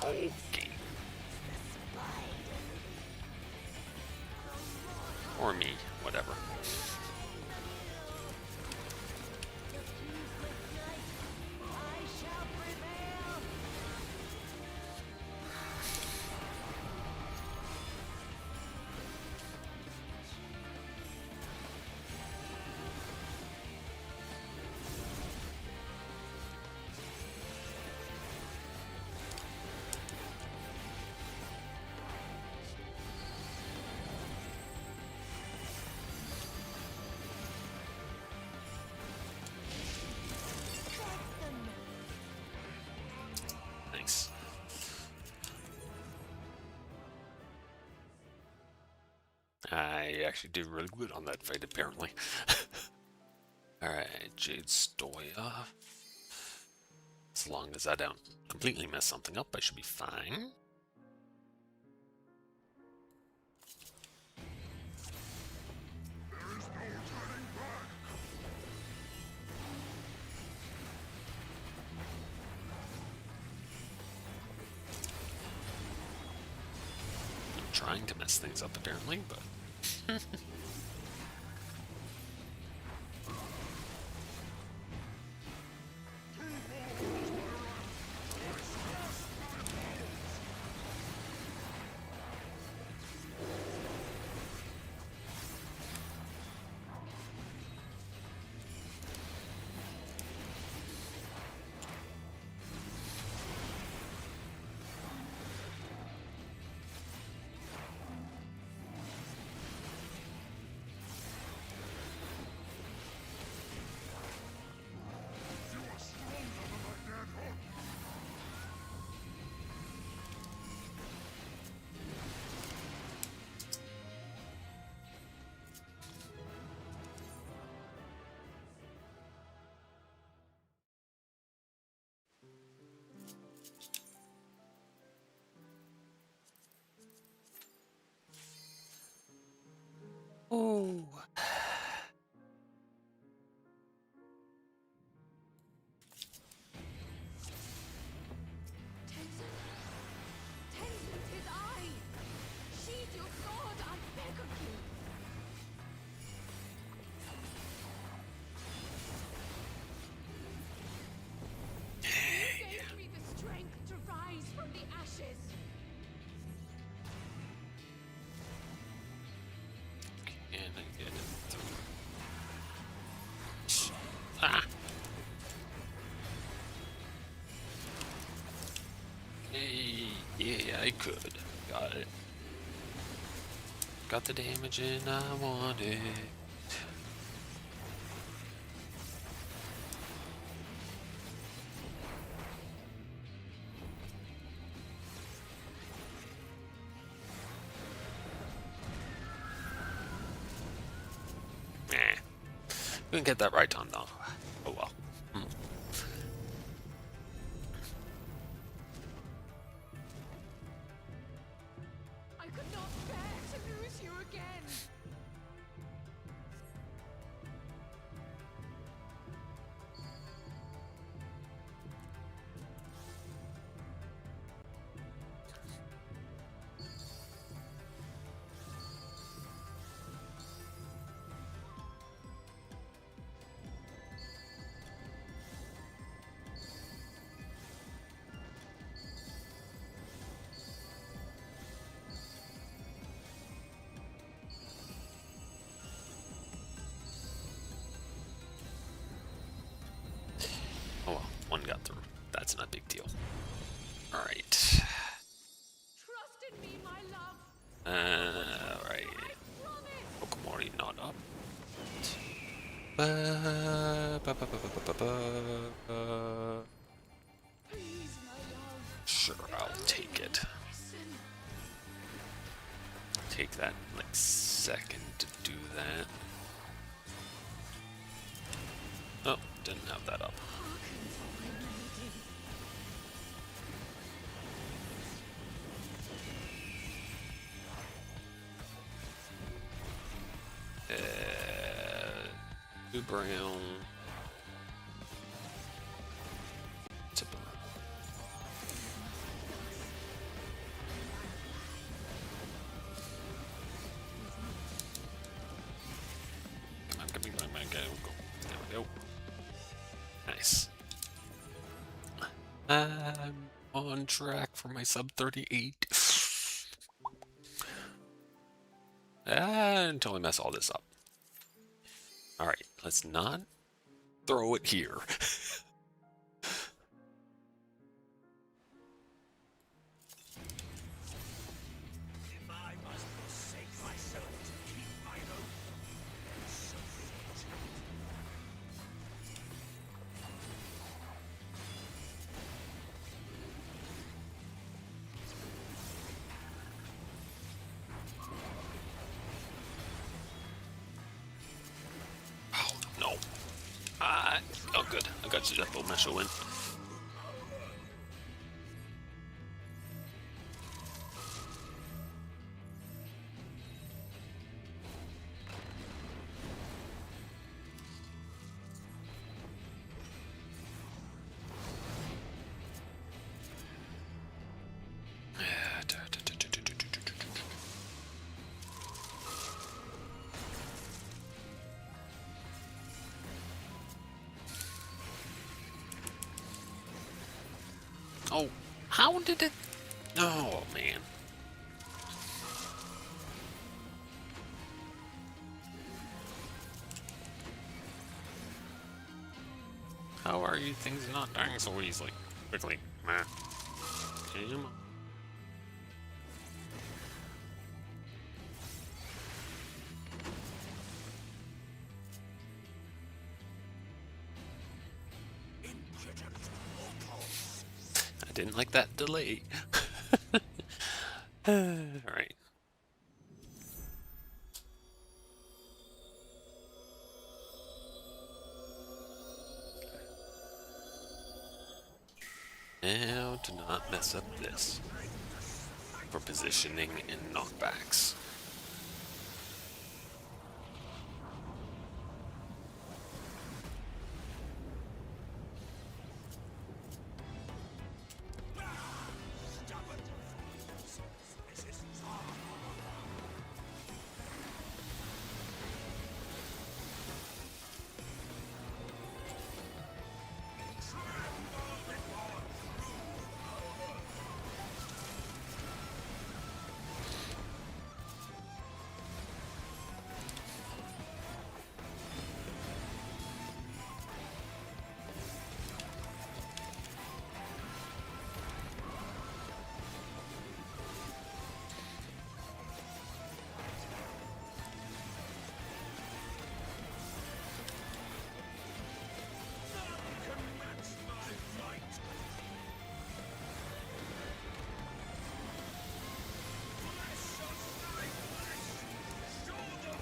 Speaker 1: Okay. Or me, whatever.
Speaker 2: I shall prevail.
Speaker 1: Nice. I actually did really good on that fight, apparently. Alright, Jade Stoya. As long as I don't completely mess something up, I should be fine. I'm trying to mess things up apparently, but oh.
Speaker 2: Tenzin! Tenzin, 'tis I! Sheathe your sword, I beg of you! You gave me the strength to rise from the ashes!
Speaker 1: And I get it through. Ah! Hey, yeah, I could. Got it. Got the damage in I wanted. Couldn't get that right time though. Oh well.
Speaker 2: I could not bear to lose you again!
Speaker 1: Oh well, one got through. That's not a big deal. Alright.
Speaker 2: Trust in me, my love!
Speaker 1: Alright.
Speaker 2: I promise!
Speaker 1: Okamori not up. Ba, ba, ba, ba, ba, ba, ba.
Speaker 2: Please, my love!
Speaker 1: Sure, I'll take it.
Speaker 2: Listen!
Speaker 1: Take that like second to do that. Oh, didn't have that up.
Speaker 2: Hearken to my melody.
Speaker 1: Blue brown. Tipper. Come on, go. There we go. Nice. I'm on track for my sub 38. Until I mess all this up. Alright, let's not throw it here.
Speaker 3: If I must forsake myself to keep mine oath, so be it.
Speaker 1: Oh, no. Oh, good. I got you that bow mesh win. How did it? Oh, man. How are you things not dying so easily? Quickly. Meh. Come on.
Speaker 3: Impudent mortals.
Speaker 1: I didn't like that delay. Alright. Now to not mess up this. For positioning and knockbacks.
Speaker 3: Stubborn fools. This is far.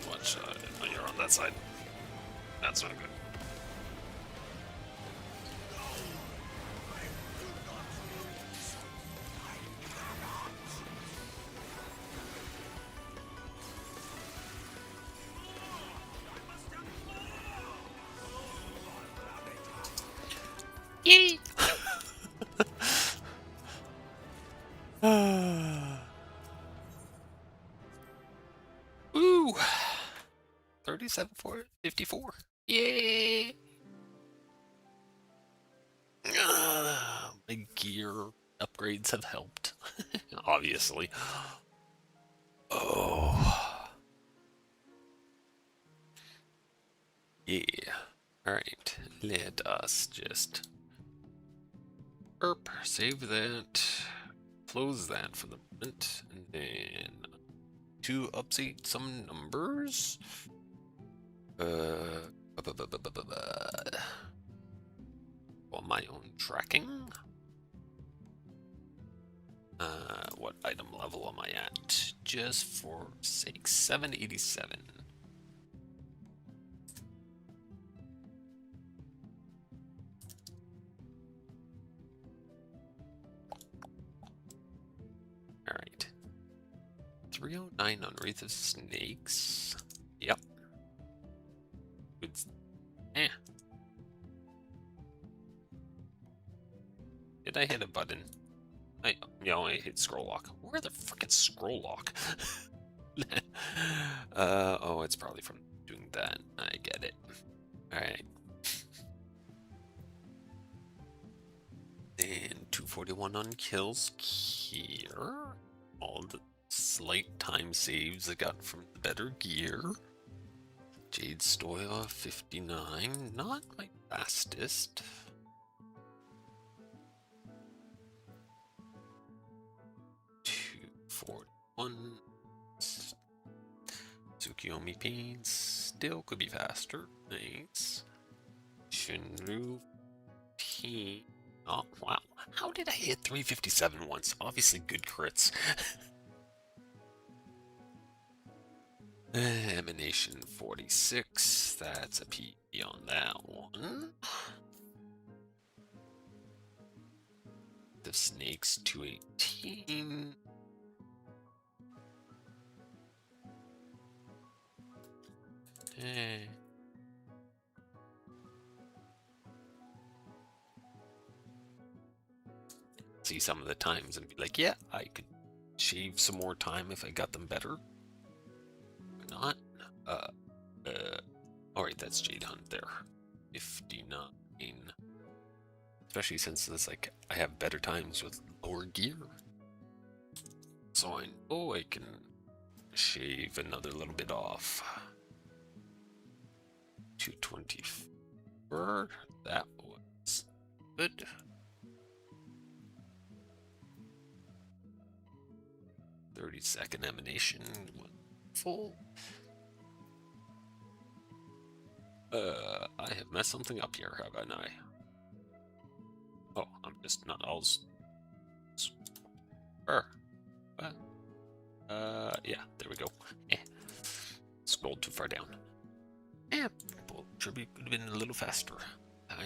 Speaker 1: Watch, oh, you're on that side. That's not good. Yay! Ooh! 37 for 54. Yay! My gear upgrades have helped. Obviously. Oh. Yeah. Alright. Let us just save that. Close that for the moment. And then to update some numbers. On my own tracking. What item level am I at? Just for sake, 787. Alright. 309 on Wreath of Snakes. Yep. It's, eh. Did I hit a button? I hit scroll lock. Where the frickin' scroll lock? Oh, it's probably from doing that. I get it. Alright. And 241 on kills here. All the slight time saves I got from the better gear. Jade Stoya 59. Not my fastest. One. Tsukiyomi Pain still could be faster. Nice. Shinru T. Oh, wow. How did I hit 357 once? Obviously good crits. Emanation 46. That's a P on that one. The Snakes 218. See some of the times and be like, yeah, I could shave some more time if I got them better. Or not. Alright, that's Jade Hunt there. 59. Especially since it's like I have better times with lower gear. So I know I can shave another little bit off. 224. That was good. "30-second emanation was full. I have messed something up here, haven't I? Oh, I'm just not all. What? Yeah, there we go. Scrolled too far down. Well, tribute could have been a little faster.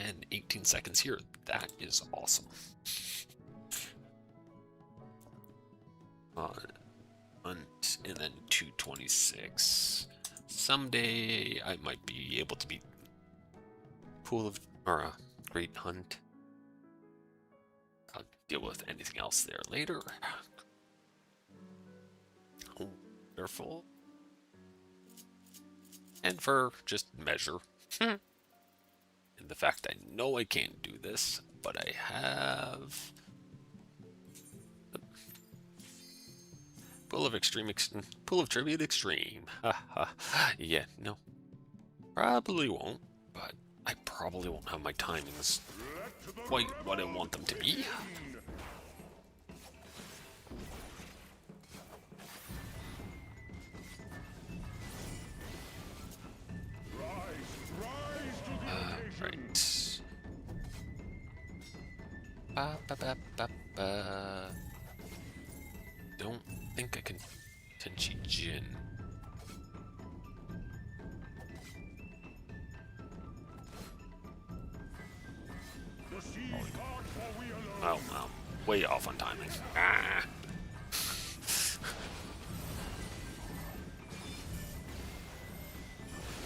Speaker 1: And 18 seconds here. That is awesome. And then 226. Someday I might be able to beat Great Hunt. I'll deal with anything else there later. Careful. And for just measure. And the fact I know I can't do this, but I have Pool of Tribute Extreme. Yeah, no. Probably won't, but I probably won't have my timings quite what I want them to be. Right. Don't think I can Tenchi Jin. Oh, well, way off on timing.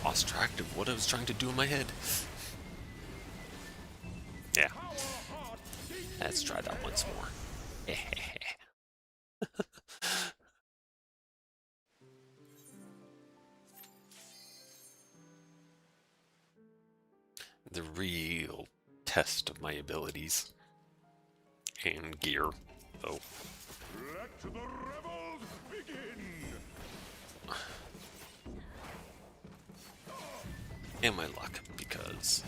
Speaker 1: Lost track of what I was trying to do in my head. Yeah. Let's try that once more. The real test of my abilities and gear. Oh.
Speaker 3: Let the rebels begin.
Speaker 1: And my luck, because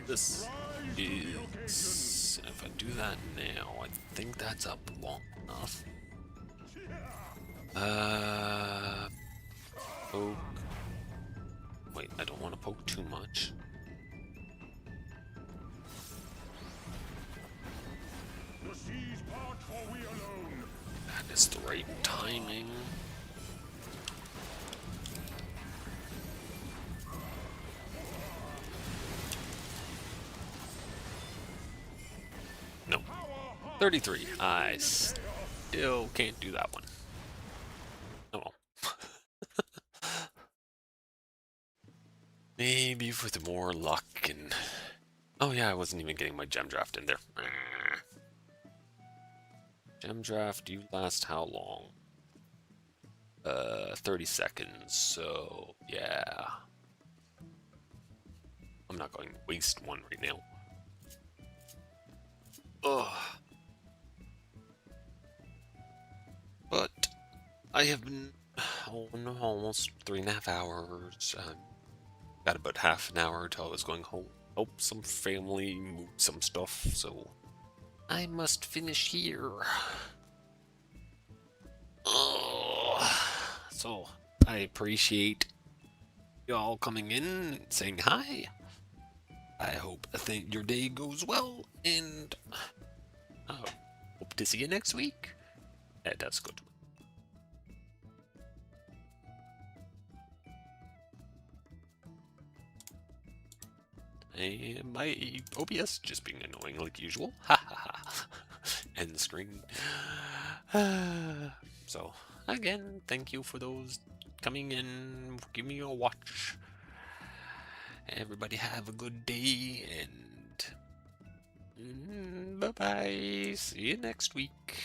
Speaker 1: this is, if I do that now, I think that's up long enough. Poke. Wait, I don't want to poke too much.
Speaker 3: The seas part for we alone.
Speaker 1: That is the right timing. No. 33. I still can't do that one. Oh well. Maybe with more luck and... Oh yeah, I wasn't even getting my gem draft in there. Gem draft, you last how long? 30 seconds, so yeah. I'm not going to waste one right now. Ugh. But I have been on almost 3.5 hours. Got about half an hour till I was going home. Help some family move some stuff, so I must finish here. So I appreciate y'all coming in and saying hi. I hope your day goes well, and I hope to see you next week. That's good. And my OBS just being annoying like usual. Ha ha ha. End the screen. So, again, thank you for those coming in, give me a watch. Everybody have a good day, and bye-bye. See you next week.